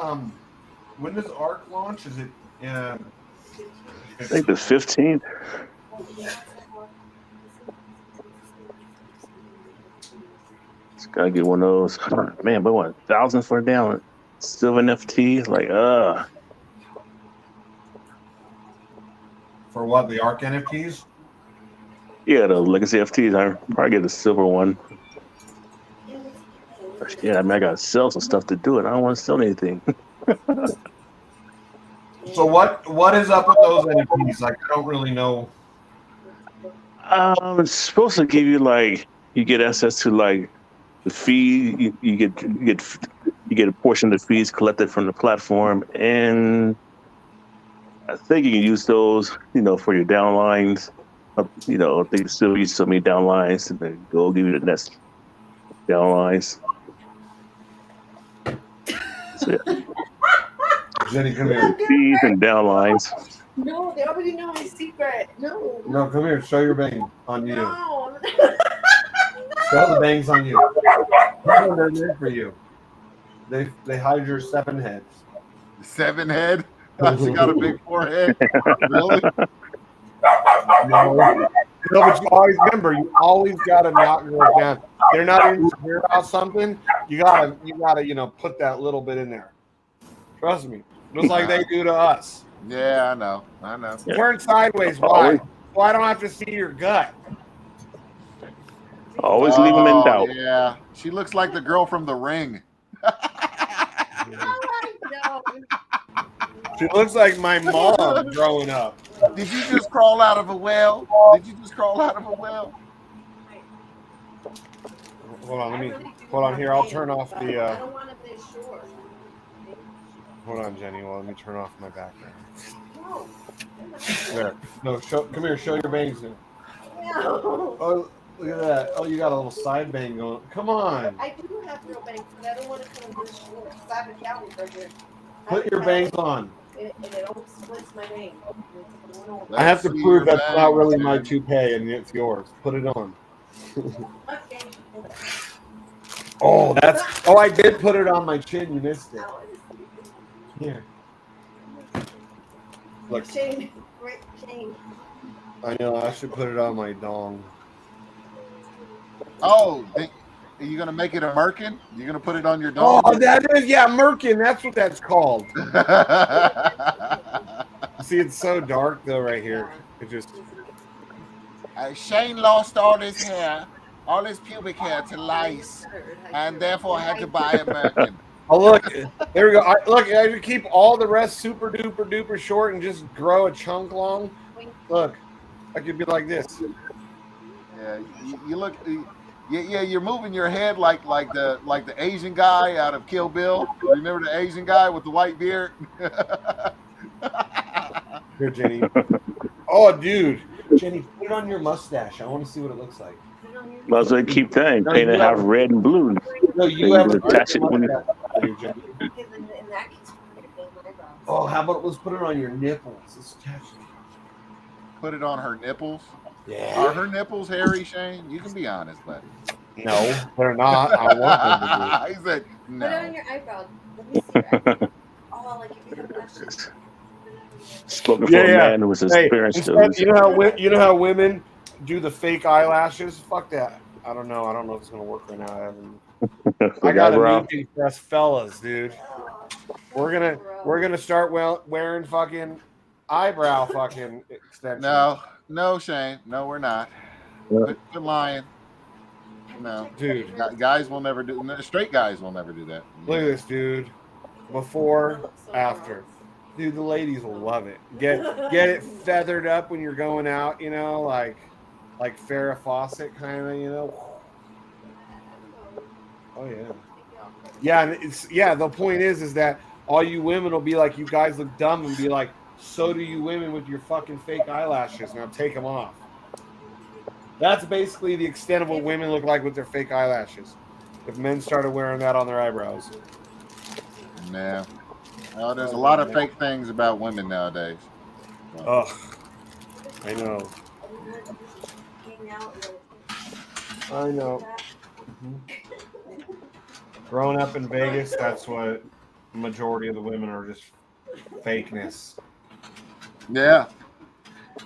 ARC launch? Is it? I think the 15th. Just gotta get one of those. Man, but what? 1,000 for a down silver NFT? Like, For what? The ARC NFTs? Yeah, the legacy NFTs. I probably get the silver one. Yeah, I mean, I gotta sell some stuff to do it. I don't want to sell anything. So what is up with those NFTs? Like, I don't really know. It's supposed to give you you get access to the fee. You get a portion of the fees collected from the platform, and I think you can use those, for your downlines. They can still use so many downlines, and then go give you the next downlines. So, yeah. Jenny, come here. These and downlines. No, they already know my secret. No. No, come here. Show your bang on you. No. Show the bangs on you. They're made for you. They hide your 7 heads. 7 head? She got a big forehead. Really? No, but you always remember, you always gotta knock girls down. They're not insecure about something. You gotta, put that little bit in there. Trust me, just like they do to us. Yeah, I know. Turn sideways. Why? So I don't have to see your gut. Always leave them in doubt. Yeah, she looks like the girl from The Ring. She looks like my mom growing up. Did you just crawl out of a well? Hold on here. I'll turn off the. I don't want to be short. Hold on, Jenny. Well, let me turn off my background. No. There. No, come here. Show your bangs now. No. Oh, look at that. Oh, you got a little side bang going. Come on. I do have real bangs, but I don't want to come this short. I have a cow right here. Put your bangs on. And it always splits my bang. I have to prove that's not really my toupee and it's yours. Put it on. Oh, I did put it on my chin. You missed it. Here. Look. Shane. Great Shane. I know. I should put it on my dong. Oh, are you gonna make it a merkin? You're gonna put it on your dog? Oh, that is, merkin. That's what that's called. See, it's so dark though right here. It just. Shane lost all his hair, all his pubic hair to lice, and therefore had to buy a merkin. Oh look, there we go. I keep all the rest super duper duper short and just grow a chunk long. Look, I could be like this. Yeah, you look. Yeah, you're moving your head like the Asian guy out of Kill Bill. Remember the Asian guy with the white beard? Here, Jenny. Oh, dude, Jenny, put it on your mustache. I want to see what it looks like. Might as well keep that. Paint it half red and blue. No, you have to attach it when Oh, how about let's put it on your nipples? Let's attach it. Put it on her nipples. Yeah. Are her nipples hairy, Shane? You can be honest, buddy. No, they're not. I want them to be. He said no. Put it on your eyebrow. Let me see your eyebrow. Oh, like if you have lashes. Spoken for a man who was his parents. You know how women do the fake eyelashes? Fuck that. I don't know if it's gonna work right now. I got a new thing for us fellas, dude. We're gonna start wearing fucking eyebrow fucking extensions. No, Shane. No, we're not. Quit lying. No, dude. Guys will never do. Straight guys will never do that. Look at this, dude. Before, after. Dude, the ladies will love it. Get it feathered up when you're going out, like Farrah Fawcett kind of, Oh yeah. Yeah, and the point is that all you women will be like, you guys look dumb, and be like, so do you women with your fucking fake eyelashes. Now take them off. That's basically the extent of what women look like with their fake eyelashes. If men started wearing that on their eyebrows. Yeah. Well, there's a lot of fake things about women nowadays. Ugh. I know. I know. Growing up in Vegas, that's what the majority of the women are, just fakeness. Yeah.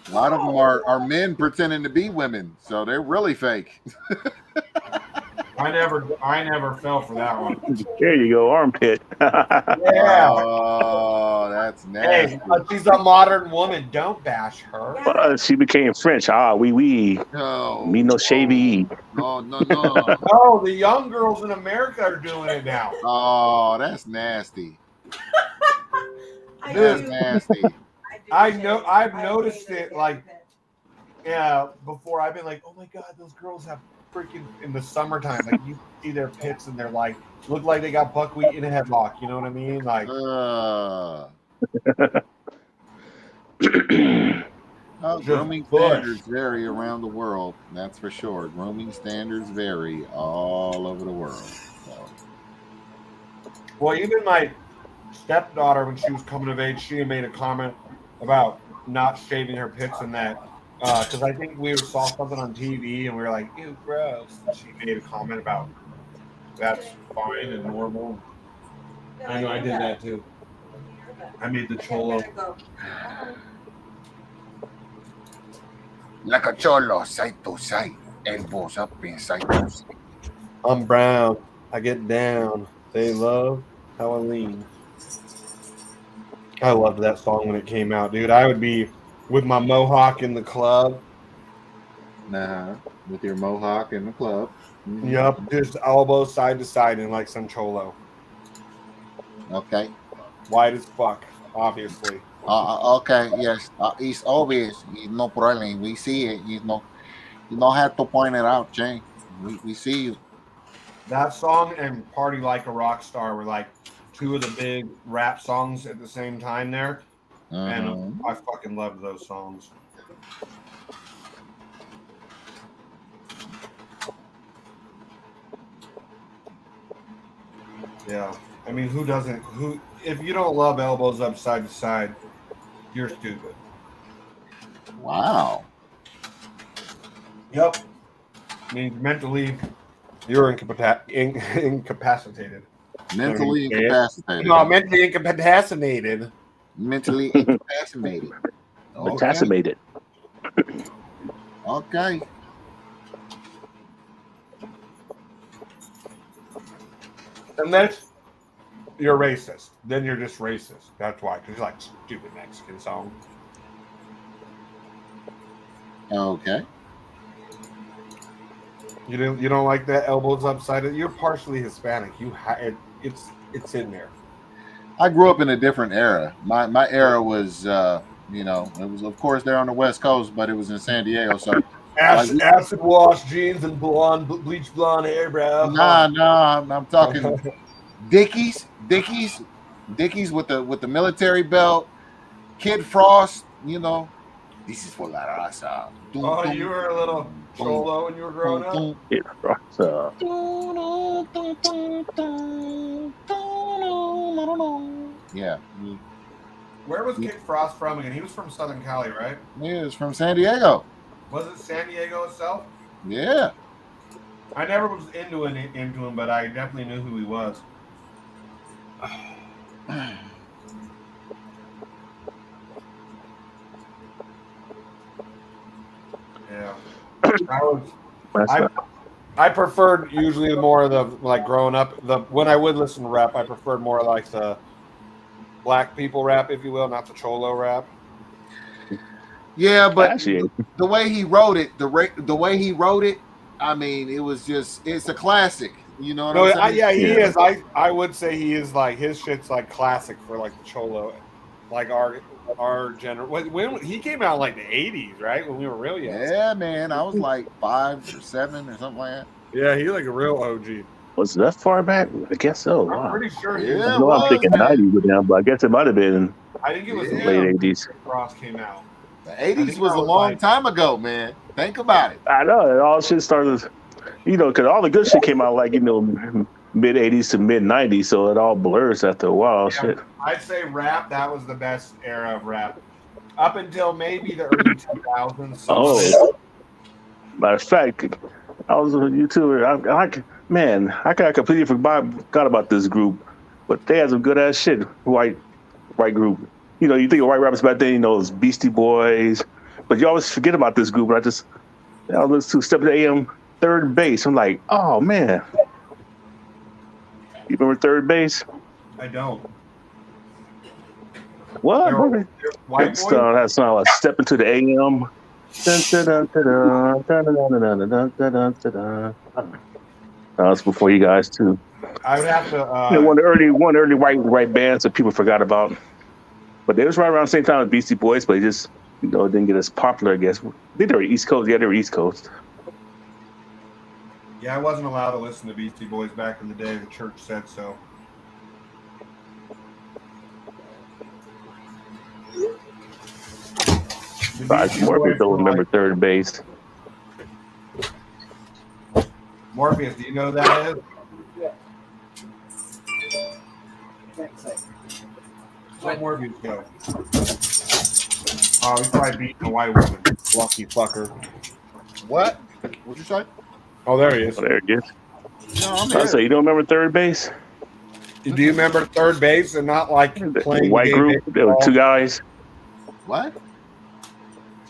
A lot of them are men pretending to be women, so they're really fake. I never fell for that one. There you go, armpit. Yeah. Oh, that's nasty. Hey, she's a modern woman. Don't bash her. She became French. Oui. No. Me no shavy. No. No, the young girls in America are doing it now. Oh, that's nasty. That's nasty. I've noticed it before. I've been like, oh my god, those girls have freaking in the summertime. Like you see their pits and they're like look like they got buckwheat in a headlock. You know what I mean? Like. Grooming standards vary around the world. That's for sure. Grooming standards vary all over the world. So. Well, even my stepdaughter, when she was coming of age, she had made a comment about not shaving her pits and that because I think we saw something on TV and we were like, ew, gross. And she made a comment about that's fine and normal. I know I did that too. I made the cholo. Like a cholo, side to side, elbows up inside to side. I'm brown. I get down. They love how I lean. I loved that song when it came out, dude. I would be with my mohawk in the club. With your mohawk in the club. Mm-hmm. Yep, just elbows side to side in like some cholo. Okay. White as fuck, obviously. Okay, yes. It's obvious. No problem. We see it. You don't have to point it out, Jay. We see you. That song and Party Like a Rock Star were like two of the big rap songs at the same time there. And I fucking loved those songs. Yeah. I mean, who doesn't? If you don't love elbows up side to side, you're stupid. Wow. Yep. Means mentally, you're incapacitated. Mentally incapacitated. No, mentally incapacitated. Mentally incapacitated. Incapacitated. Okay. And then you're racist. Then you're just racist. That's why. Because you're like, stupid Mexican song. Okay. You don't like that elbows upside? You're partially Hispanic. It's in there. I grew up in a different era. My era was it was, of course, there on the West Coast, but it was in San Diego. So acid wash jeans and bleach blonde hair, bro. Nah, I'm talking Dickies with the military belt, Kid Frost. This is for La Raza. Oh, you were a little cholo when you were growing up? Kid Frost. Yeah. Where was Kid Frost from again? He was from Southern Cali, right? He was from San Diego. Was it San Diego itself? Yeah. I never was into him, but I definitely knew who he was. Yeah. I preferred usually more of the, like, growing up, when I would listen to rap, I preferred more like the black people rap, if you will, not the cholo rap. Yeah, but the way he wrote it, the way he wrote it, I mean, it's a classic. You know what I'm saying? Yeah, he is. I would say he is, like, his shit's like classic for like the cholo, like our general. When he came out in like the 80s, right? When we were real young. Yeah, man. I was like 5 or 7 or something like that. Yeah, he's like a real OG. Was that far back? I guess so. I'm Wow. pretty sure. Yeah, I'm thinking 90s with now, but I guess it might have been. I think it was late 80s. Frost came out. The 80s was a long time ago, man. Think about it. I know. It all shit started, because all the good shit came out like, mid 80s to mid 90s, so it all blurs after a while. Yeah, shit. I'd say rap, that was the best era of rap. Up until maybe the early 2000s. Oh. Matter of fact, I was a YouTuber. I completely forgot about this group, but they had some good ass shit. White group. You think of white rappers back then, it's Beastie Boys, but you always forget about this group. And I listen to Step to AM Third Base. I'm like, oh man. You remember Third Base? I don't. What? That song like Step into the AM. That was before you guys too. I would have to. One of the early white bands that people forgot about, but they was right around the same time as Beastie Boys, but they just didn't get as popular. I guess they were East Coast. Yeah, they were East Coast. Yeah, I wasn't allowed to listen to Beastie Boys back in the day. The church said so. Morpheus don't remember Third Base. Morpheus, do you know who that is? Yeah. What more of these go? Oh, he's probably beating a white woman. Lucky fucker. What? What'd you say? Oh, there he is. Oh, there it is. No, I'm I here. say, you don't remember third base? Do you remember third base and not like The playing white game group. There were baseball? two guys. What?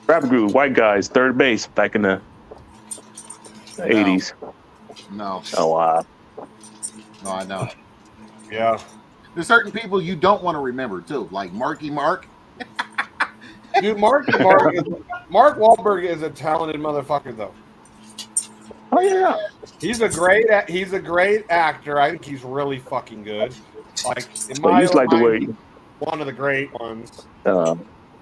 Rap group, white guys, third base back in the 80s. No. Oh wow. No, I don't. Yeah. There's certain people you don't want to remember too, like Marky Mark. Dude, Mark Wahlberg is a talented motherfucker though. Oh yeah. He's a great actor. I think he's really fucking good. Like in But my you just like the way one of the great ones.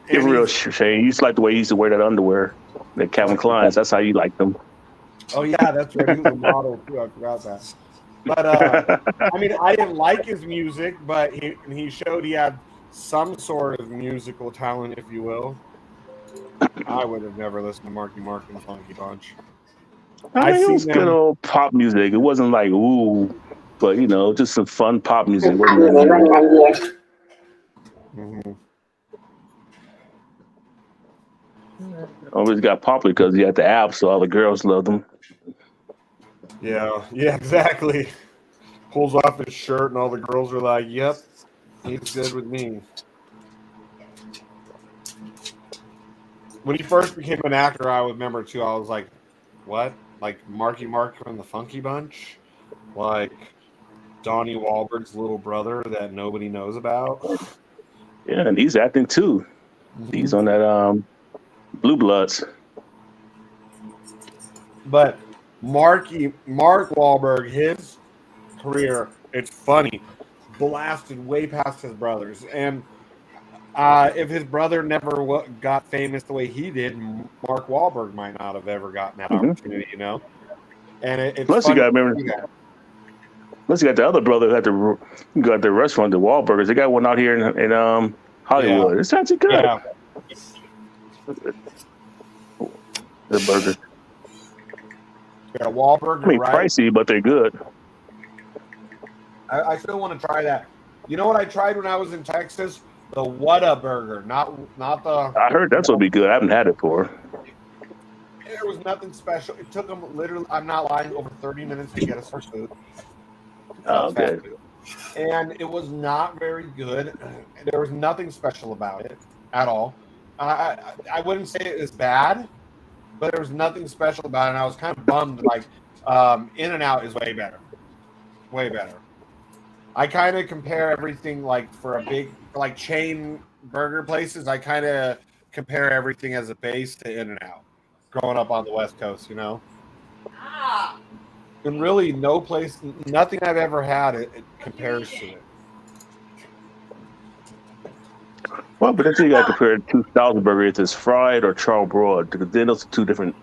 Get real, Shane. You just like the way he used to wear that underwear, that Calvin Klein's. That's how you like them. Oh yeah, that's right. He was a model too. I forgot that. But I mean, I didn't like his music, but he showed he had some sort of musical talent, if you will. I would have never listened to Marky Mark and the Funky Bunch. I mean, it was good old pop music. It wasn't like ooh, but you know, just some fun pop music. Wasn't that always got popular because he had the abs, so all the girls loved him. Yeah, exactly. Pulls off his shirt, and all the girls are like, "Yep, he's good with me." When he first became an actor, I remember too. I was like, "What? Like Marky Mark from the Funky Bunch? Like Donnie Wahlberg's little brother that nobody knows about?" Yeah, and he's acting too. He's on that Blue Bloods. But Mark Wahlberg, his career, it's funny, blasted way past his brothers. And if his brother never got famous the way he did, Mark Wahlberg might not have ever gotten that opportunity, you know? And it's Plus, you got to remember. Plus, you got the other brother who had the restaurant, the Wahlburgers. They got one out here in Hollywood. Yeah. It's actually good. Yeah. The burger. Yeah, Wahlburger, I mean, right? pricey, but they're good. I still want to try that. You know what I tried when I was in Texas? The Whataburger, not the. I heard that's what be good. I haven't had it before. There was nothing special. It took them literally, I'm not lying, over 30 minutes to get us our food. Oh, okay. And it was not very good. There was nothing special about it at all. I wouldn't say it was bad, but there was nothing special about it. And I was kind of bummed. Like, In-N-Out is way better. Way better. I kind of compare everything, like, for a big, like, chain burger places, I kind of compare everything as a base to In-N-Out. Growing up on the West Coast, you know? And really, no place, nothing I've ever had, it compares to it. Well, but then you got to compare it to Thousand Burger. If it's fried or charbroiled, because then those are two different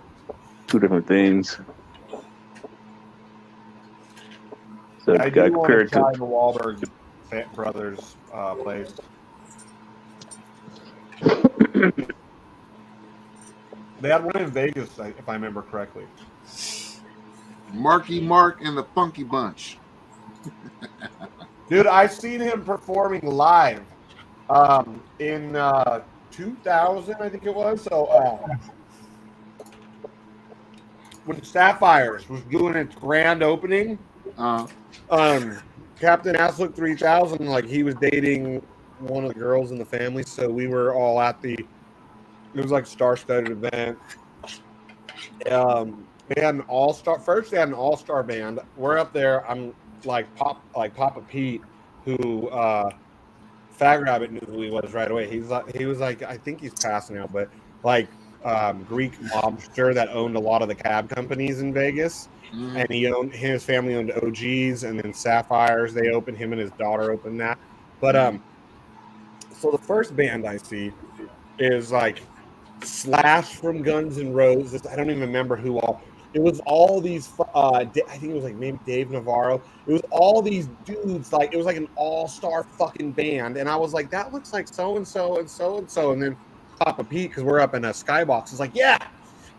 things. So I you got do to want compare to it try to. the Wahlberg brothers place. They had one in Vegas, if I remember correctly. Marky Mark and the Funky Bunch. Dude, I've seen him performing live in 2000, I think it was. So when Sapphires was doing its grand opening, Captain Asslook 3000, like he was dating one of the girls in the family, so we were all at it was like a star-studded event. They had an all-star. First, they had an all-star band. We're up there. I'm like Papa Pete, who Fag Rabbit knew who he was right away. He was like, I think he's passed now, but like Greek mobster that owned a lot of the cab companies in Vegas, and his family owned OGs, and then Sapphires. They opened, him and his daughter opened that. But so the first band I see is like Slash from Guns N' Roses. I don't even remember who all. It was all these. I think it was like maybe Dave Navarro. It was all these dudes. Like it was like an all-star fucking band, and I was like, that looks like so and so and so and so. And then Papa Pete, because we're up in a skybox, is like, yeah,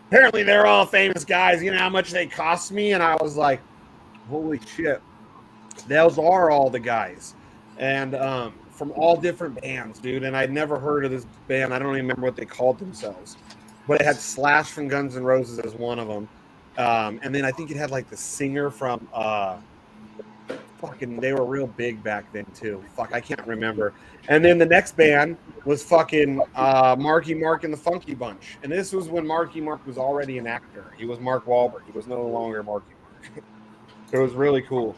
apparently they're all famous guys. You know how much they cost me? And I was like, holy shit, those are all the guys. And from all different bands, dude. And I'd never heard of this band. I don't even remember what they called themselves, but it had Slash from Guns N' Roses as one of them. And then I think it had like the singer from fucking, they were real big back then too. Fuck, I can't remember. And then the next band was fucking Marky Mark and the Funky Bunch. And this was when Marky Mark was already an actor. He was Mark Wahlberg. He was no longer Marky Mark. So it was really cool.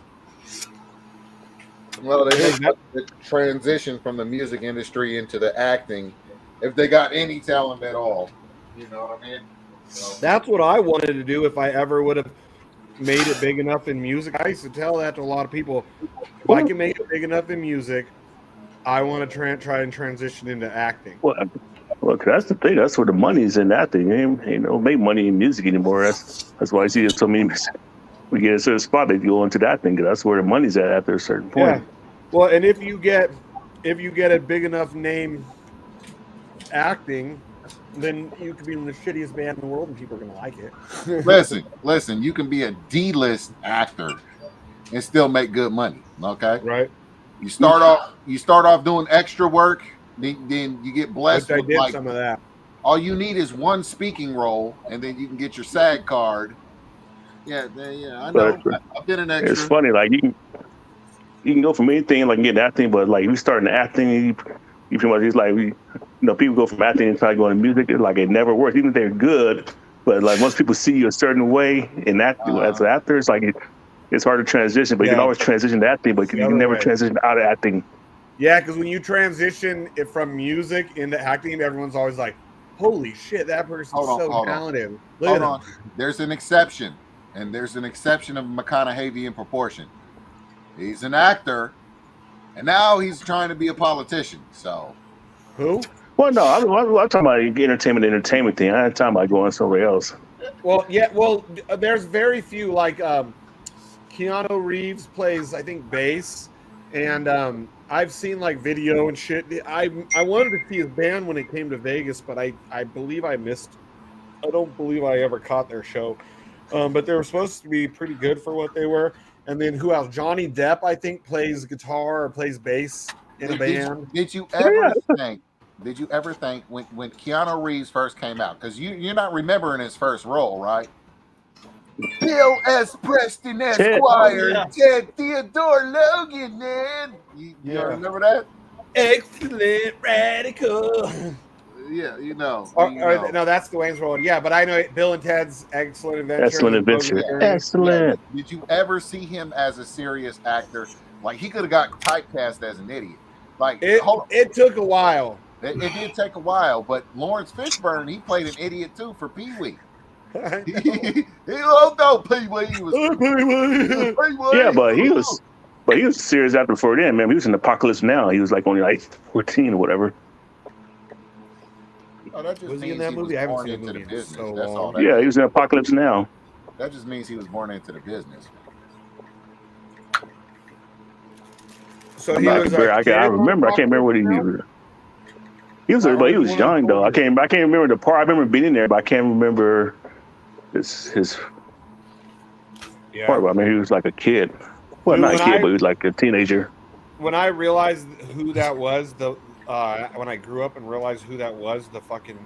Well, they make the transition from the music industry into the acting, if they got any talent at all. You know what I mean? So. That's what I wanted to do if I ever would have made it big enough in music. I used to tell that to a lot of people. If I can make it big enough in music, I want to try and transition into acting. Well, that's the thing. That's where the money's in acting. You don't make money in music anymore. That's why I see so many. We get a certain spot, they go into that thing. That's where the money's at after a certain point. Yeah. Well, and if you get a big enough name acting, then you could be in the shittiest band in the world and people are gonna like it. listen, you can be a D-list actor and still make good money. Okay. Right. You start off doing extra work, then you get blessed Which I with did like some of that. All you need is one speaking role, and then you can get your SAG card. Yeah, I know. I've been an extra. It's funny, like you can go from anything, like getting acting, but like we start in acting, you pretty much it's like people go from acting and try to go into music. It's like it never works, even if they're good. But like once people see you a certain way in acting as an actor, it's like it's hard to transition. But you can always transition to acting, but you can never transition out of acting. Yeah, because when you transition it from music into acting, everyone's always like, "Holy shit, that person's so talented." Hold on. There's an exception. And there's an exception of McConaughey in proportion. He's an actor, and now he's trying to be a politician. So, who? Well, no, I'm talking about the entertainment thing. I'm talking about going somewhere else. Well, yeah, there's very few. Like Keanu Reeves plays, I think, bass, and I've seen like video and shit. I wanted to see his band when it came to Vegas, but I believe I missed. I don't believe I ever caught their show. But they were supposed to be pretty good for what they were. And then who else? Johnny Depp, I think, plays guitar or plays bass in a band. Did you ever think? Did you ever think when Keanu Reeves first came out? Because you're not remembering his first role, right? Bill S. Preston Esquire, Ted Theodore Logan, man. You remember that? Excellent radical. Yeah, you know. No, that's Dwayne's role. Yeah, but I know Bill and Ted's Excellent Adventure. Excellent Adventure. Excellent. Yeah. Did you ever see him as a serious actor? Like he could have got typecast as an idiot. Like it took a while. It did take a while, but Lawrence Fishburne, he played an idiot too for Pee-wee. He loved Pee-wee. He was Pee-wee. Yeah, but he was serious after before then, man. He was in Apocalypse Now. He was like only like 14 or whatever. Oh, that just was he means in that movie? I haven't born seen into the the movie business. so That's all. Yeah, he was in Apocalypse Now. That just means he was born into the business. So he was. I remember. I can't remember what he was. He was, but he was young though. I can't remember the part. I remember being in there, but I can't remember his part. But I mean, he was like a kid. Well, not a kid, but he was like a teenager. When I realized who that was, when I grew up and realized who that was, the fucking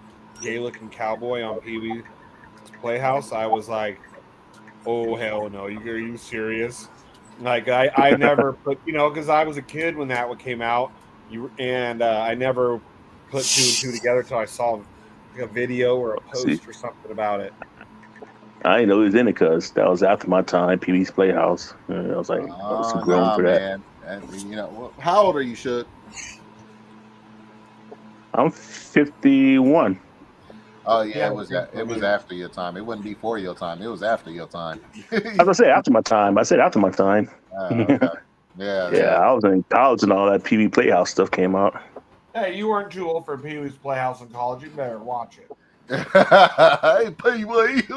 gay-looking cowboy on Pee-wee's Playhouse, I was like, "Oh hell no! Are you serious?" Like I never put, because I was a kid when that one came out, and I never put two and two together until I saw a video or a post or something about it. I didn't know he was in it because that was after my time. Pee-wee's Playhouse. I was like, I was too grown for that. Man. How old are you, Shook? I'm 51. Oh yeah, it was after your time. It wasn't before your time. It was after your time. As I said, after my time. I said after my time. Okay. Yeah. I was in college and all that Pee-wee Playhouse stuff came out. Hey, you weren't too old for Pee-wee's Playhouse in college. You better watch it. Hey, Pee-wee. It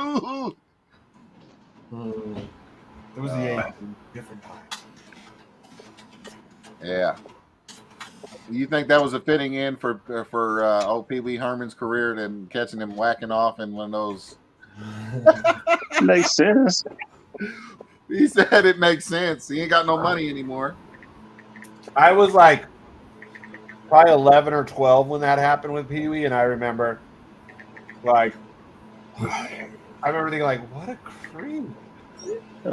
was the 80s, different time. Yeah. You think that was a fitting end for old Pee Wee Herman's career, than catching him whacking off in one of those? Makes sense. He said it makes sense. He ain't got no money anymore. I was like probably 11 or 12 when that happened with Pee Wee, and I remember, like, I remember thinking, like, what a creep.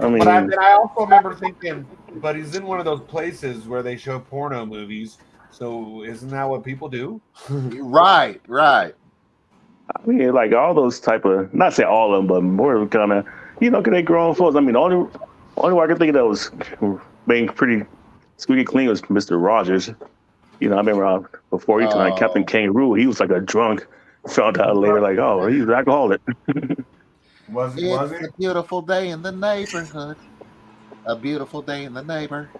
I mean, But I also remember thinking, but he's in one of those places where they show porno movies, so isn't that what people do? Right. I mean, like all those type of, not say all of them, but more kind of, cause they grown folks. I mean, the only one I can think of that was being pretty squeaky clean was Mr. Rogers. I remember before he turned like Captain Kangaroo, he was like a drunk. Found out later, like, oh, he's an alcoholic. Was It's it? a beautiful day in the neighborhood. A beautiful day in the neighbor.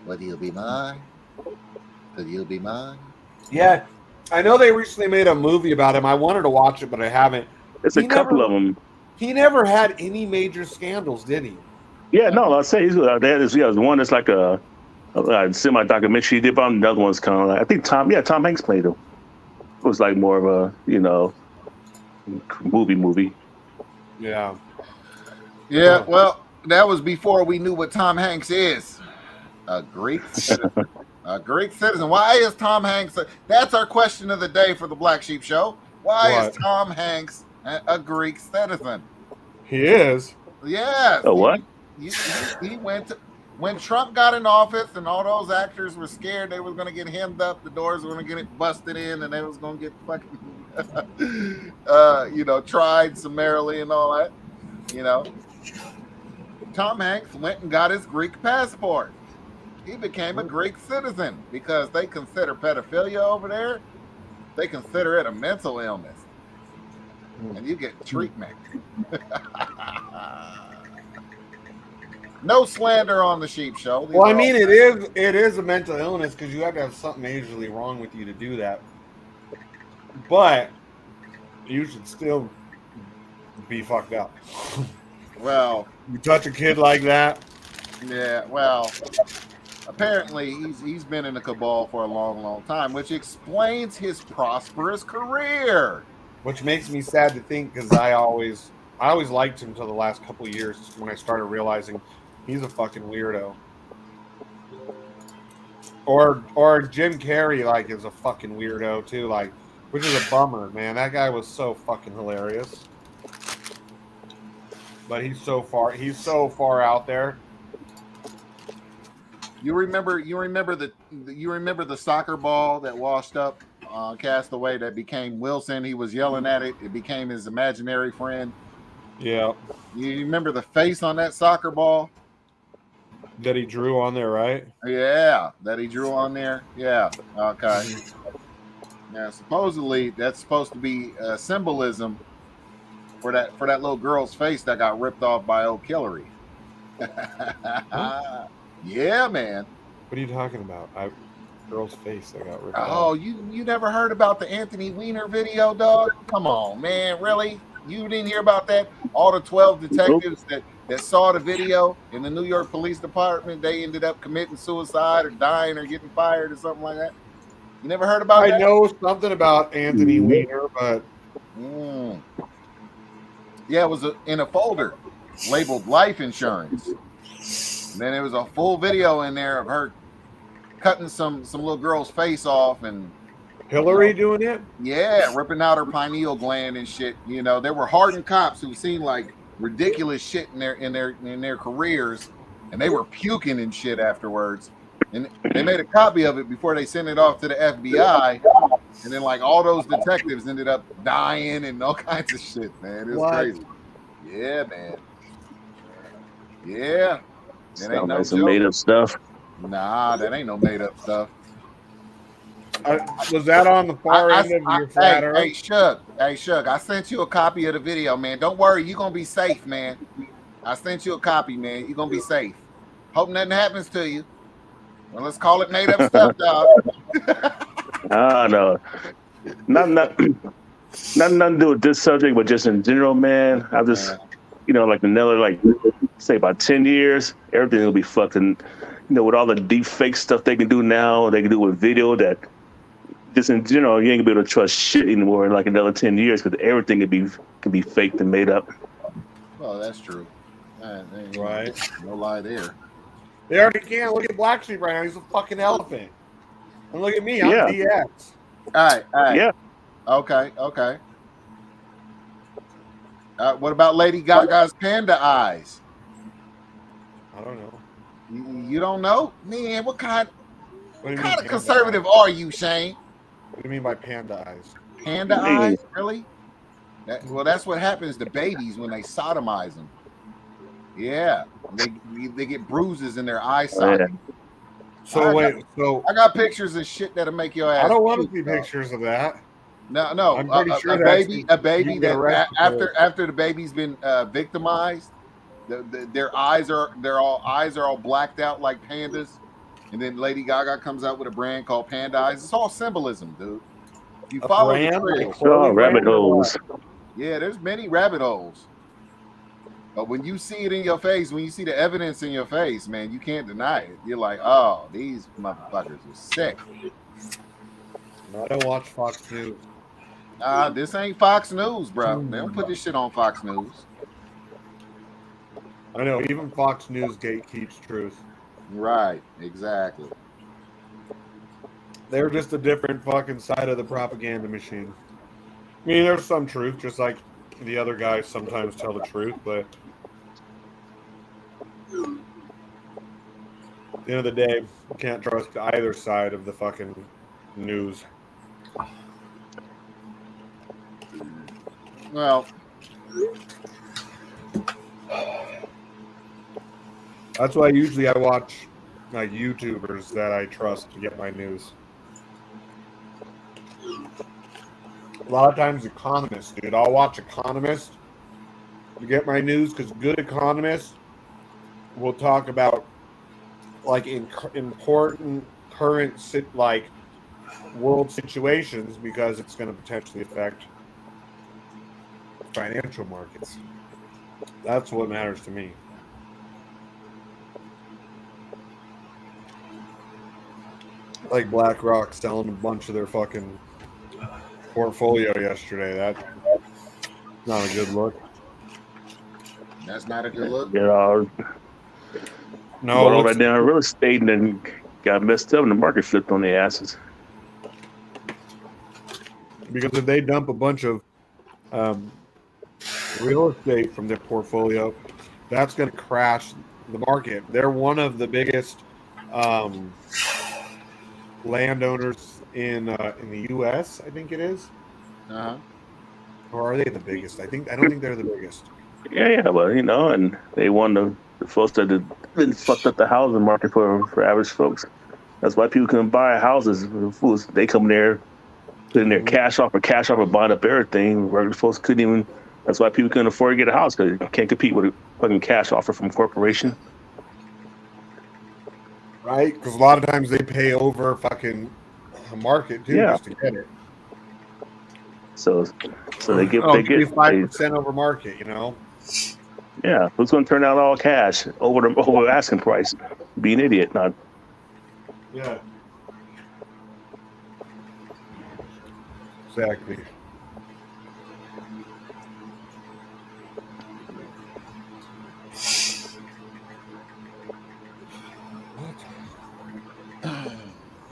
Would you be mine? Could you be mine? Yeah, I know they recently made a movie about him. I wanted to watch it, but I haven't. It's a couple of them. He never had any major scandals, did he? Yeah, no, I'll say there's one that's like a semi-documentary he did, but another one's kind of like, I think Tom Hanks played him. It was like more of a, movie. Yeah. Yeah, well, that was before we knew what Tom Hanks is. A Greek citizen. A Greek citizen. Why is Tom Hanks? That's our question of the day for the Black Sheep Show. Why is Tom Hanks a Greek citizen? He is. Yes. Oh, what? He went to, when Trump got in office and all those actors were scared they was going to get hemmed up, the doors were going to get busted in, and they was going to get fucking, tried summarily and all that. Tom Hanks went and got his Greek passport. He became a Greek citizen because they consider pedophilia over there. They consider it a mental illness, and you get treatment. No slander on the Sheep Show. Well, I mean, it is a mental illness because you have to have something majorly wrong with you to do that. But you should still be fucked up. Well, you touch a kid like that. Yeah, well, apparently he's been in the cabal for a long time, which explains his prosperous career. Which makes me sad to think because I always liked him until the last couple of years when I started realizing he's a fucking weirdo. Or Jim Carrey is a fucking weirdo too, which is a bummer, man. That guy was so fucking hilarious. But he's so far out there. You remember the soccer ball that washed up Castaway that became Wilson? He was yelling at it. It became his imaginary friend. Yeah. You remember the face on that soccer ball? That he drew on there, right? Yeah, that he drew on there. Yeah. Okay. Now, supposedly that's supposed to be symbolism for that little girl's face that got ripped off by old Hillary. Yeah, man. What are you talking about? Girl's face that got ripped off. Oh, you never heard about the Anthony Weiner video, dog? Come on, man. Really? You didn't hear about that? All the 12 detectives that saw the video in the New York Police Department, they ended up committing suicide or dying or getting fired or something like that. You never heard about that? I know something about Anthony Weiner, but yeah, it was in a folder labeled life insurance. And then there was a full video in there of her cutting some little girl's face off and Hillary doing it? Yeah, ripping out her pineal gland and shit. There were hardened cops who seen ridiculous shit in their careers, and they were puking and shit afterwards. And they made a copy of it before they sent it off to the FBI. And then all those detectives ended up dying and all kinds of shit, man. It was crazy. Yeah, man. Yeah. That ain't no some made up stuff. Nah, that ain't no made up stuff. Was that on the far end of your flat earth? Hey, Shug, I sent you a copy of the video, man. Don't worry, you're going to be safe, man. I sent you a copy, man. You're going to be safe. Hope nothing happens to you. Well, let's call it made up stuff, dog. No. Nothing to do with this subject, but just in general, man. I just, another, say about 10 years, everything will be fucking, with all the deep fake stuff they can do now, they can do with video that just in general, you ain't gonna be able to trust shit anymore in another 10 years because everything can be faked and made up. Well, that's true. Right. No lie there. They already can't. Look at BlackSheep right now. He's a fucking elephant. And look at me, I'm DX. All right. Yeah. Okay. What about Lady Gaga's panda eyes? I don't know. You don't know? Man, what kind of conservative eyes? are you, Shane? What do you mean by panda eyes? Panda eyes? Really? That's what happens to babies when they sodomize them. Yeah. They get bruises in their eye socket. So I got pictures of shit that'll make your ass. I don't want to see pictures of that. No. I'm pretty sure a baby that after the baby's been victimized, their eyes are all blacked out like pandas, and then Lady Gaga comes out with a brand called Panda Eyes. It's all symbolism, dude. You follow the trail. Rabbit holes. Yeah, there's many rabbit holes. But when you see it in your face, when you see the evidence in your face, man, you can't deny it. You're like, oh, these motherfuckers are sick. I don't watch Fox News. This ain't Fox News, bro. They don't put this shit on Fox News. I know, even Fox News gatekeeps truth. Right, exactly. They're just a different fucking side of the propaganda machine. I mean, there's some truth, just like the other guys sometimes tell the truth, but at the end of the day, you can't trust either side of the fucking news. Well, that's why usually I watch my YouTubers that I trust to get my news. A lot of times economists, dude. I'll watch economists to get my news because good economists will talk about like important current like world situations because it's going to potentially affect financial markets. That's what matters to me. Like BlackRock selling a bunch of their fucking portfolio yesterday. That's not a good look. That's not a good look. Yeah. No, all right now, real estate and then got messed up and the market flipped on their asses. Because if they dump a bunch of real estate from their portfolio, that's going to crash the market. They're one of the biggest landowners in the U.S. I think it is. Or are they the biggest? I don't think they're the biggest. Yeah, but and they won the folks that didn't fucked up the housing market for average folks. That's why people couldn't buy houses. Fools, they come there, putting their cash offer, buying up everything. Regular folks couldn't even. That's why people couldn't afford to get a house because you can't compete with a fucking cash offer from a corporation. Right? Because a lot of times they pay over fucking a market too just to get it. So they get 5% over market, Yeah, who's going to turn out all cash over asking price? Be an idiot, not. Yeah. Exactly.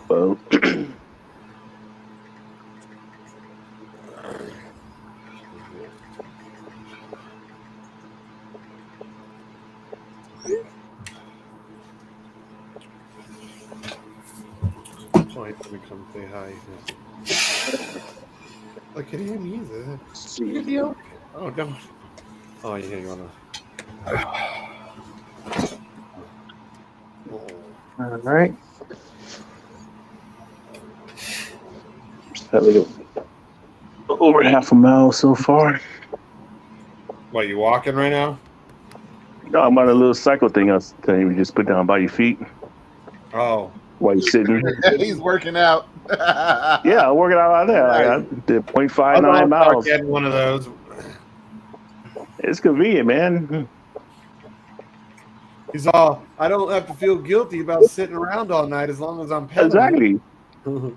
Well. Let me come say hi. Look at him, he's a video. Oh, don't. Oh, yeah, you wanna. All right. Having over half a mile so far. What, you walking right now? No, I'm on a little cycle thing. I was telling you, just put down by your feet. Oh. While you're sitting. He's working out. Yeah, I'm working out there. I did 0.59 miles. Getting one of those. It's convenient, man. He's all, I don't have to feel guilty about sitting around all night as long as I'm pedaling. Exactly. No,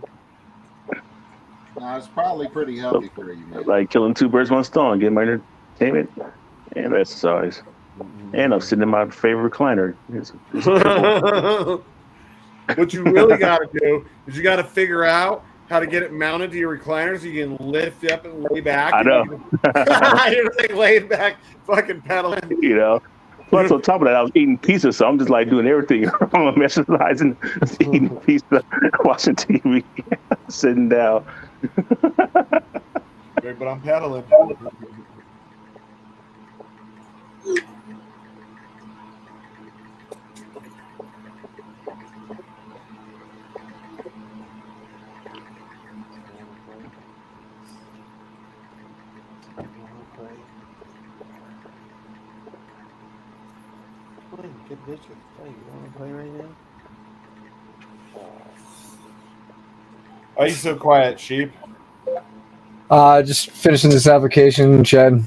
it's probably pretty healthy for you, man. Like killing two birds, one stone. Getting my entertainment and exercise. And I'm sitting in my favorite recliner. It's What you really got to do is you got to figure out how to get it mounted to your recliner so you can lift up and lay back. I know. You're like laying back, fucking pedaling. You know. Plus, on top of that, I was eating pizza, so I'm just like doing everything. I'm exercising, eating pizza, watching TV, sitting down. But I'm pedaling. Good picture. Hey, you want to play right now? Why are you so quiet, sheep? Just finishing this application, Chad.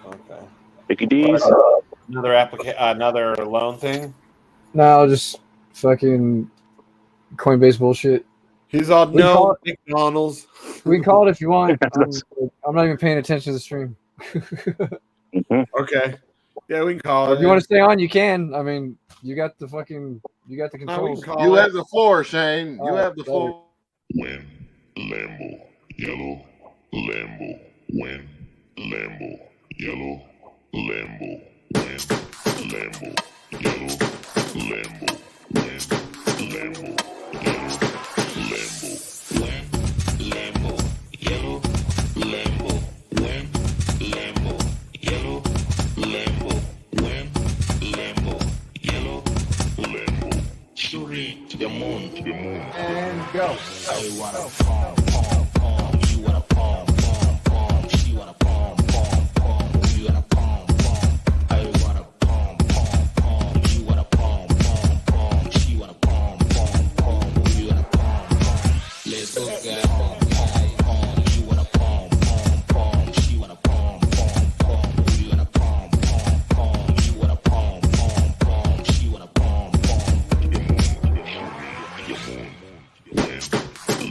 Okay. Mickey D's. Another loan thing? No, just fucking Coinbase bullshit. He's all no McDonald's. We can call it if you want. I'm not even paying attention to the stream. Okay. Yeah, we can call it. If you want to stay on, you can. I mean, you got the controls. You have the floor, Shane. You have the floor. Win, Lambo, yellow, Lambo, win, Lambo, yellow, Lambo, win, Lambo, yellow, Lambo, win, Lambo, yellow, Lambo, win, Lambo, yellow, Lambo, win, Lambo, yellow, Lambo, win, Lambo, yellow, Lambo, shooting to the moon, and go. I wanna palm, palm, palm. You wanna palm, palm, palm. She wanna palm, palm, palm. You wanna palm, palm. I wanna palm, palm, palm. You wanna palm, palm, palm. She wanna palm, palm, palm. You wanna palm, palm. Let's go, guys. Palm, palm, palm. You wanna palm, palm, palm. She wanna palm, palm, palm. You wanna palm, palm, palm. You wanna palm, palm, palm. She wanna palm, palm.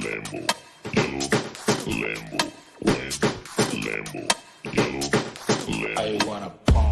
Lambo, yellow, Lambo, red, Lambo, yellow, Lambo. I wanna palm.